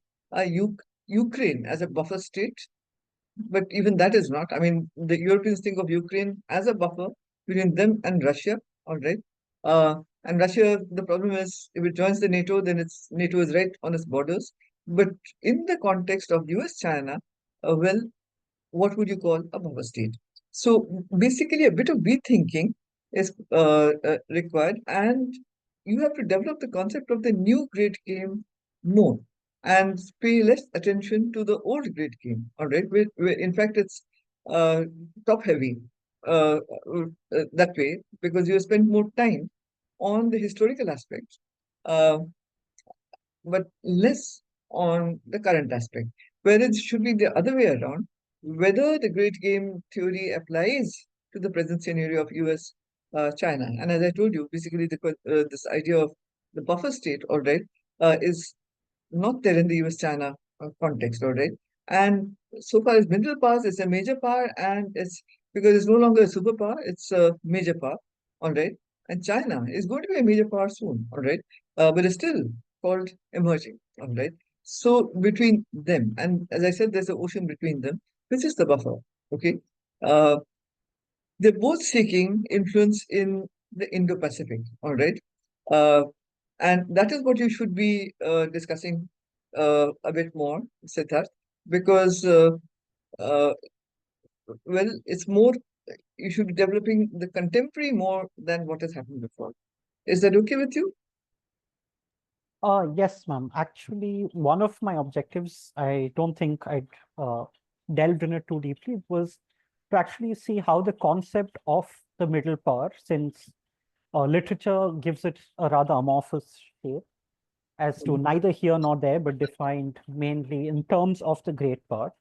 Speaker 2: Ukraine as a buffer state, but even that is not. I mean, the Europeans think of Ukraine as a buffer between them and Russia, all right? And Russia, the problem is if it joins the NATO, then NATO is right on its borders. But in the context of US-China, well, what would you call a buffer state? So basically, a bit of rethinking is required, and you have to develop the concept of the new great game more and pay less attention to the old great game. All right, where in fact it's top heavy that way because you spend more time on the historical aspects. But less on the current aspect. Whereas it should be the other way around, whether the great game theory applies to the present scenario of US China. And as I told you, basically this idea of the buffer state, all right, is not there in the US China context, all right. And so far as middle powers, it's a major power, and it's because it's no longer a superpower, it's a major power, all right. And China is going to be a major power soon, all right, but it's still called emerging, all right. So between them, and as I said, there's an ocean between them, which is the buffer, okay. Uh, they're both seeking influence in the Indo-Pacific, all right. Uh, and that is what you should be discussing a bit more, Siddharth, because, uh, well, it's more, you should be developing the contemporary more than what has happened before. Is that okay with you?
Speaker 19: Yes, ma'am. Actually, one of my objectives, I don't think I'd delved in it too deeply, was to actually see how the concept of the middle power, since literature gives it a rather amorphous shape as to neither here nor there, but defined mainly in terms of the great power,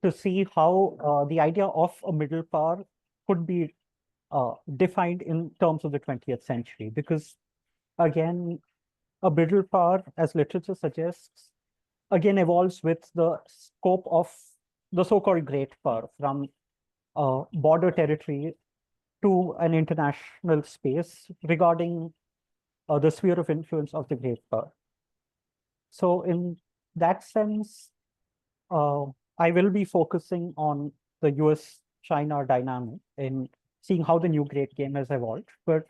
Speaker 19: to see how the idea of a middle power could be defined in terms of the 20th century. Because again, a middle power, as literature suggests, again evolves with the scope of the so-called great power, from border territory to an international space regarding the sphere of influence of the great power. So in that sense, I will be focusing on the US-China dynamic in seeing how the new great game has evolved. But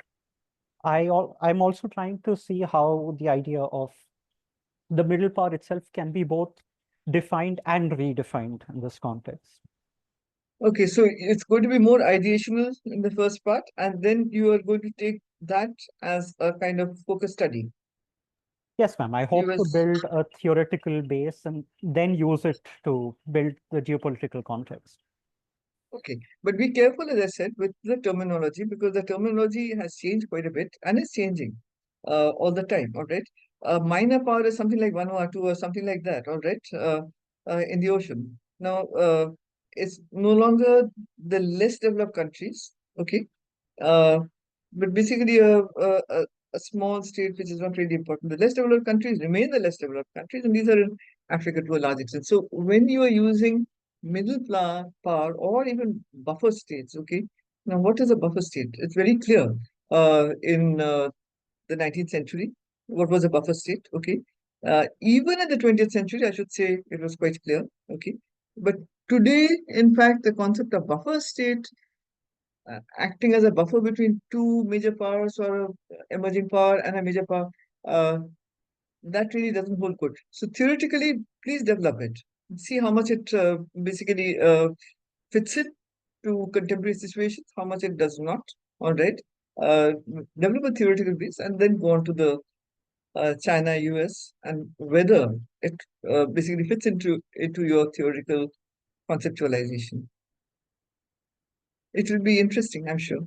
Speaker 19: I'm also trying to see how the idea of the middle power itself can be both defined and redefined in this context.
Speaker 2: Okay, so it's going to be more ideational in the first part, and then you are going to take that as a kind of focus study.
Speaker 19: Yes, ma'am. I hope to
Speaker 2: US.
Speaker 19: build a theoretical base and then use it to build the geopolitical context.
Speaker 2: Okay, but be careful, as I said, with the terminology, because the terminology has changed quite a bit and is changing all the time, all right? Minor power is something like 1 or 2 or something like that, all right, in the ocean. Now, it's no longer the less developed countries, okay? But basically a small state which is not really important. The less developed countries remain the less developed countries, and these are in Africa to a large extent. So when you are using middle power or even buffer states, okay? Now, what is a buffer state? It's very clear in the 19th century. What was a buffer state, okay? Even in the 20th century, I should say it was quite clear, okay? But today, in fact, the concept of buffer state acting as a buffer between two major powers or emerging power and a major power, that really doesn't hold good. So theoretically, please develop it. See how much it basically fits in to contemporary situations, how much it does not. All right. Develop a theoretical base and then go on to the China, US, and whether it basically fits into your theoretical conceptualization. It will be interesting, I'm sure.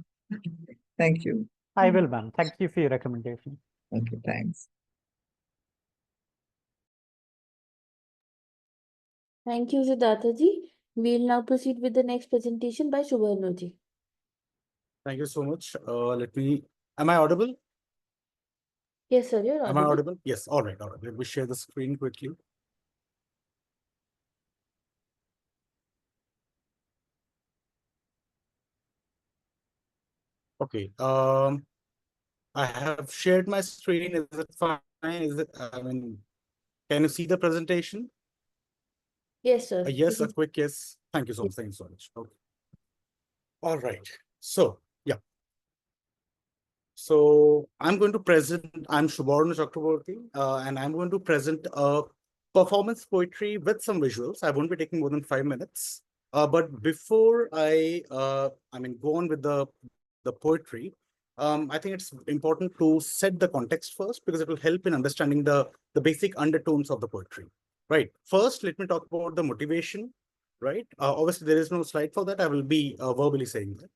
Speaker 2: Thank you.
Speaker 19: I will, ma'am. Thank you for your recommendation.
Speaker 2: Okay, thanks.
Speaker 1: Thank you, Siddhartha ji. We'll now proceed with the next presentation by Subharno ji.
Speaker 20: Thank you so much. Am I audible?
Speaker 1: Yes, sir, you're
Speaker 20: Am I
Speaker 1: audible.
Speaker 20: audible? Yes, all right, all right. Let me share the screen quickly. Okay, I have shared my screen. Is it fine? Can you see the presentation?
Speaker 1: Yes, sir.
Speaker 20: Yes, a quick yes. Thank you so much. Thank you so much. Okay. All right. So, yeah. So I'm going to present, I'm Subharno Chakraborty, and I'm going to present a performance poetry with some visuals. I won't be taking more than 5 minutes. But before I go on with the poetry, I think it's important to set the context first, because it will help in understanding the basic undertones of the poetry. Right. First, let me talk about the motivation. Right. Obviously, there is no slide for that. I will be verbally saying that.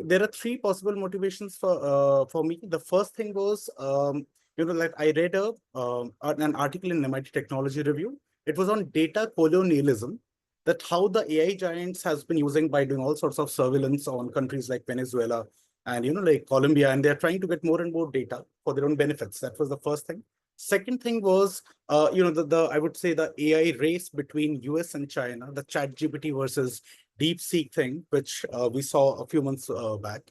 Speaker 20: There are three possible motivations for me. The first thing was, like I read an article in MIT Technology Review. It was on data colonialism, that how the AI giants has been using by doing all sorts of surveillance on countries like Venezuela and like Colombia, and they're trying to get more and more data for their own benefits. That was the first thing. Second thing was, I would say the AI race between US and China, the ChatGPT versus DeepSeek thing, which we saw a few months back.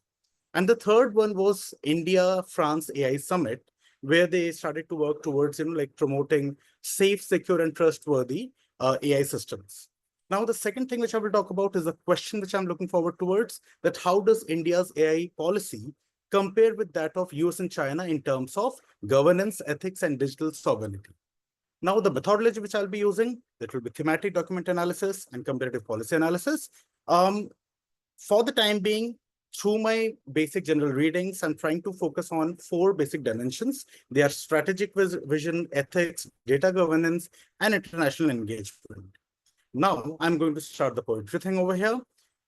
Speaker 20: And the third one was India-France AI Summit, where they started to work towards, like promoting safe, secure, and trustworthy AI systems. Now, the second thing which I will talk about is the question which I'm looking forward towards, that how does India's AI policy compare with that of US and China in terms of governance, ethics, and digital sovereignty? Now, the methodology which I'll be using, that will be thematic document analysis and comparative policy analysis. For the time being, through my basic general readings, I'm trying to focus on 4 basic dimensions. They are strategic vision, ethics, data governance, and international engagement. Now, I'm going to start the poetry thing over here.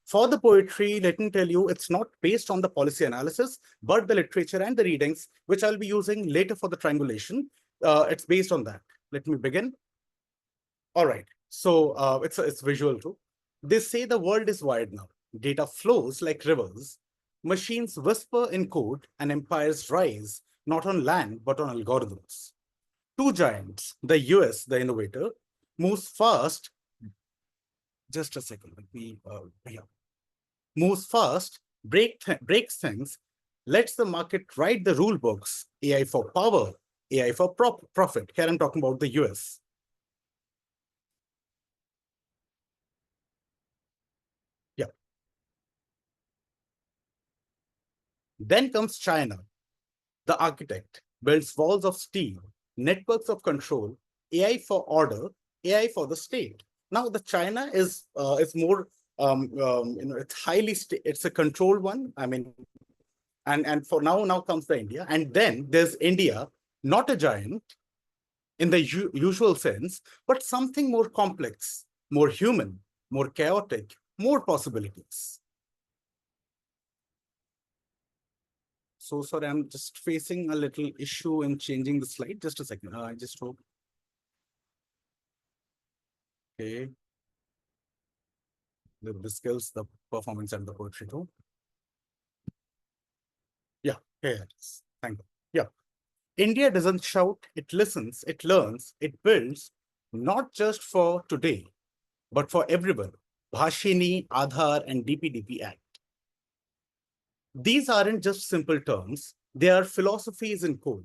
Speaker 20: For the poetry, let me tell you, it's not based on the policy analysis, but the literature and the readings, which I'll be using later for the triangulation. It's based on that. Let me begin. All right, so it's visual too. They say the world is wired now. Data flows like rivers. Machines whisper in code and empires rise, not on land, but on algorithms. 2 giants, the US, the innovator, moves fast. Just a second, let me, moves fast, breaks things, lets the market write the rule books, AI for power, AI for profit. Here I'm talking about the US. Yeah. Then comes China. The architect builds walls of steel, networks of control, AI for order, AI for the state. Now the China is more it's highly it's a controlled one. I mean, and for now comes the India, and then there's India, not a giant in the usual sense, but something more complex, more human, more chaotic, more possibilities. So sorry, I'm just facing a little issue in changing the slide. Just a second. I just hope. Okay. The skills, the performance, and the poetry too. Yeah, here it is. Thank you. Yeah. India doesn't shout, it listens, it learns, it builds, not just for today, but for everyone. Bhashini, Aadhaar, and DPDP Act. These aren't just simple terms, they are philosophies in code.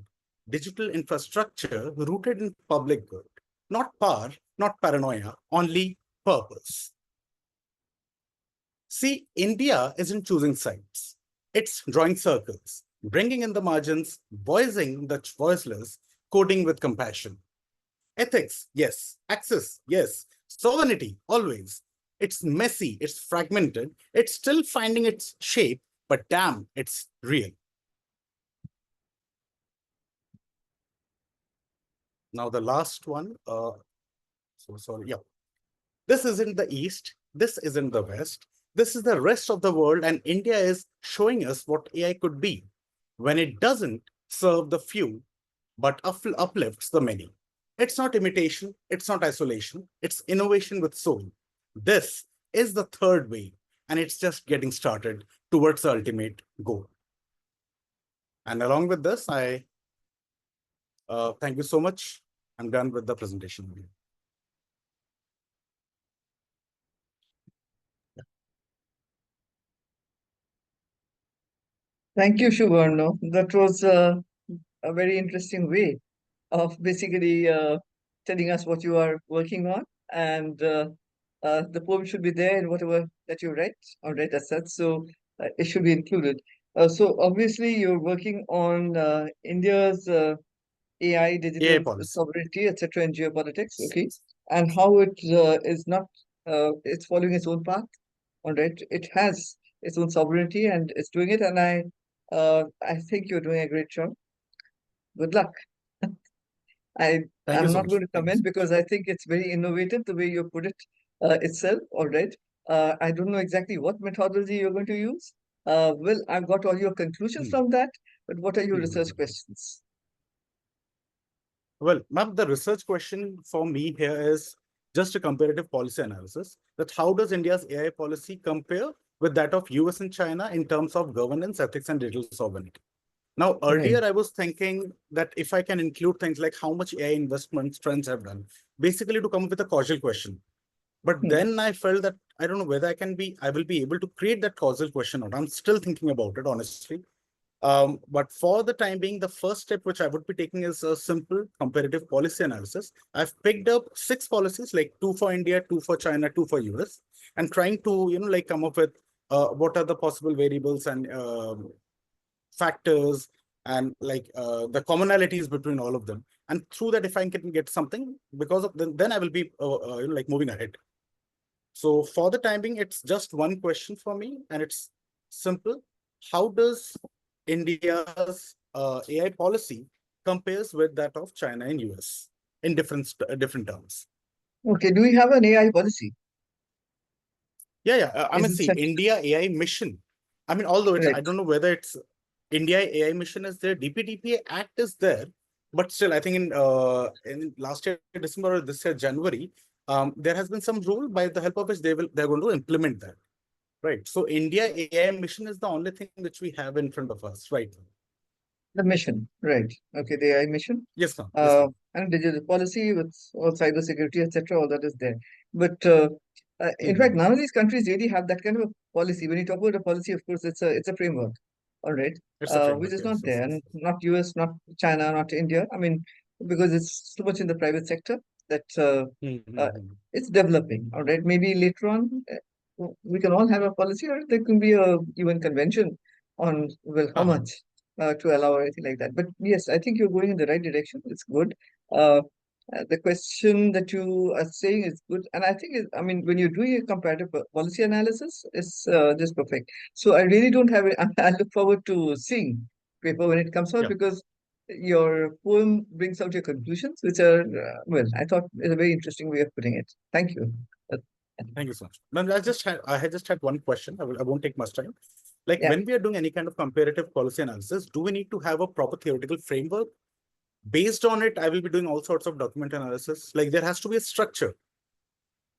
Speaker 20: Digital infrastructure rooted in public good. Not power, not paranoia, only purpose. See, India isn't choosing sides. It's drawing circles, bringing in the margins, voicing the voiceless, coding with compassion. Ethics, yes. Access, yes. Sovereignty, always. It's messy, it's fragmented, it's still finding its shape, but damn, it's real. Now the last one, yeah. This isn't the East, this isn't the West, this is the rest of the world, and India is showing us what AI could be when it doesn't serve the few, but uplifts the many. It's not imitation, it's not isolation, it's innovation with soul. This is the third wave, and it's just getting started towards the ultimate goal. And along with this, I thank you so much. I'm done with the presentation.
Speaker 2: Thank you, Shubarno. That was a very interesting way of basically telling us what you are working on, and the poem should be there in whatever that you write or write as such, so it should be included. So obviously you're working on India's AI, digital sovereignty, etc., and geopolitics, okay, and how it is not, it's following its own path, all right. It has its own sovereignty and it's doing it, and I think you're doing a great job. Good luck. I'm not going to comment because I think it's very innovative the way you put it itself, all right. I don't know exactly what methodology you're going to use. Well, I've got all your conclusions from that, but what are your research questions?
Speaker 20: Well, ma'am, the research question for me here is just a comparative policy analysis, that how does India's AI policy compare with that of US and China in terms of governance, ethics, and digital sovereignty? Now, earlier I was thinking that if I can include things like how much AI investments trends have done, basically to come up with a causal question. But then I felt that I don't know whether I will be able to create that causal question or not. I'm still thinking about it, honestly. But for the time being, the first step which I would be taking is a simple comparative policy analysis. I've picked up 6 policies, like 2 for India, 2 for China, 2 for US, and trying to come up with what are the possible variables and factors and the commonalities between all of them. And through that, if I can get something, because of then I will be moving ahead. So for the time being, it's just one question for me, and it's simple. How does India's AI policy compares with that of China and US in different terms?
Speaker 2: Okay, do we have an AI policy?
Speaker 20: Yeah. I
Speaker 2: Is
Speaker 20: mean,
Speaker 2: it
Speaker 20: see,
Speaker 2: such?
Speaker 20: India AI mission. I mean, although it's, I
Speaker 2: Right.
Speaker 20: don't know whether it's India AI mission is there, DPDPA Act is there, but still, I think in last year December or this year January, there has been some rule by the help of which they're going to implement that. Right. So India AI mission is the only thing which we have in front of us, right?
Speaker 2: The mission, right? Okay, the AI mission.
Speaker 20: Yes, ma'am. Yes, ma'am.
Speaker 2: And digital policy with all cyber security, etc. All that is there. But in fact, none of these countries really have that kind of a policy. When you talk about a policy, of course, it's a framework, all right,
Speaker 20: It's a
Speaker 2: which
Speaker 20: framework,
Speaker 2: is
Speaker 20: yes,
Speaker 2: not
Speaker 20: yes,
Speaker 2: there,
Speaker 20: yes.
Speaker 2: and not US, not China, not India. I mean, because it's too much in the private sector that it's developing, all right. Maybe later on, we can all have a policy, or there can be a UN convention on, well, how much to allow or anything like that. But yes, I think you're going in the right direction. It's good. The question that you are saying is good, and I think, I mean, when you're doing a comparative policy analysis, it's just perfect. So I really don't have it. I look forward to seeing paper when it comes out, because your poem brings out your conclusions, which are well, I thought is a very interesting way of putting it. Thank you.
Speaker 20: Thank you so much. Ma'am, I had just had one question. I won't take much time. Like,
Speaker 2: Yeah.
Speaker 20: when we are doing any kind of comparative policy analysis, do we need to have a proper theoretical framework? Based on it, I will be doing all sorts of document analysis. Like, there has to be a structure,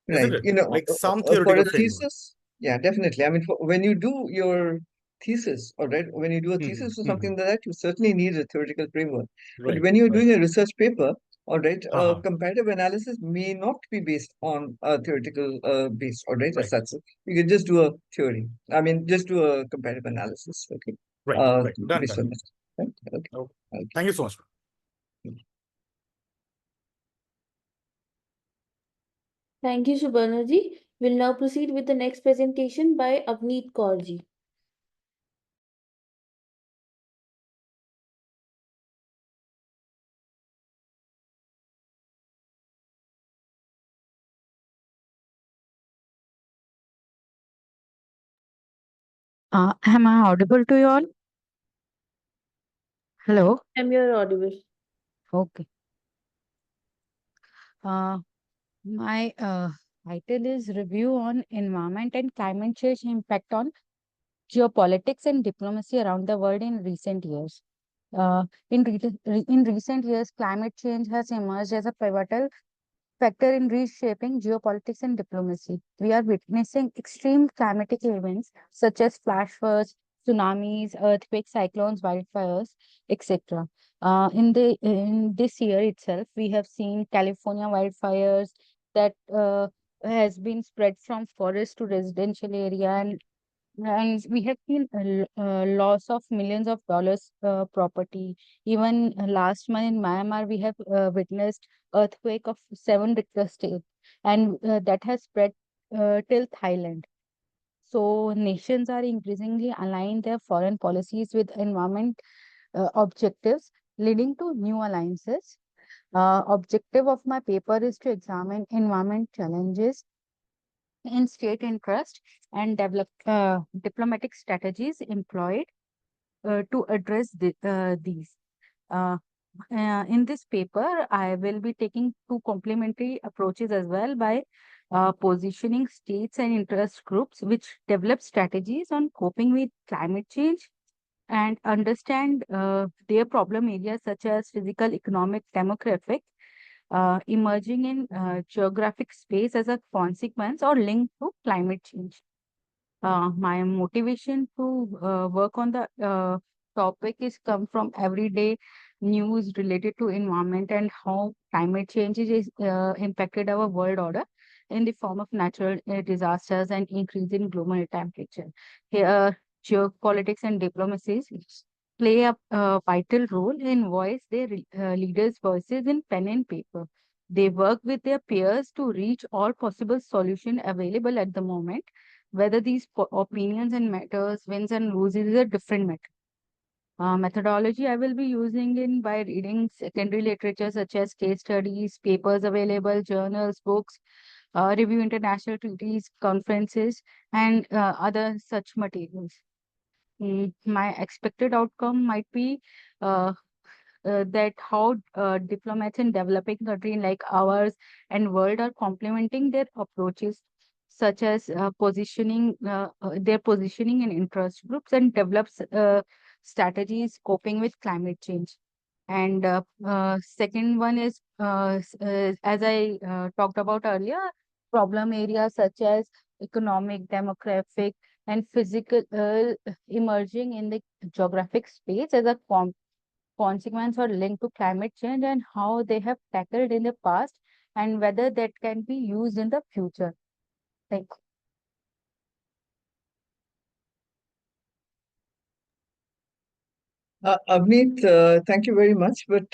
Speaker 20: isn't
Speaker 2: Right.
Speaker 20: it?
Speaker 2: You know,
Speaker 20: Like some
Speaker 2: for
Speaker 20: theoretical
Speaker 2: a
Speaker 20: framework.
Speaker 2: thesis, yeah, definitely. I mean, when you do your thesis, all right, when you do a thesis or something like that, you certainly need a theoretical framework. But
Speaker 20: Right,
Speaker 2: when you're
Speaker 20: right.
Speaker 2: doing a research paper, all right, comparative analysis may not be based on a theoretical base, all right, as
Speaker 20: Right.
Speaker 2: such. You can just do a theory. I mean, just do a comparative analysis, okay,
Speaker 20: Right, right. Done,
Speaker 2: based
Speaker 20: done.
Speaker 2: on this. Right? Okay.
Speaker 20: Okay. Thank you so much.
Speaker 1: Thank you, Subarnaji. We'll now proceed with the next presentation by Avneet Kaurji.
Speaker 21: Am I audible to you all? Hello?
Speaker 1: You're audible.
Speaker 21: Okay. My title is Review on Environment and Climate Change Impact on Geopolitics and Diplomacy Around the World in Recent Years. In recent years, climate change has emerged as a pivotal factor in reshaping geopolitics and diplomacy. We are witnessing extreme climatic events such as flash floods, tsunamis, earthquakes, cyclones, wildfires, etc. In this year itself, we have seen California wildfires that has been spread from forest to residential area, and we have seen loss of millions of dollars property. Even last month in Myanmar, we have witnessed earthquake of 7 Richter scale, and that has spread till Thailand. So nations are increasingly aligning their foreign policies with environment objectives, leading to new alliances. Objective of my paper is to examine environment challenges in state interest and develop diplomatic strategies employed to address these. Uh, in this paper, I will be taking two complementary approaches as well by positioning states and interest groups which develop strategies on coping with climate change and understand their problem areas such as physical, economic, demographic, emerging in geographic space as a consequence or linked to climate change. My motivation to work on the topic is come from everyday news related to environment and how climate change is impacted our world order in the form of natural disasters and increase in global temperature. Here, geopolitics and diplomacies play a vital role in voice their leaders' voices in pen and paper. They work with their peers to reach all possible solution available at the moment. Whether these opinions and matters, wins and loses is a different matter. Methodology I will be using in by reading secondary literature such as case studies, papers available, journals, books, review international treaties, conferences, and other such materials. my expected outcome might be uh, that how diplomats in developing country like ours and world are complementing their approaches, such as their positioning in interest groups and develops strategies coping with climate change. And second one is, as I talked about earlier, problem areas such as economic, demographic, and physical emerging in the geographic space as a consequence or linked to climate change, and how they have tackled in the past and whether that can be used in the future. Thank you.
Speaker 2: Avneet, thank you very much. But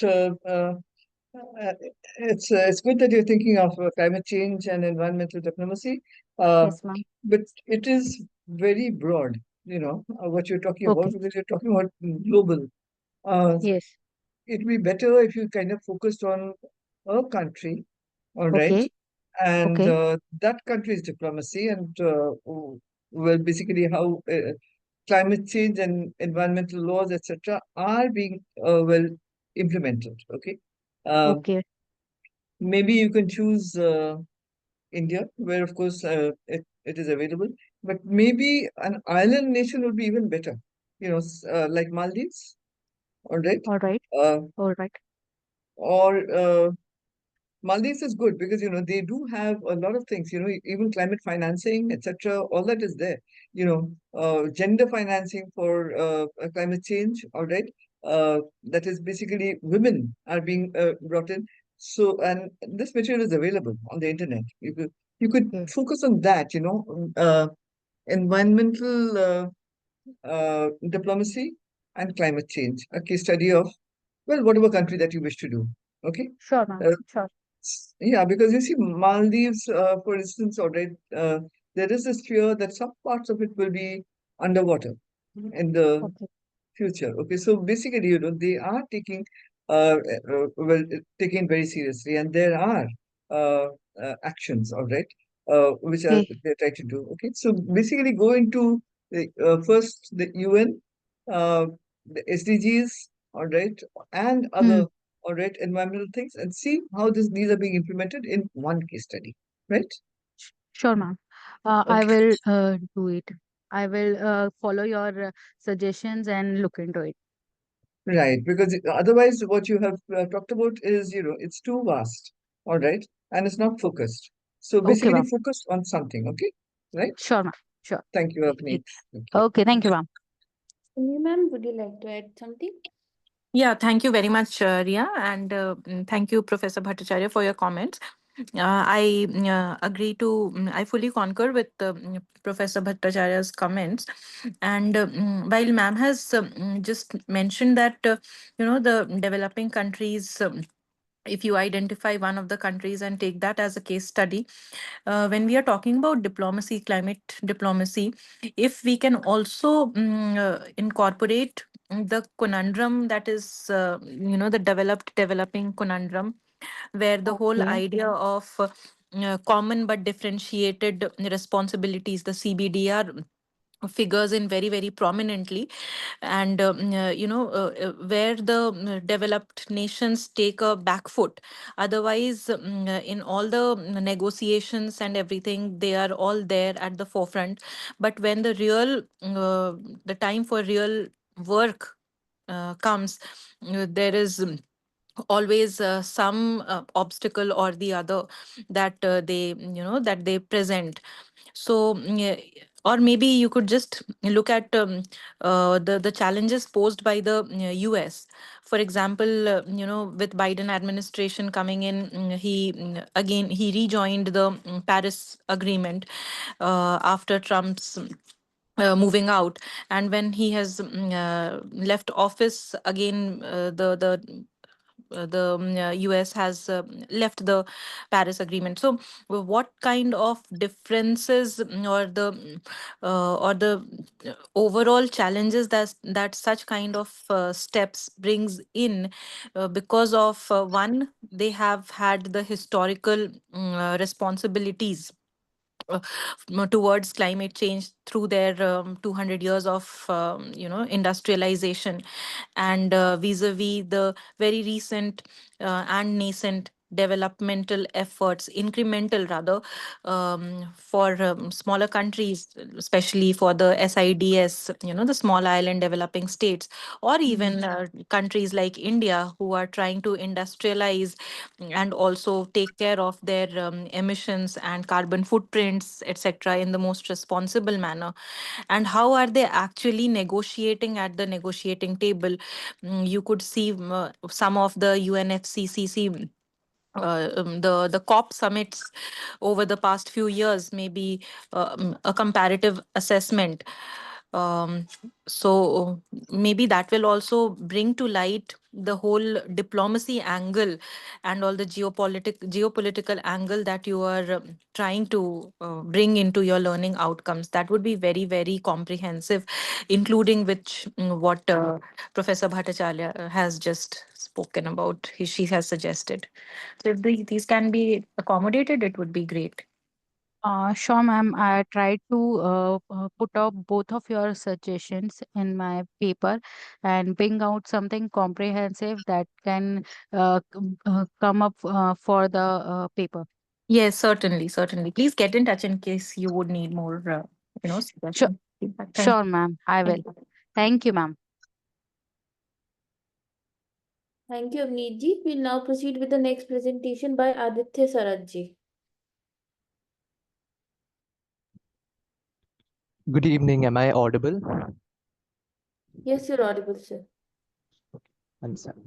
Speaker 2: it's good that you're thinking of climate change and environmental diplomacy.
Speaker 21: Yes, ma'am.
Speaker 2: But it is very broad, what you're talking about,
Speaker 21: Okay.
Speaker 2: because you're talking about global.
Speaker 21: Yes.
Speaker 2: It'd be better if you kind of focused on a country, all right,
Speaker 21: Okay.
Speaker 2: and
Speaker 21: Okay.
Speaker 2: that country's diplomacy, and well, basically how climate change and environmental laws, etc., are being well implemented. Okay, um,
Speaker 21: Okay.
Speaker 2: maybe you can choose India, where of course it is available, but maybe an island nation would be even better. Like Maldives, all right,
Speaker 21: All right.
Speaker 2: uh,
Speaker 21: All right.
Speaker 2: or Maldives is good because they do have a lot of things. Even climate financing, etc. All that is there. Gender financing for climate change. All right, that is basically women are being brought in. So, and this material is available on the internet. You could focus on that. Environmental diplomacy and climate change. A case study of, well, whatever country that you wish to do. Okay.
Speaker 21: Sure, ma'am.
Speaker 2: Uh,
Speaker 21: Sure.
Speaker 2: yeah, because you see, Maldives, for instance, alright, there is this fear that some parts of it will be underwater in the
Speaker 21: Okay.
Speaker 2: future. Okay, so basically, they are taking, taking it very seriously, and there are uh, actions, all right, which are
Speaker 21: Okay.
Speaker 2: they're trying to do. Okay, so basically, go into first the UN, uh, the SDGs, all right, and
Speaker 21: Hmm.
Speaker 2: other, all right, environmental things, and see how these are being implemented in one case study, right?
Speaker 21: Sure, ma'am. I
Speaker 2: Okay.
Speaker 21: will do it. I will follow your suggestions and look into it.
Speaker 2: Right, because otherwise, what you have talked about is, it's too vast, all right, and it's not focused. So
Speaker 21: Okay,
Speaker 2: basically,
Speaker 21: ma'am.
Speaker 2: focus on something, okay? Right?
Speaker 21: Sure, ma'am. Sure.
Speaker 2: Thank you, Avneet. Thank you.
Speaker 21: Okay. Thank you, ma'am.
Speaker 1: Ma'am, would you like to add something?
Speaker 3: Yeah, thank you very much, Ria, and thank you, Professor Bhattacharya, for your comments. I agree to, I fully concur with Professor Bhattacharya's comments. And while ma'am has just mentioned that, the developing countries, if you identify one of the countries and take that as a case study, when we are talking about diplomacy, climate diplomacy, if we can also incorporate the conundrum that is, the developing conundrum, where the whole
Speaker 21: Okay.
Speaker 3: idea of common but differentiated responsibilities, the CBDR, figures in very, very prominently, and where the developed nations take a back foot. Otherwise, in all the negotiations and everything, they are all there at the forefront. But when the time for real work comes, there is always some obstacle or the other that they present. So or maybe you could just look at the challenges posed by the US. For example, with Biden administration coming in, he rejoined the Paris Agreement after Trump's moving out. And when he has left office again, the US has left the Paris Agreement. So, what kind of differences, or the overall challenges that such kind of steps brings in, because of one, they have had the historical responsibilities towards climate change through their 200 years of industrialization, and vis-a-vis the very recent and nascent developmental efforts, incremental rather, for smaller countries, especially for the SIDS, the small island developing states, or even countries like India, who are trying to industrialize and also take care of their emissions and carbon footprints, etc., in the most responsible manner. And how are they actually negotiating at the negotiating table? You could see some of the UNFCCC, the COP summits over the past few years, maybe a comparative assessment. Um, so maybe that will also bring to light the whole diplomacy angle and all the geopolitical angle that you are trying to bring into your learning outcomes. That would be very, very comprehensive, including which what Professor Bhattacharya has just spoken about. She has suggested. So if these can be accommodated, it would be great.
Speaker 21: Sure, ma'am. I tried to put up both of your suggestions in my paper and bring out something comprehensive that can come up for the paper.
Speaker 3: Yes, certainly, certainly. Please get in touch in case you would need more,
Speaker 21: Sure,
Speaker 3: suggestions. Feedback. Thank
Speaker 21: sure, ma'am. I will.
Speaker 3: you.
Speaker 21: Thank you, ma'am.
Speaker 1: Thank you, Avneet. We'll now proceed with the next presentation by Aditya Saraj.
Speaker 4: Good evening. Am I audible?
Speaker 1: Yes, you're audible, sir.
Speaker 4: Understand.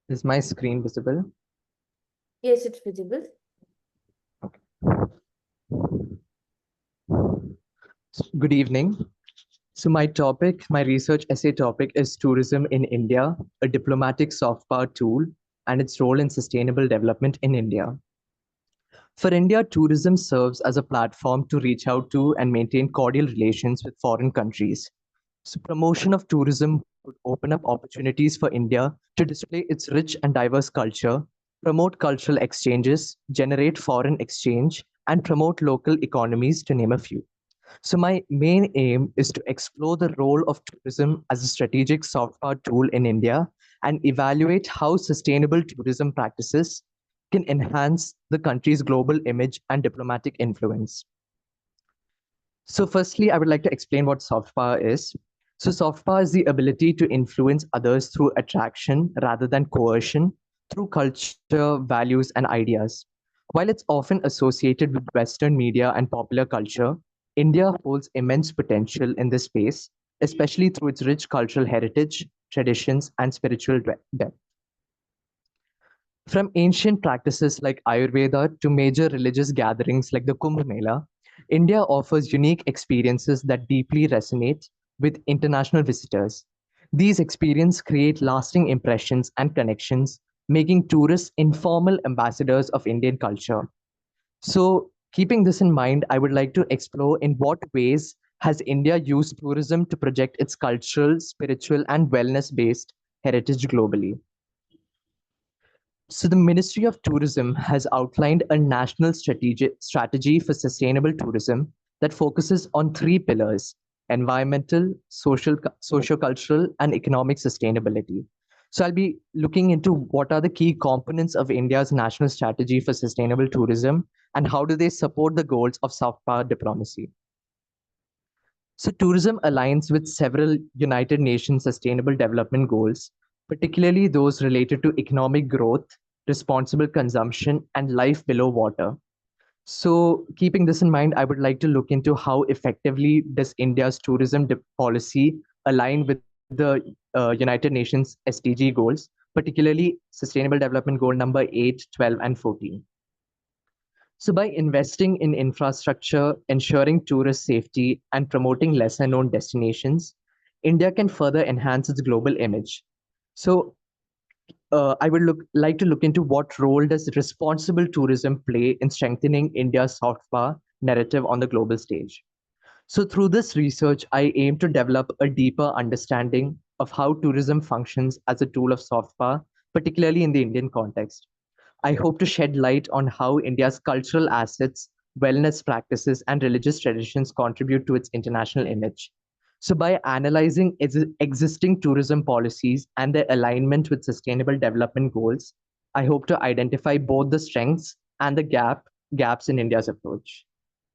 Speaker 4: Is my screen visible?
Speaker 1: Yes, it's visible.
Speaker 4: Good evening. So my research essay topic is tourism in India, a diplomatic soft power tool, and its role in sustainable development in India. For India, tourism serves as a platform to reach out to and maintain cordial relations with foreign countries. So promotion of tourism would open up opportunities for India to display its rich and diverse culture, promote cultural exchanges, generate foreign exchange, and promote local economies, to name a few. So my main aim is to explore the role of tourism as a strategic soft power tool in India and evaluate how sustainable tourism practices can enhance the country's global image and diplomatic influence. So firstly, I would like to explain what soft power is. So soft power is the ability to influence others through attraction rather than coercion, through culture, values, and ideas. While it's often associated with Western media and popular culture, India holds immense potential in this space, especially through its rich cultural heritage, traditions, and spiritual depth. From ancient practices like Ayurveda to major religious gatherings like the Kumbh Mela, India offers unique experiences that deeply resonate with international visitors. These experiences create lasting impressions and connections, making tourists informal ambassadors of Indian culture. So, keeping this in mind, I would like to explore in what ways has India used tourism to project its cultural, spiritual, and wellness-based heritage globally. So the Ministry of Tourism has outlined a national strategy for sustainable tourism that focuses on three pillars: environmental, socio-cultural, and economic sustainability. So I'll be looking into what are the key components of India's national strategy for sustainable tourism and how do they support the goals of soft power diplomacy. So tourism aligns with several United Nations Sustainable Development Goals, particularly those related to economic growth, responsible consumption, and life below water. So keeping this in mind, I would like to look into how effectively does India's tourism policy align with the United Nations SDG goals, particularly Sustainable Development Goal number 8, 12, and 14. So by investing in infrastructure, ensuring tourist safety, and promoting lesser known destinations, India can further enhance its global image. So I would like to look into what role does responsible tourism play in strengthening India's soft power narrative on the global stage. So through this research, I aim to develop a deeper understanding of how tourism functions as a tool of soft power particularly in the Indian context. I hope to shed light on how India's cultural assets, wellness practices, and religious traditions contribute to its international image. So, by analyzing existing tourism policies and their alignment with sustainable development goals, I hope to identify both the strengths and the gaps in India's approach.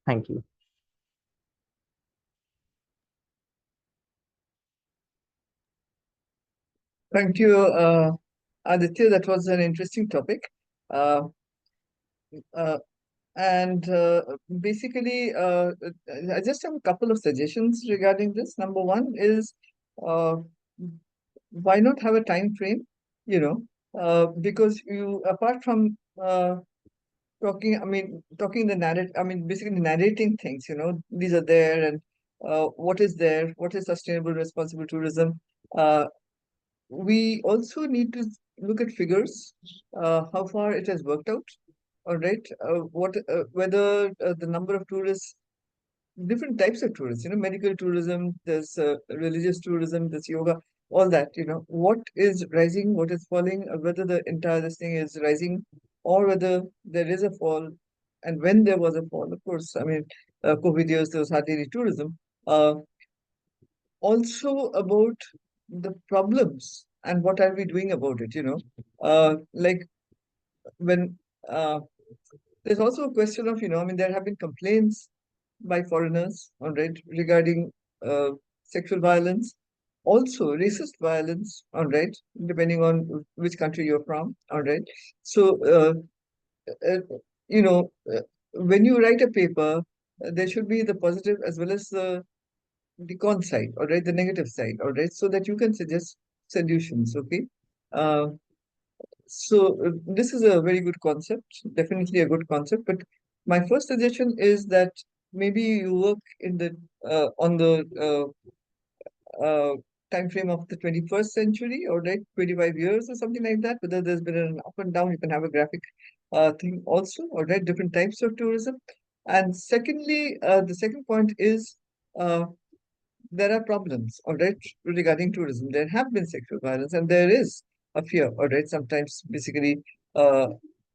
Speaker 4: Thank you.
Speaker 2: Thank you, Aditya. That was an interesting topic. Uh, uh, and basically, I just have a couple of suggestions regarding this. Number one is, uh, why not have a time frame? Because you, apart from talking the narrative, basically narrating things, these are there, and what is there, what is sustainable, responsible tourism. We also need to look at figures, how far it has worked out. All right, whether the number of tourists, different types of tourists, medical tourism, there's religious tourism, there's yoga, all that, what is rising, what is falling, whether the entire this thing is rising, or whether there is a fall, and when there was a fall. Of course, COVID years, there was hardly any tourism. Also about the problems and what are we doing about it, like when there's also a question of, there have been complaints by foreigners, all right, regarding sexual violence, also racist violence, all right, depending on which country you're from, all right. So, uh, you know, uh, when you write a paper, there should be the positive as well as the con side, all right, the negative side, all right, so that you can suggest solutions, okay? Uh, so this is a very good concept, definitely a good concept. But my first suggestion is that maybe you work in the on the time frame of the 21st century, or like 25 years or something like that. Whether there's been an up and down, you can have a graphic thing also, or right, different types of tourism. And secondly, the second point is, there are problems, all right, regarding tourism. There have been sexual violence, and there is a fear, all right, sometimes basically uh,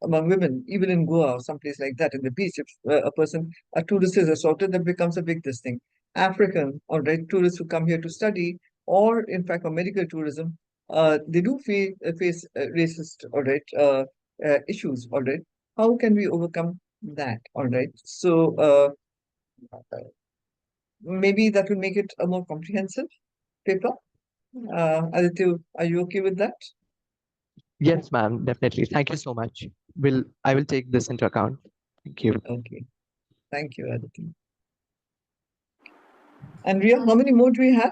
Speaker 2: among women, even in Goa or someplace like that, in the beach, if a tourist is assaulted, that becomes a big this thing. African, all right, tourists who come here to study, or in fact, for medical tourism, they do face racist, all right, issues, all right. How can we overcome that, all right? So, maybe that will make it a more comprehensive paper. Aditya, are you okay with that?
Speaker 4: Yes, ma'am, definitely. Thank you so much. I will take this into account. Thank you.
Speaker 2: Okay. Thank you, Aditya. And Ria, how many more do we have?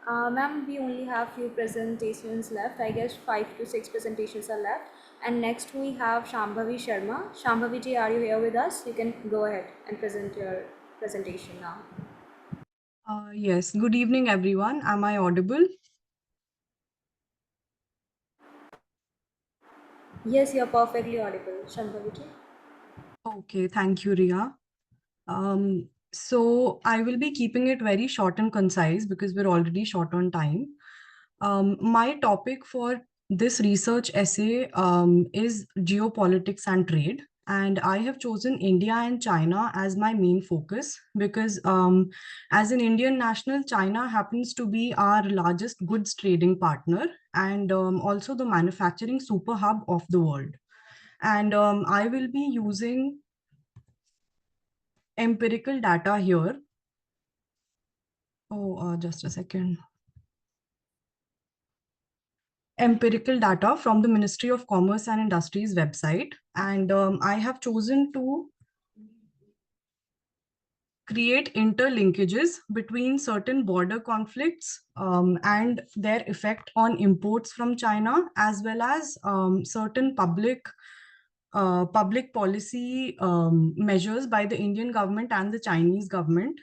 Speaker 16: Ma'am, we only have few presentations left. I guess 5 to 6 presentations are left. And next we have Shambhavi Sharma. Shambhavi ji, are you here with us? You can go ahead and present your presentation now.
Speaker 5: Yes, good evening, everyone. Am I audible?
Speaker 16: Yes, you're perfectly audible, Shambhavi ji.
Speaker 5: Okay, thank you, Ria. So I will be keeping it very short and concise because we're already short on time. My topic for this research essay is geopolitics and trade. And I have chosen India and China as my main focus because as an Indian national, China happens to be our largest goods trading partner and also the manufacturing super hub of the world. And I will be using empirical data here. Just a second. Empirical data from the Ministry of Commerce and Industries website. And I have chosen to create interlinkages between certain border conflicts and their effect on imports from China, as well as certain public policy measures by the Indian government and the Chinese government.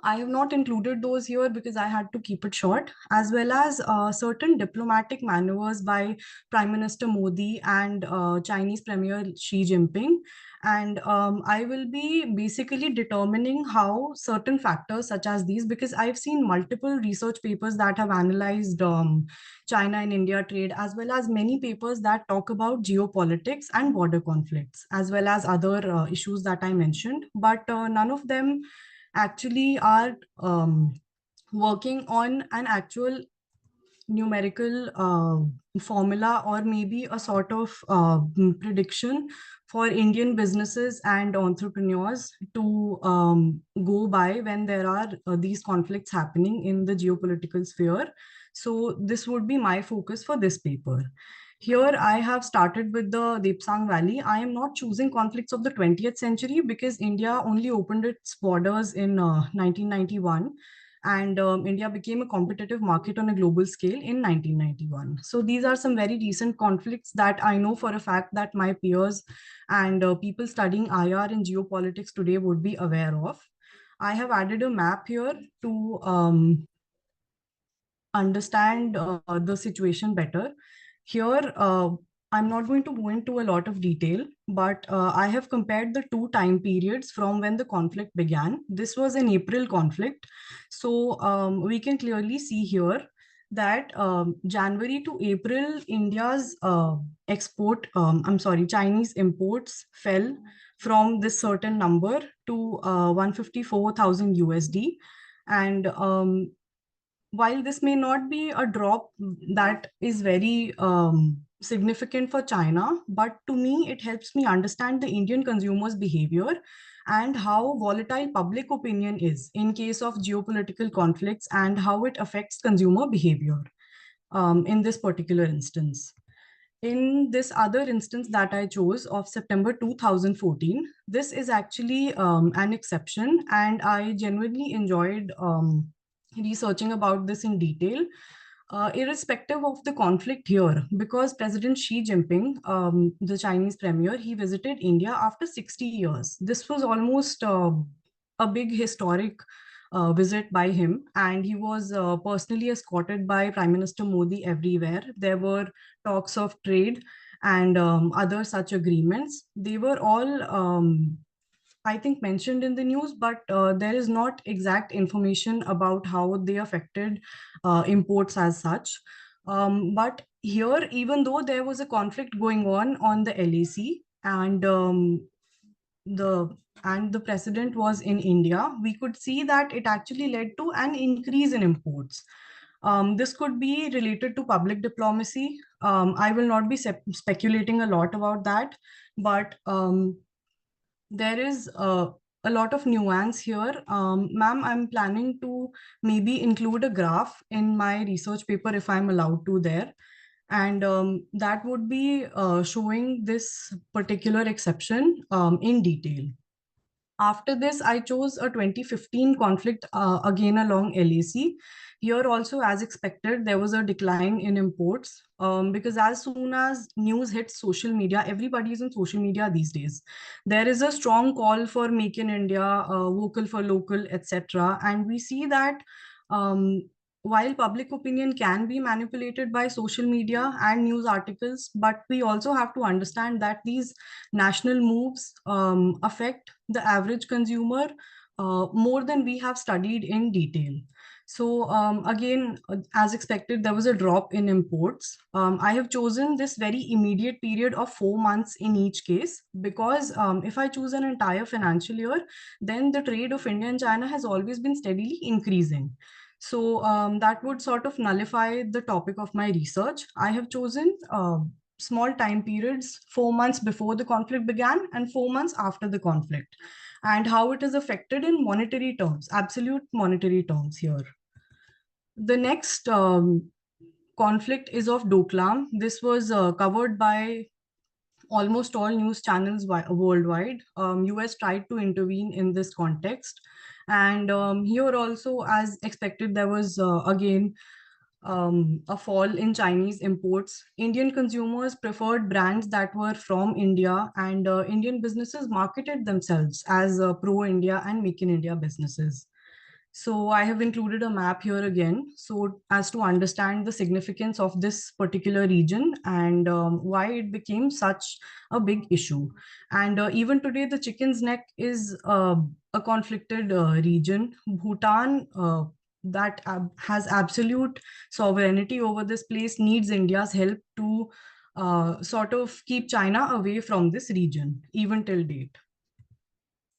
Speaker 5: I have not included those here because I had to keep it short, as well as certain diplomatic maneuvers by Prime Minister Modi and Chinese Premier Xi Jinping, And I will be basically determining how certain factors such as these, because I've seen multiple research papers that have analyzed China and India trade, as well as many papers that talk about geopolitics and border conflicts, as well as other issues that I mentioned. But none of them actually are working on an actual numerical formula, or maybe a sort of prediction for Indian businesses and entrepreneurs to go by when there are these conflicts happening in the geopolitical sphere. So this would be my focus for this paper. Here I have started with the Depsang Valley. I am not choosing conflicts of the 20th century because India only opened its borders in 1991, and India became a competitive market on a global scale in 1991. So these are some very recent conflicts that I know for a fact that my peers and people studying IR and geopolitics today would be aware of. I have added a map here to understand the situation better. Here, I'm not going to go into a lot of detail, but I have compared the two time periods from when the conflict began. This was an April conflict. So we can clearly see here that January to April, India's Chinese imports fell from this certain number to 154,000 USD. And while this may not be a drop that is very significant for China, but to me, it helps me understand the Indian consumer's behavior and how volatile public opinion is in case of geopolitical conflicts and how it affects consumer behavior in this particular instance. In this other instance that I chose of September 2014, this is actually an exception, and I genuinely enjoyed researching about this in detail, irrespective of the conflict here, because President Xi Jinping, the Chinese premier, he visited India after 60 years. This was almost a big historic visit by him, and he was personally escorted by Prime Minister Modi everywhere. There were talks of trade and other such agreements. They were all I think mentioned in the news, but there is not exact information about how they affected imports as such. But here, even though there was a conflict going on the LAC, and the president was in India, we could see that it actually led to an increase in imports. This could be related to public diplomacy. I will not be speculating a lot about that, but there is a lot of nuance here. Ma'am, I'm planning to maybe include a graph in my research paper if I'm allowed to there. And that would be showing this particular exception in detail. After this, I chose a 2015 conflict again along LAC. Here also, as expected, there was a decline in imports because as soon as news hits social media, everybody is on social media these days. There is a strong call for Make in India, vocal for local, etc. And we see that while public opinion can be manipulated by social media and news articles, but we also have to understand that these national moves affect the average consumer more than we have studied in detail. So again, as expected, there was a drop in imports. I have chosen this very immediate period of 4 months in each case, because if I choose an entire financial year, then the trade of India and China has always been steadily increasing. So that would sort of nullify the topic of my research. I have chosen small time periods, 4 months before the conflict began and 4 months after the conflict, and how it is affected in monetary terms, absolute monetary terms here. The next conflict is of Doklam. This was covered by almost all news channels worldwide. US tried to intervene in this context. And here also, as expected, there was again a fall in Chinese imports. Indian consumers preferred brands that were from India, and Indian businesses marketed themselves as pro-India and Make in India businesses. So I have included a map here again, so as to understand the significance of this particular region and why it became such a big issue. And even today, the chicken's neck is a conflicted region. Bhutan, that has absolute sovereignty over this place, needs India's help to sort of keep China away from this region, even till date.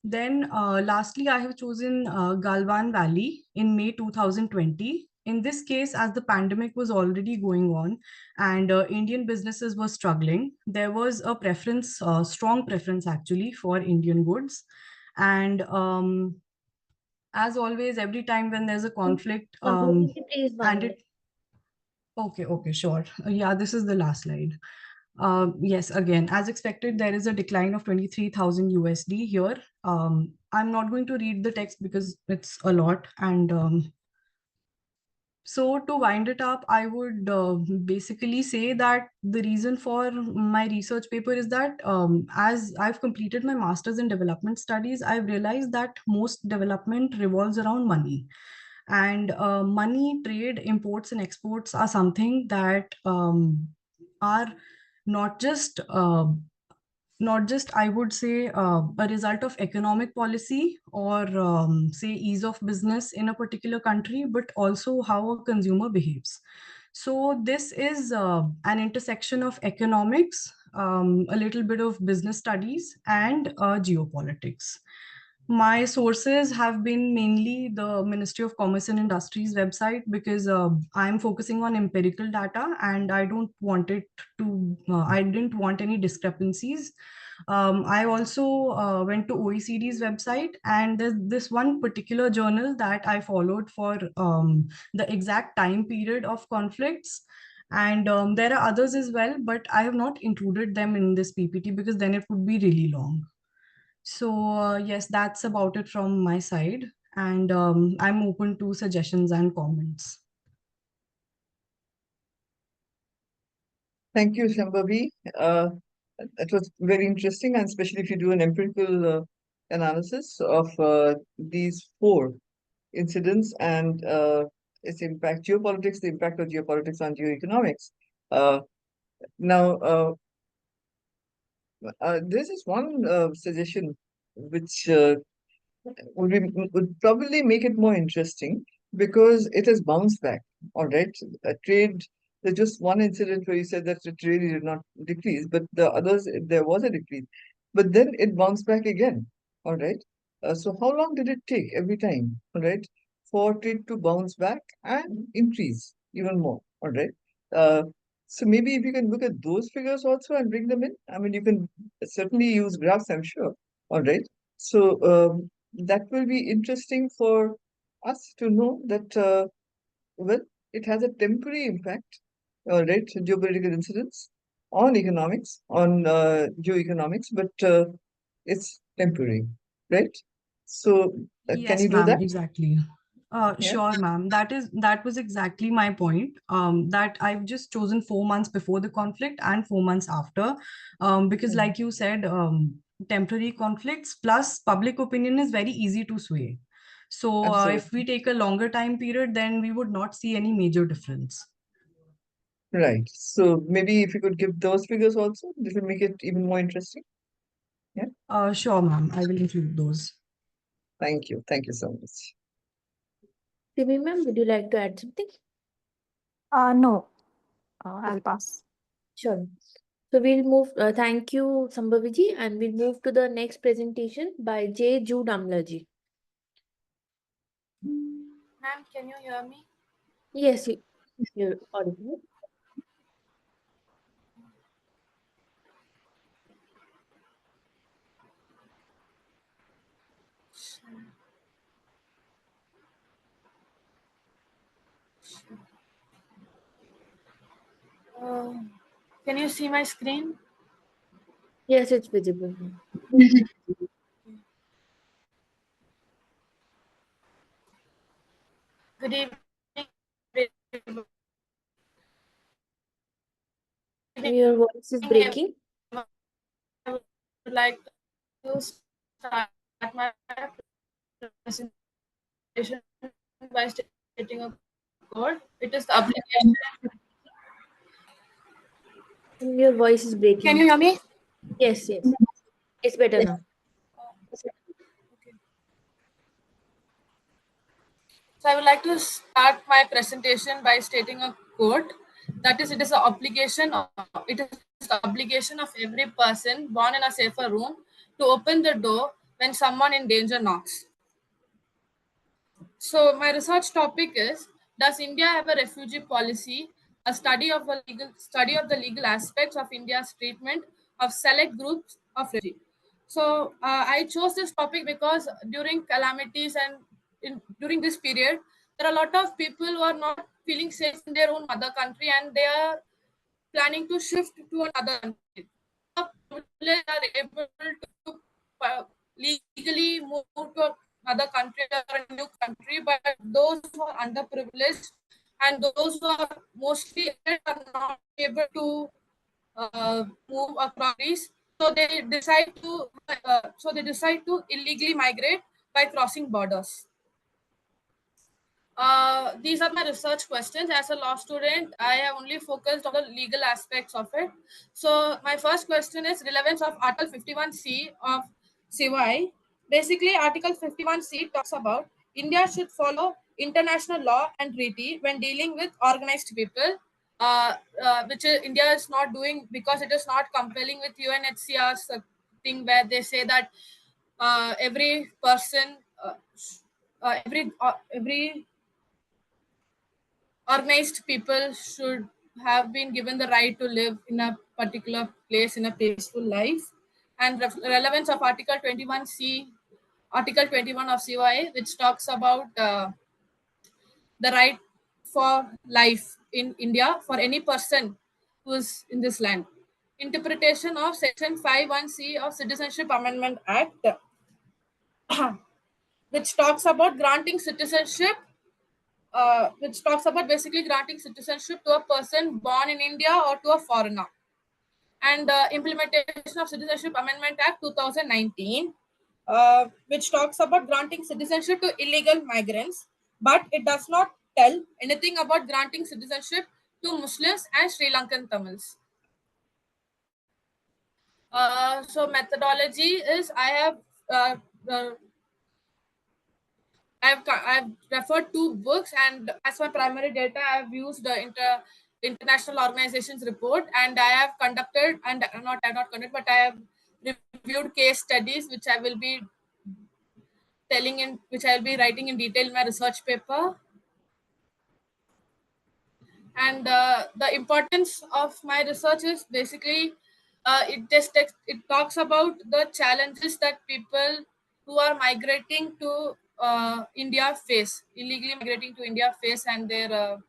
Speaker 5: Then lastly, I have chosen Galwan Valley in May 2020. In this case, as the pandemic was already going on and Indian businesses were struggling, there was a preference, strong preference actually, for Indian goods. And as always, every time when there's a conflict,
Speaker 1: Please,
Speaker 5: and it, okay, sure. Yeah, this is the last slide. Yes, again, as expected, there is a decline of 23,000 USD here. I'm not going to read the text because it's a lot. And so to wind it up, I would basically say that the reason for my research paper is that as I've completed my master's in development studies, I've realized that most development revolves around money. And money, trade, imports and exports are something that are not just I would say a result of economic policy or say ease of business in a particular country, but also how a consumer behaves. So this is an intersection of economics, a little bit of business studies, and geopolitics. My sources have been mainly the Ministry of Commerce and Industries website, because I'm focusing on empirical data and I don't want it to, I didn't want any discrepancies. I also went to OECD's website, and there's this one particular journal that I followed for the exact time period of conflicts. And there are others as well, but I have not included them in this PPT because then it would be really long. So yes, that's about it from my side. And I'm open to suggestions and comments.
Speaker 2: Thank you, Shambhavi. It was very interesting, and especially if you do an empirical analysis of these four incidents and its impact, geopolitics, the impact of geopolitics on geoeconomics. Now, this is one suggestion which would probably make it more interesting because it has bounced back. All right, trade. There's just one incident where you said that it really did not decrease, but the others there was a decrease, but then it bounced back again. All right. So how long did it take every time? All right, for trade to bounce back and increase even more. All right. Uh, so maybe if you can look at those figures also and bring them in. I mean, you can certainly use graphs, I'm sure. All right. So that will be interesting for us to know that, well, it has a temporary impact, right, geopolitical incidents on economics, on geoeconomics, but it's temporary, right? So can you
Speaker 5: Yes,
Speaker 2: do
Speaker 5: ma'am,
Speaker 2: that?
Speaker 5: exactly.
Speaker 2: Yeah.
Speaker 5: Sure, ma'am. That was exactly my point. That I've just chosen 4 months before the conflict and 4 months after, because, like you said, temporary conflicts plus public opinion is very easy to sway. So if we
Speaker 2: Absolutely.
Speaker 5: take a longer time period, then we would not see any major difference.
Speaker 2: Right. So maybe if you could give those figures also, this will make it even more interesting. Yeah.
Speaker 5: Sure, ma'am. I will include those.
Speaker 2: Thank you. Thank you so much.
Speaker 1: Simi ma'am, would you like to add something?
Speaker 3: No, I'll pass.
Speaker 1: Sure. So we'll move, thank you, Sambhaviji, and we'll move to the next presentation by J. Jude Amlaji.
Speaker 16: Ma'am, can you hear me?
Speaker 1: Yes, you're audible.
Speaker 16: Can you see my screen?
Speaker 1: Yes, it's visible.
Speaker 16: Good evening.
Speaker 1: Your voice is breaking.
Speaker 16: I would like to start my presentation
Speaker 8: by stating a code. It is the application.
Speaker 1: Your voice is breaking.
Speaker 8: Can you hear me?
Speaker 1: Yes, yes. It's better now.
Speaker 8: So I would like to start my presentation by stating a quote. That is, it is the obligation of every person born in a safer room to open the door when someone in danger knocks. So my research topic is: does India have a refugee policy? A study of the legal aspects of India's treatment of select groups of refugees. So I chose this topic because during calamities and during this period, there are a lot of people who are not feeling safe in their own mother country, and they are planning to shift to another country. They are able to legally move to another country or a new country, but those who are underprivileged and those who are mostly are not able to move across these, so they decide to illegally migrate by crossing borders. These are my research questions. As a law student, I have only focused on the legal aspects of it. So my first question is relevance of Article 51C of CY. Basically, Article 51C talks about India should follow international law and treaty when dealing with organized people, which India is not doing because it is not compelling with UNHCR's thing where they say that every person, every organized people should have been given the right to live in a particular place in a peaceful life. And relevance of Article 21 of CYA, which talks about the right for life in India for any person who is in this land. Interpretation of Section 51C of Citizenship Amendment Act, which talks about granting citizenship, which talks about basically granting citizenship to a person born in India or to a foreigner. And implementation of Citizenship Amendment Act 2019, which talks about granting citizenship to illegal migrants, but it does not tell anything about granting citizenship to Muslims and Sri Lankan Tamils. So methodology is I've referred to books, and as my primary data, I've used the international organizations report, and I have conducted, and not I have not conducted, but I have reviewed case studies, which I will be which I'll be writing in detail in my research paper. And the importance of my research is basically it talks about the challenges that people who are migrating to India face, illegally migrating to India face, and their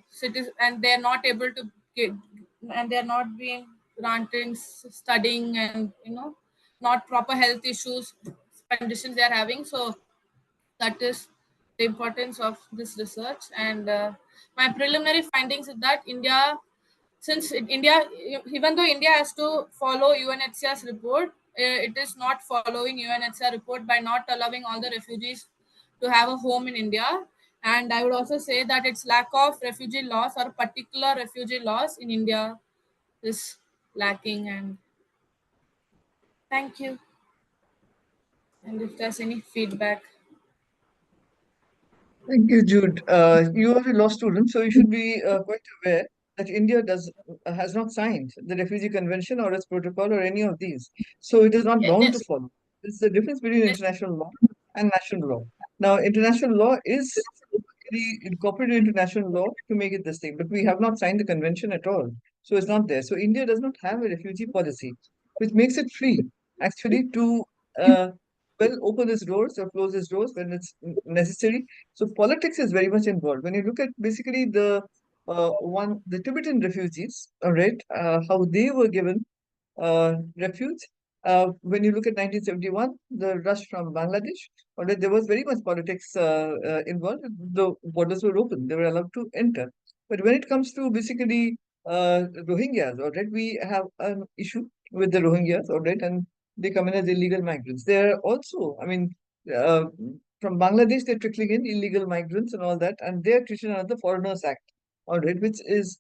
Speaker 8: cities, and they're not able to get, and they're not being granted studying, and not proper health issues, conditions they are having. So that is the importance of this research. And my preliminary findings is that even though India has to follow UNHCR's report, it is not following UNHCR report by not allowing all the refugees to have a home in India. And I would also say that its lack of refugee laws or particular refugee laws in India is lacking. And thank you. And if there's any feedback.
Speaker 2: Thank you, Jude. You are a law student, so you should be quite aware that India has not signed the Refugee Convention or its protocol or any of these. So it is not bound to follow. There's the difference between international law and national law. Now, international law is incorporated into national law to make it this thing, but we have not signed the convention at all. So it's not there. So India does not have a refugee policy, which makes it free actually to open its doors or close its doors when it's necessary. So politics is very much involved. When you look at basically the Tibetan refugees, all right, how they were given refuge. When you look at 1971, the rush from Bangladesh, all right, there was very much politics involved. The borders were open; they were allowed to enter. But when it comes to basically Rohingyas, all right, we have an issue with the Rohingyas, all right, and they come in as illegal migrants. They are also, I mean, uh, from Bangladesh, they're trickling in illegal migrants and all that, and they're treated under the Foreigners Act, all right, which is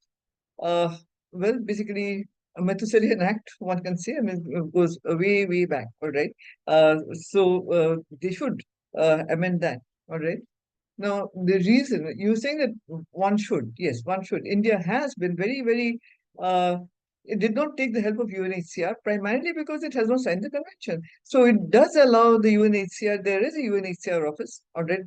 Speaker 2: uh, well, basically a Methuselah act, one can say. I mean, it goes way, way back, all right. They should amend that, all right. Now, the reason you're saying that one should, yes, one should. India has been very, very, it did not take the help of UNHCR primarily because it has not signed the convention. So it does allow the UNHCR, there is a UNHCR office, all right,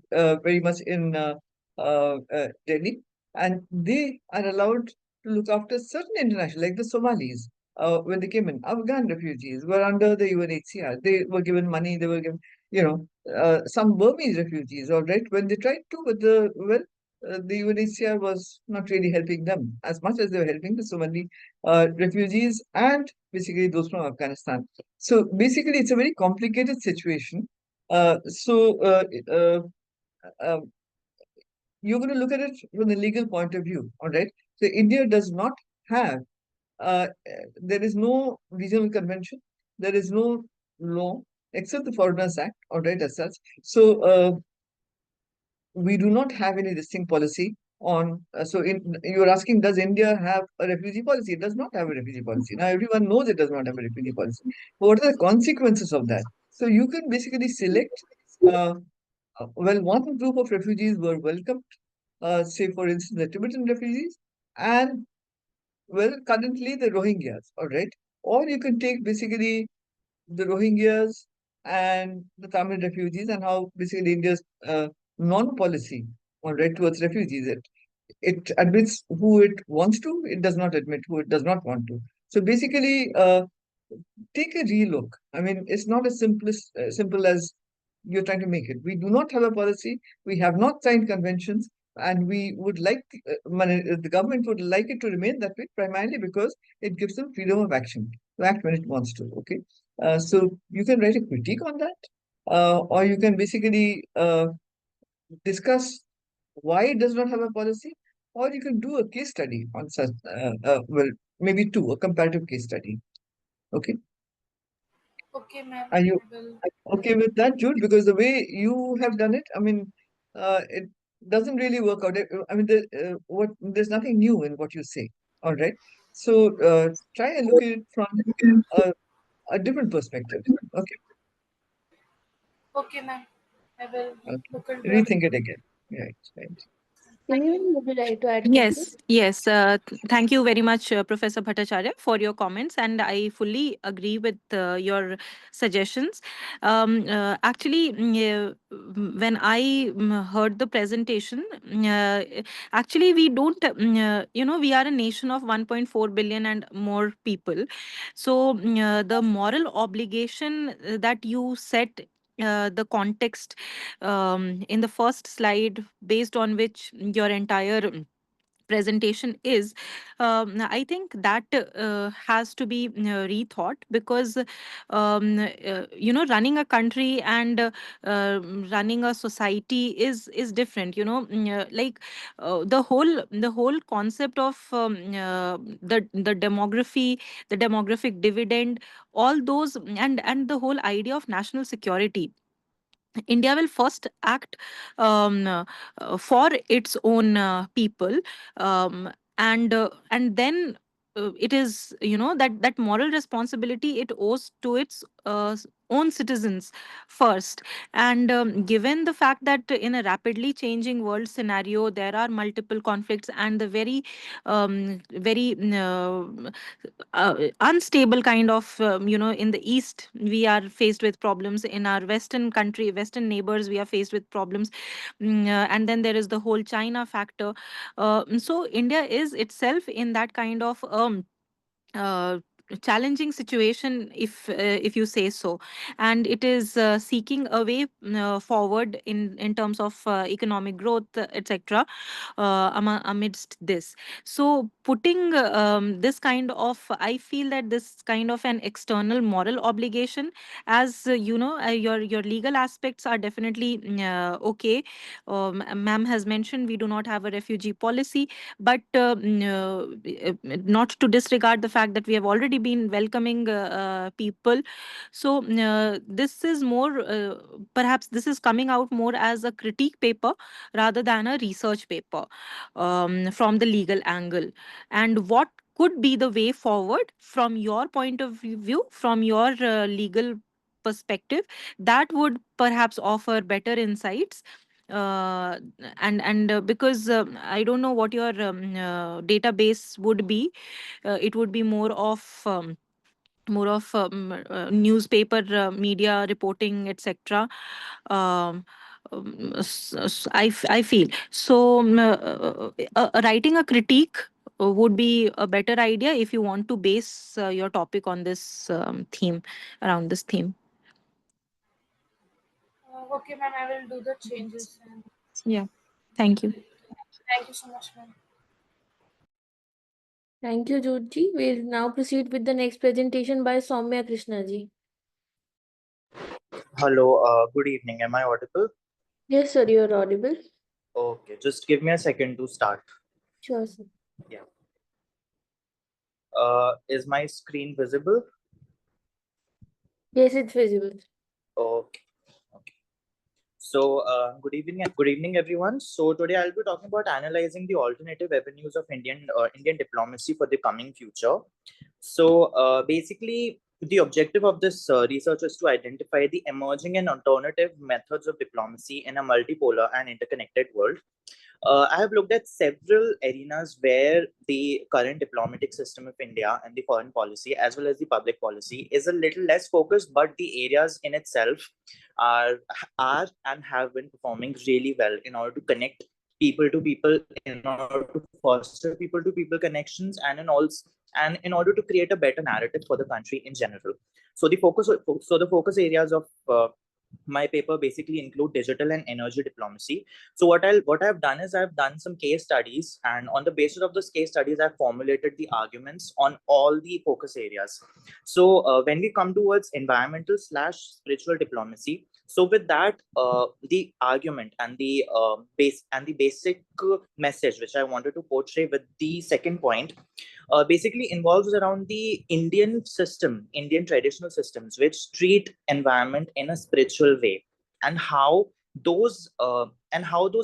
Speaker 2: very much in Delhi, and they are allowed to look after certain international, like the Somalis. When they came in, Afghan refugees were under the UNHCR. They were given money, they were given, some Burmese refugees, all right, when they tried to, but the UNHCR was not really helping them as much as they were helping the Somali refugees and basically those from Afghanistan. So basically, it's a very complicated situation. Uh, so uh, uh, uh, you're going to look at it from the legal point of view, all right? So India does not have, there is no regional convention, there is no law except the Foreigners Act, all right, as such. So we do not have any distinct policy on. You're asking, does India have a refugee policy? It does not have a refugee policy. Now, everyone knows it does not have a refugee policy. But what are the consequences of that? So you can basically select, uh, one group of refugees were welcomed, say, for instance, the Tibetan refugees, and, currently the Rohingyas, all right? Or you can take basically the Rohingyas and the Tamil refugees and how basically India's non-policy, all right, towards refugees. It admits who it wants to, it does not admit who it does not want to. So basically, take a relook. I mean, it's not as simple as you're trying to make it. We do not have a policy. We have not signed conventions, and we would like the government would like it to remain that way, primarily because it gives them freedom of action to act when it wants to. Okay, so you can write a critique on that, or you can basically discuss why it does not have a policy, or you can do a case study on such. Maybe two, a comparative case study. Okay.
Speaker 8: Okay, ma'am.
Speaker 2: Are you
Speaker 8: I will.
Speaker 2: okay with that, Jude? Because the way you have done it, I mean, it doesn't really work out. I mean, there's nothing new in what you say. All right. So try and look at it from a, a different perspective. Okay.
Speaker 8: Okay, ma'am. I will
Speaker 2: Okay.
Speaker 8: look into it.
Speaker 2: Rethink it again. Right. Right.
Speaker 1: Simran, would you like to add something?
Speaker 3: Yes. Thank you very much, Professor Bhattacharya, for your comments, and I fully agree with your suggestions. Actually, when I heard the presentation, actually, we don't, we are a nation of 1.4 billion and more people. So, the moral obligation that you set the context in the first slide, based on which your entire presentation is, I think that has to be rethought, because running a country and running a society is different. The whole concept of the demography, the demographic dividend, all those, and the whole idea of national security. India will first act for its own people, and then it is, that moral responsibility it owes to its own citizens first. And given the fact that in a rapidly changing world scenario there are multiple conflicts, and the very unstable kind of, in the east we are faced with problems, in our western neighbors we are faced with problems. And then there is the whole China factor. So India is itself in that kind of uh, challenging situation, if you say so, and it is seeking a way forward in terms of economic growth, etc., amidst this. So putting this kind of, I feel that this kind of an external moral obligation, as your legal aspects are definitely okay. Ma'am has mentioned we do not have a refugee policy, but not to disregard the fact that we have already already been welcoming people. So this is more, perhaps this is coming out more as a critique paper rather than a research paper from the legal angle. And what could be the way forward from your point of view, from your legal perspective, that would perhaps offer better insights. And because I don't know what your database would be, it would be more of newspaper media reporting, etc. um, I feel so writing a critique would be a better idea if you want to base your topic on this theme, around this theme.
Speaker 8: Okay, ma'am, I will do the changes. And
Speaker 3: Yeah, thank you.
Speaker 8: thank you so much, ma'am.
Speaker 1: Thank you, Jyoti. We'll now proceed with the next presentation by Soumya Krishnaji.
Speaker 6: Hello, good evening. Am I audible?
Speaker 1: Yes, sir, you're audible.
Speaker 6: Okay, just give me a second to start.
Speaker 1: Sure, sir.
Speaker 6: Yeah. Is my screen visible?
Speaker 1: Yes, it's visible.
Speaker 6: Okay. So, good evening, everyone. So today I'll be talking about analyzing the alternative avenues of Indian diplomacy for the coming future. So, basically, the objective of this research is to identify the emerging and alternative methods of diplomacy in a multipolar and interconnected world. I have looked at several arenas where the current diplomatic system of India and the foreign policy, as well as the public policy, is a little less focused, but the areas in itself are and have been performing really well in order to connect people to people, in order to foster people to people connections, and in order to create a better narrative for the country in general. So the focus areas of my paper basically include digital and energy diplomacy. So what I've done is I've done some case studies, and on the basis of those case studies, I've formulated the arguments on all the focus areas. So when we come towards environmental / spiritual diplomacy, so with that, the argument and the basic message which I wanted to portray with the second point basically involves around the Indian traditional systems, which treat environment in a spiritual way, and how those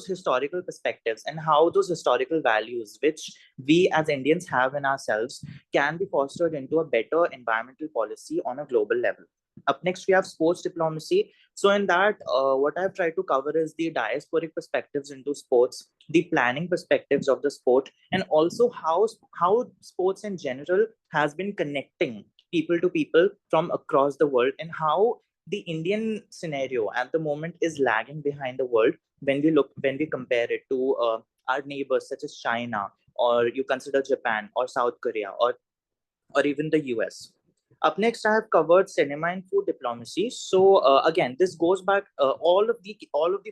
Speaker 6: historical perspectives and how those historical values, which we as Indians have in ourselves, can be fostered into a better environmental policy on a global level. Up next, we have sports diplomacy. So in that, what I've tried to cover is the diasporic perspectives into sports, the planning perspectives of the sport, and also how sports in general has been connecting people to people from across the world, and how the Indian scenario at the moment is lagging behind the world when we compare it to our neighbors such as China, or you consider Japan or South Korea, or even the US. Up next, I have covered cinema and food diplomacy. So again, this goes back. All of the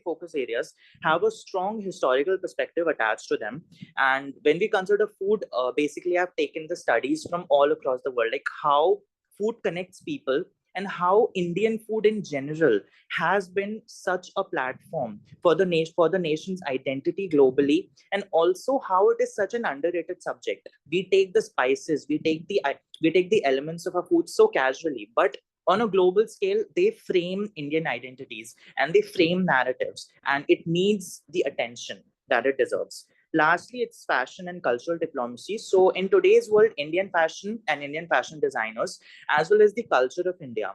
Speaker 6: focus areas have a strong historical perspective attached to them. And when we consider food, basically, I've taken the studies from all across the world, like how food connects people, and how Indian food in general has been such a platform for the nation's identity globally, and also how it is such an underrated subject. We take the spices, we take the elements of our food so casually, but on a global scale, they frame Indian identities and they frame narratives, and it needs the attention that it deserves. Lastly, it's fashion and cultural diplomacy. So in today's world, Indian fashion and Indian fashion designers, as well as the culture of India,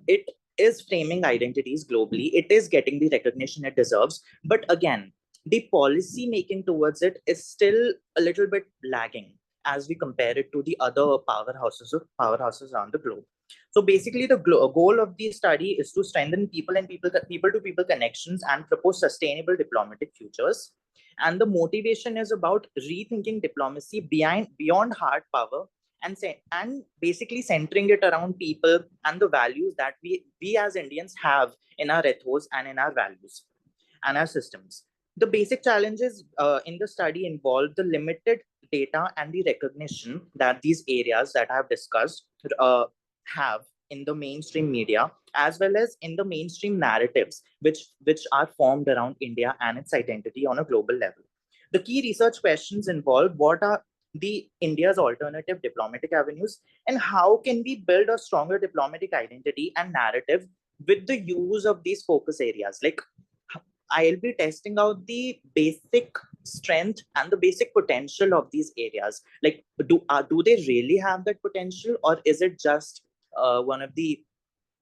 Speaker 6: it is framing identities globally. It is getting the recognition it deserves. But again, the policy making towards it is still a little bit lagging as we compare it to the other powerhouses around the globe. So basically, the goal of the study is to strengthen people and people to people connections and propose sustainable diplomatic futures. And the motivation is about rethinking diplomacy beyond hard power, and basically centering it around people and the values that we as Indians have in our ethos and in our values and our systems. The basic challenges in the study involve the limited data and the recognition that these areas that I have discussed have in the mainstream media, as well as in the mainstream narratives which are formed around India and its identity on a global level. The key research questions involve the India's alternative diplomatic avenues, and how can we build a stronger diplomatic identity and narrative with the use of these focus areas. Like, I'll be testing out the basic strength and the basic potential of these areas. Like, do they really have that potential, or is it just one of the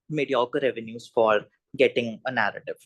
Speaker 6: mediocre avenues for getting a narrative?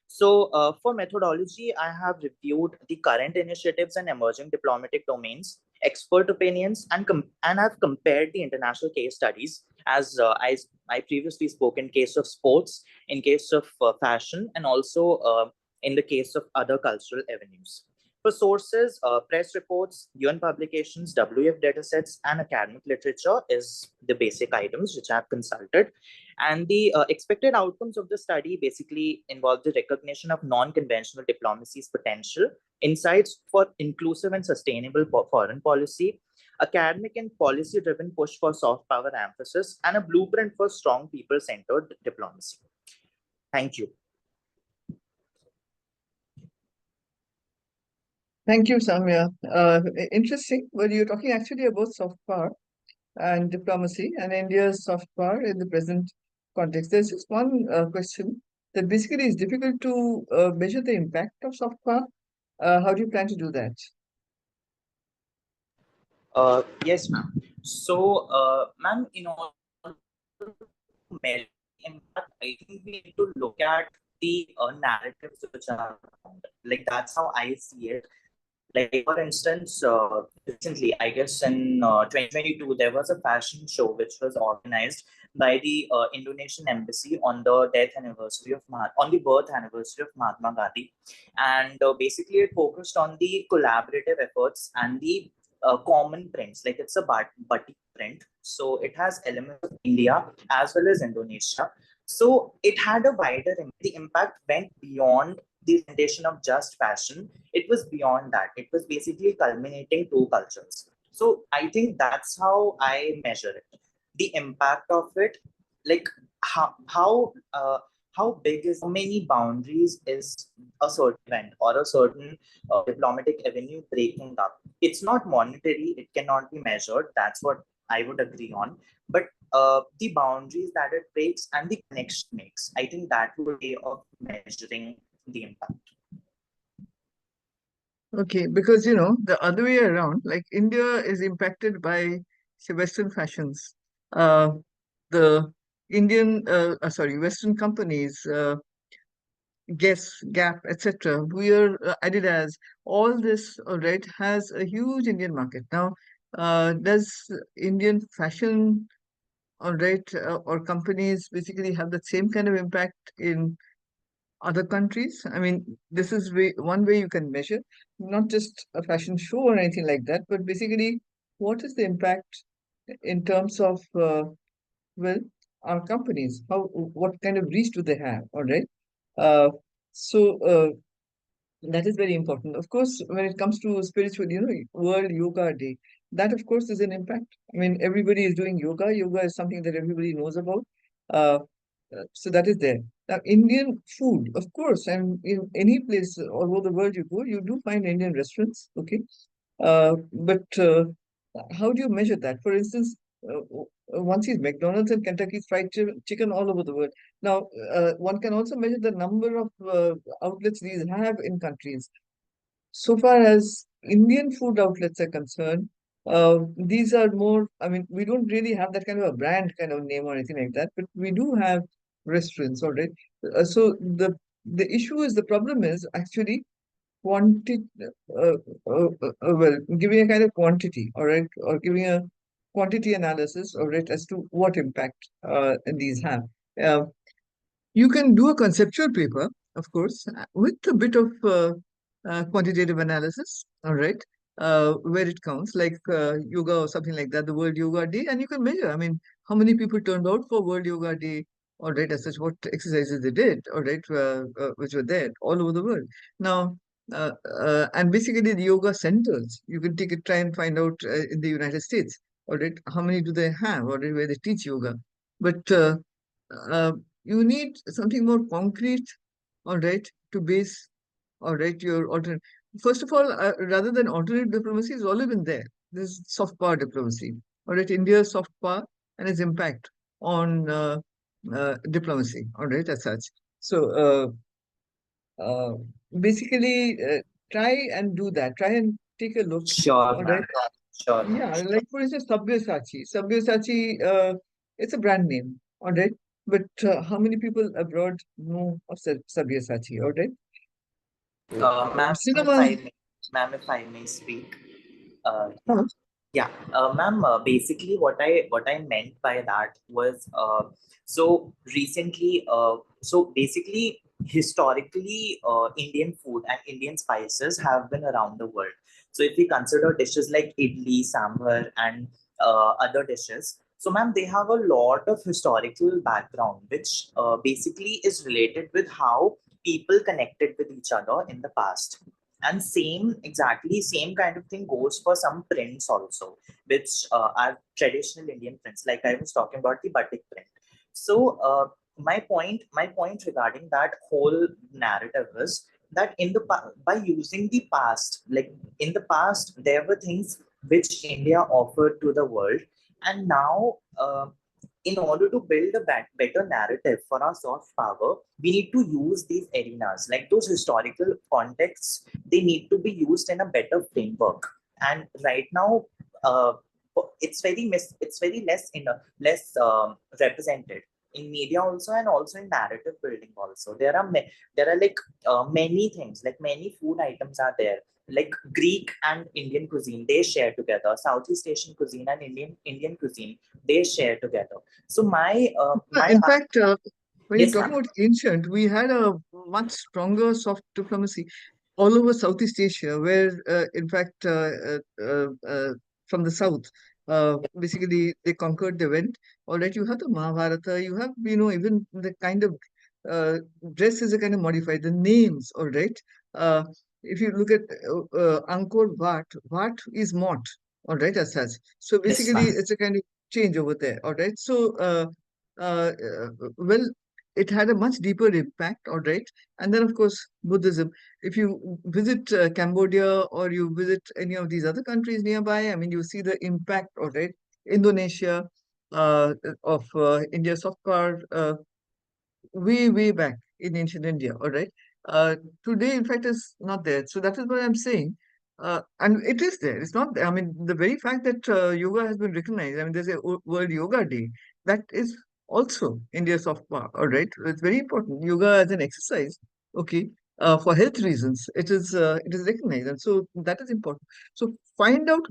Speaker 6: So for methodology, I have reviewed the current initiatives and emerging diplomatic domains, expert opinions, and I've compared the international case studies, as I previously spoke in case of sports, in case of fashion, and also in the case of other cultural avenues. For sources, press reports, UN publications, WF datasets, and academic literature is the basic items which I've consulted. And the expected outcomes of the study basically involve the recognition of non-conventional diplomacy's potential, insights for inclusive and sustainable foreign policy, academic and policy-driven push for soft power emphasis, and a blueprint for strong people-centered diplomacy. Thank you.
Speaker 2: Thank you, Samya. Interesting. Well, you're talking actually about soft power and diplomacy and India's soft power in the present context. There's just one question that basically is difficult to measure the impact of soft power. How do you plan to do that?
Speaker 6: Yes, ma'am. So, ma'am, in order to measure impact, I think we need to look at the narratives which are around. Like, that's how I see it. Like, for instance, recently, I guess in 2022, there was a fashion show which was organized by the Indonesian embassy on the on the birth anniversary of Mahatma Gandhi, and basically it focused on the collaborative efforts and the common prints. Like, it's a batik print, so it has elements of India as well as Indonesia. So it had a wider the impact went beyond the presentation of just fashion. It was beyond that. It was basically culminating two cultures. So I think that's how I measure it. The impact of it, like how big is, how many boundaries is a certain event or a certain diplomatic avenue breaking up. It's not monetary. It cannot be measured. That's what I would agree on. But the boundaries that it breaks and the connection makes, I think that would be a way of measuring the impact.
Speaker 2: Okay, because the other way around, like India is impacted by, say, Western fashions. The Western companies, Guess, Gap, etc. We're Adidas. All this, all right, has a huge Indian market. Now, does Indian fashion, all right, or companies basically have the same kind of impact in other countries? I mean, this is one way you can measure, not just a fashion show or anything like that, but basically, what is the impact in terms of, well, our companies? What kind of reach do they have? All right. Uh, so that is very important. Of course, when it comes to spiritual, World Yoga Day, that of course is an impact. I mean, everybody is doing yoga. Yoga is something that everybody knows about. Uh, so that is there. Now, Indian food, of course, and in any place all over the world you go, you do find Indian restaurants. Okay, but how do you measure that? For instance, one sees McDonald's and Kentucky's Fried Chicken all over the world. Now, one can also measure the number of outlets these have in countries. So far as Indian food outlets are concerned, these are more, I mean, we don't really have that kind of a brand kind of name or anything like that, but we do have restaurants, all right? So the issue is, the problem is actually quantity, well, giving a kind of quantity, all right, or giving a quantity analysis, all right, as to what impact these have. Uh, you can do a conceptual paper, of course, with a bit of quantitative analysis, all right, where it counts, like yoga or something like that, the World Yoga Day, and you can measure, I mean, how many people turned out for World Yoga Day, all right, as such, what exercises they did, all right, which were there all over the world. Now, and basically the yoga centers, you can try and find out in the United States, all right, how many do they have, all right, where they teach yoga. But uh, you need something more concrete, all right, to base, all right, your alternate. First of all, rather than alternate diplomacy, has always been there. this soft power diplomacy, all right, India's soft power and its impact on diplomacy, all right, as such. So uh, basically, try and do that. Try and take a look,
Speaker 6: Sure,
Speaker 2: all
Speaker 6: ma'am.
Speaker 2: right.
Speaker 6: Sure, ma'am.
Speaker 2: Yeah, like for instance, Sabyasachi. Sabyasachi, it's a brand name, all right. But how many people abroad know of Sabyasachi, all right?
Speaker 6: Ma'am,
Speaker 2: Cinema.
Speaker 6: if I may speak.
Speaker 2: Huh?
Speaker 6: Yeah, ma'am. Basically, what I meant by that was, so recently, so basically, historically, Indian food and Indian spices have been around the world. So if we consider dishes like idli, sambar, and other dishes, so ma'am, they have a lot of historical background, which basically is related with how people connected with each other in the past. And exactly same kind of thing goes for some prints also, which are traditional Indian prints, like I was talking about the batik print. So my point regarding that whole narrative is that by using the past, like in the past there were things which India offered to the world, and now in order to build a better narrative for our soft power, we need to use these arenas, like those historical contexts. They need to be used in a better framework. And right now, uh, it's very less represented in media also, and also in narrative building also. There are like many things, like many food items are there, like Greek and Indian cuisine, they share together. Southeast Asian cuisine and Indian cuisine, they share together. So
Speaker 2: In fact, when you're
Speaker 6: yes,
Speaker 2: talking
Speaker 6: ma'am.
Speaker 2: about ancient, we had a much stronger soft diplomacy all over Southeast Asia, where, in fact, from the south, basically they conquered, they went. All right, you have the Mahabharata, you have, even the kind of uh, dress is a kind of modified, the names, all right. Uh, if you look at Angkor Wat, Wat is Mott, all right, as such. So
Speaker 6: Yes,
Speaker 2: basically,
Speaker 6: ma'am.
Speaker 2: it's a kind of change over there, all right. So, uh, well, it had a much deeper impact, all right. And then, of course, Buddhism. If you visit Cambodia or you visit any of these other countries nearby, I mean, you see the impact, all right. Indonesia, of India's soft power, way back in ancient India, all right. Uh, Today, in fact, is not there. So that is what I'm saying. And it is there. It's not there. I mean, the very fact that yoga has been recognized, I mean, there's a World Yoga Day, that is also India's soft power, all right. It's very important. Yoga as an exercise, okay, for health reasons, it is recognized, and so that is important. So find out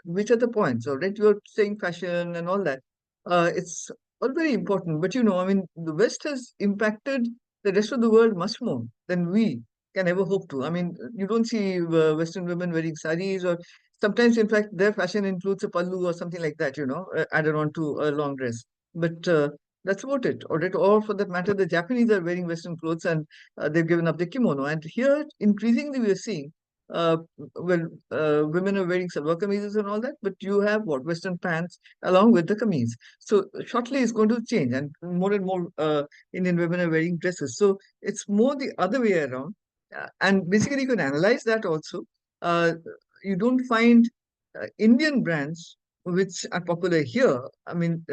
Speaker 2: which are the points, all right. You're saying fashion and all that. It's all very important. But I mean, the West has impacted the rest of the world much more than we can ever hope to. I mean, you don't see Western women wearing saris, or sometimes, in fact, their fashion includes a pallu or something like that, added on to a long dress. But that's about it. Or for that matter, the Japanese are wearing Western clothes, and they've given up the kimono. And here, increasingly, we are seeing uh, women are wearing salwar kameezes and all that, but you have what? Western pants along with the kameez. So shortly it's going to change, and more Indian women are wearing dresses. So it's more the other way around. And basically, you can analyze that also. Uh, you don't find Indian brands which are popular here, I mean,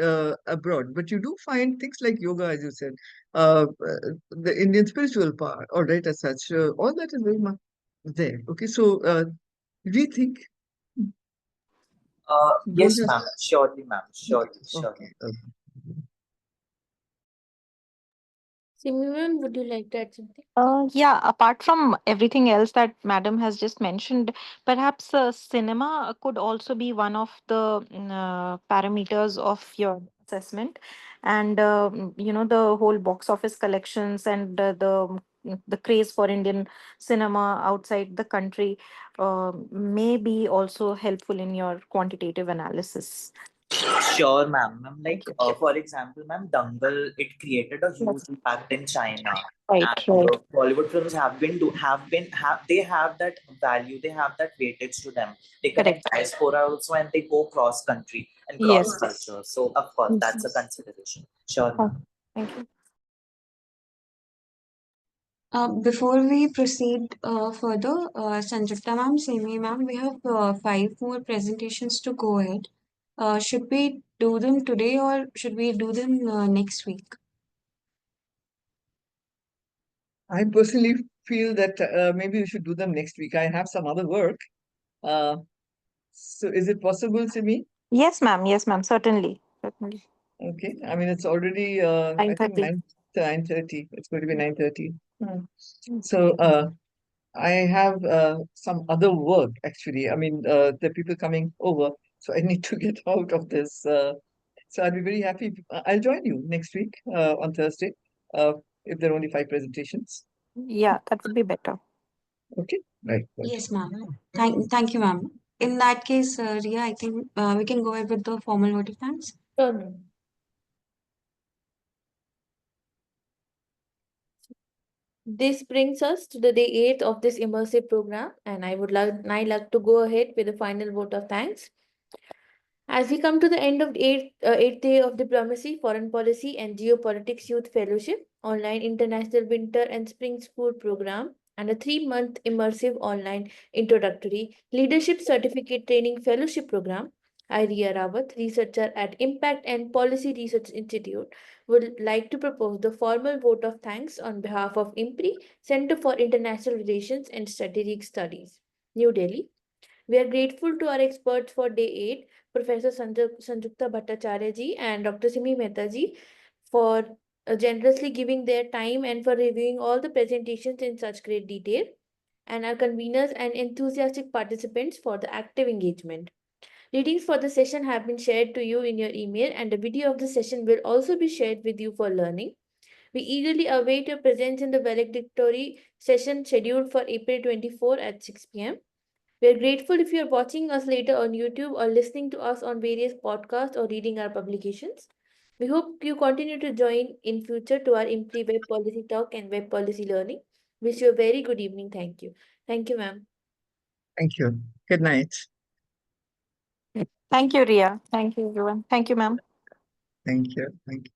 Speaker 2: abroad, but you do find things like yoga, as you said, the Indian spiritual part, all right, as such. All that is very much there. Okay, so rethink. Don't
Speaker 6: Yes,
Speaker 2: just.
Speaker 6: ma'am. Surely, ma'am. Surely,
Speaker 2: Okay.
Speaker 6: surely.
Speaker 1: Simi ma'am, would you like to add something?
Speaker 3: Yeah, apart from everything else that Madam has just mentioned, perhaps cinema could also be one of the parameters of your assessment. And, the whole box office collections and the craze for Indian cinema outside the country may be also helpful in your quantitative analysis.
Speaker 6: Sure, ma'am. Ma'am, like
Speaker 3: Thank you.
Speaker 6: for example, ma'am, Dangal, it created a huge impact in China,
Speaker 3: Right,
Speaker 6: and
Speaker 3: right.
Speaker 6: Bollywood films they have that value, they have that weightage to them. They
Speaker 3: Correct.
Speaker 6: connect diaspora also, and they go cross country and cross
Speaker 3: Yes.
Speaker 6: culture. So of course, that's a
Speaker 3: Yes.
Speaker 6: consideration. Sure,
Speaker 3: Oh,
Speaker 6: ma'am.
Speaker 3: thank you.
Speaker 7: Before we proceed further, Sanjukta ma'am, Simi ma'am, we have 5 more presentations to go ahead. Should we do them today or should we do them next week?
Speaker 2: I personally feel that maybe we should do them next week. I have some other work. So is it possible, Simi?
Speaker 3: Yes, ma'am. Yes, ma'am. Certainly. Certainly.
Speaker 2: Okay. I mean, it's already, I think 9:30. It's going to be 9:30. So I have some other work actually. I mean, there are people coming over, so I need to get out of this. So I'll be very happy. I'll join you next week on Thursday if there are only 5 presentations.
Speaker 3: Yeah, that would be better.
Speaker 2: Okay. Right.
Speaker 7: Yes, ma'am. Thank you, ma'am. In that case, Ria, I think we can go ahead with the formal vote of thanks.
Speaker 1: This brings us to the day 8 of this immersive program, and I would like to go ahead with the final vote of thanks. As we come to the end of the eighth day of Diplomacy, Foreign Policy and Geopolitics Youth Fellowship, Online International Winter and Spring School Program, and a 3-month immersive online Introductory Leadership Certificate Training Fellowship Program, I, Ria Rawat, researcher at Impact and Policy Research Institute, would like to propose the formal vote of thanks on behalf of IMPRI, Center for International Relations and Strategic Studies, New Delhi. We are grateful to our experts for day 8, Professor Sanjukta Bhattacharya ji and Dr. Simi Mehta ji, for generously giving their time and for reviewing all the presentations in such great detail, and our conveners and enthusiastic participants for the active engagement. Readings for the session have been shared to you in your email, and a video of the session will also be shared with you for learning. We eagerly await your presence in the valedictory session scheduled for April 24 at 6 p.m. We are grateful if you are watching us later on YouTube or listening to us on various podcasts or reading our publications. We hope you continue to join in future to our IMPRI Web Policy Talk and Web Policy Learning. Wish you a very good evening. Thank you. Thank you, ma'am.
Speaker 2: Thank you. Good night.
Speaker 3: Thank you, Ria. Thank you, everyone. Thank you, ma'am.
Speaker 2: Thank you. Thank you.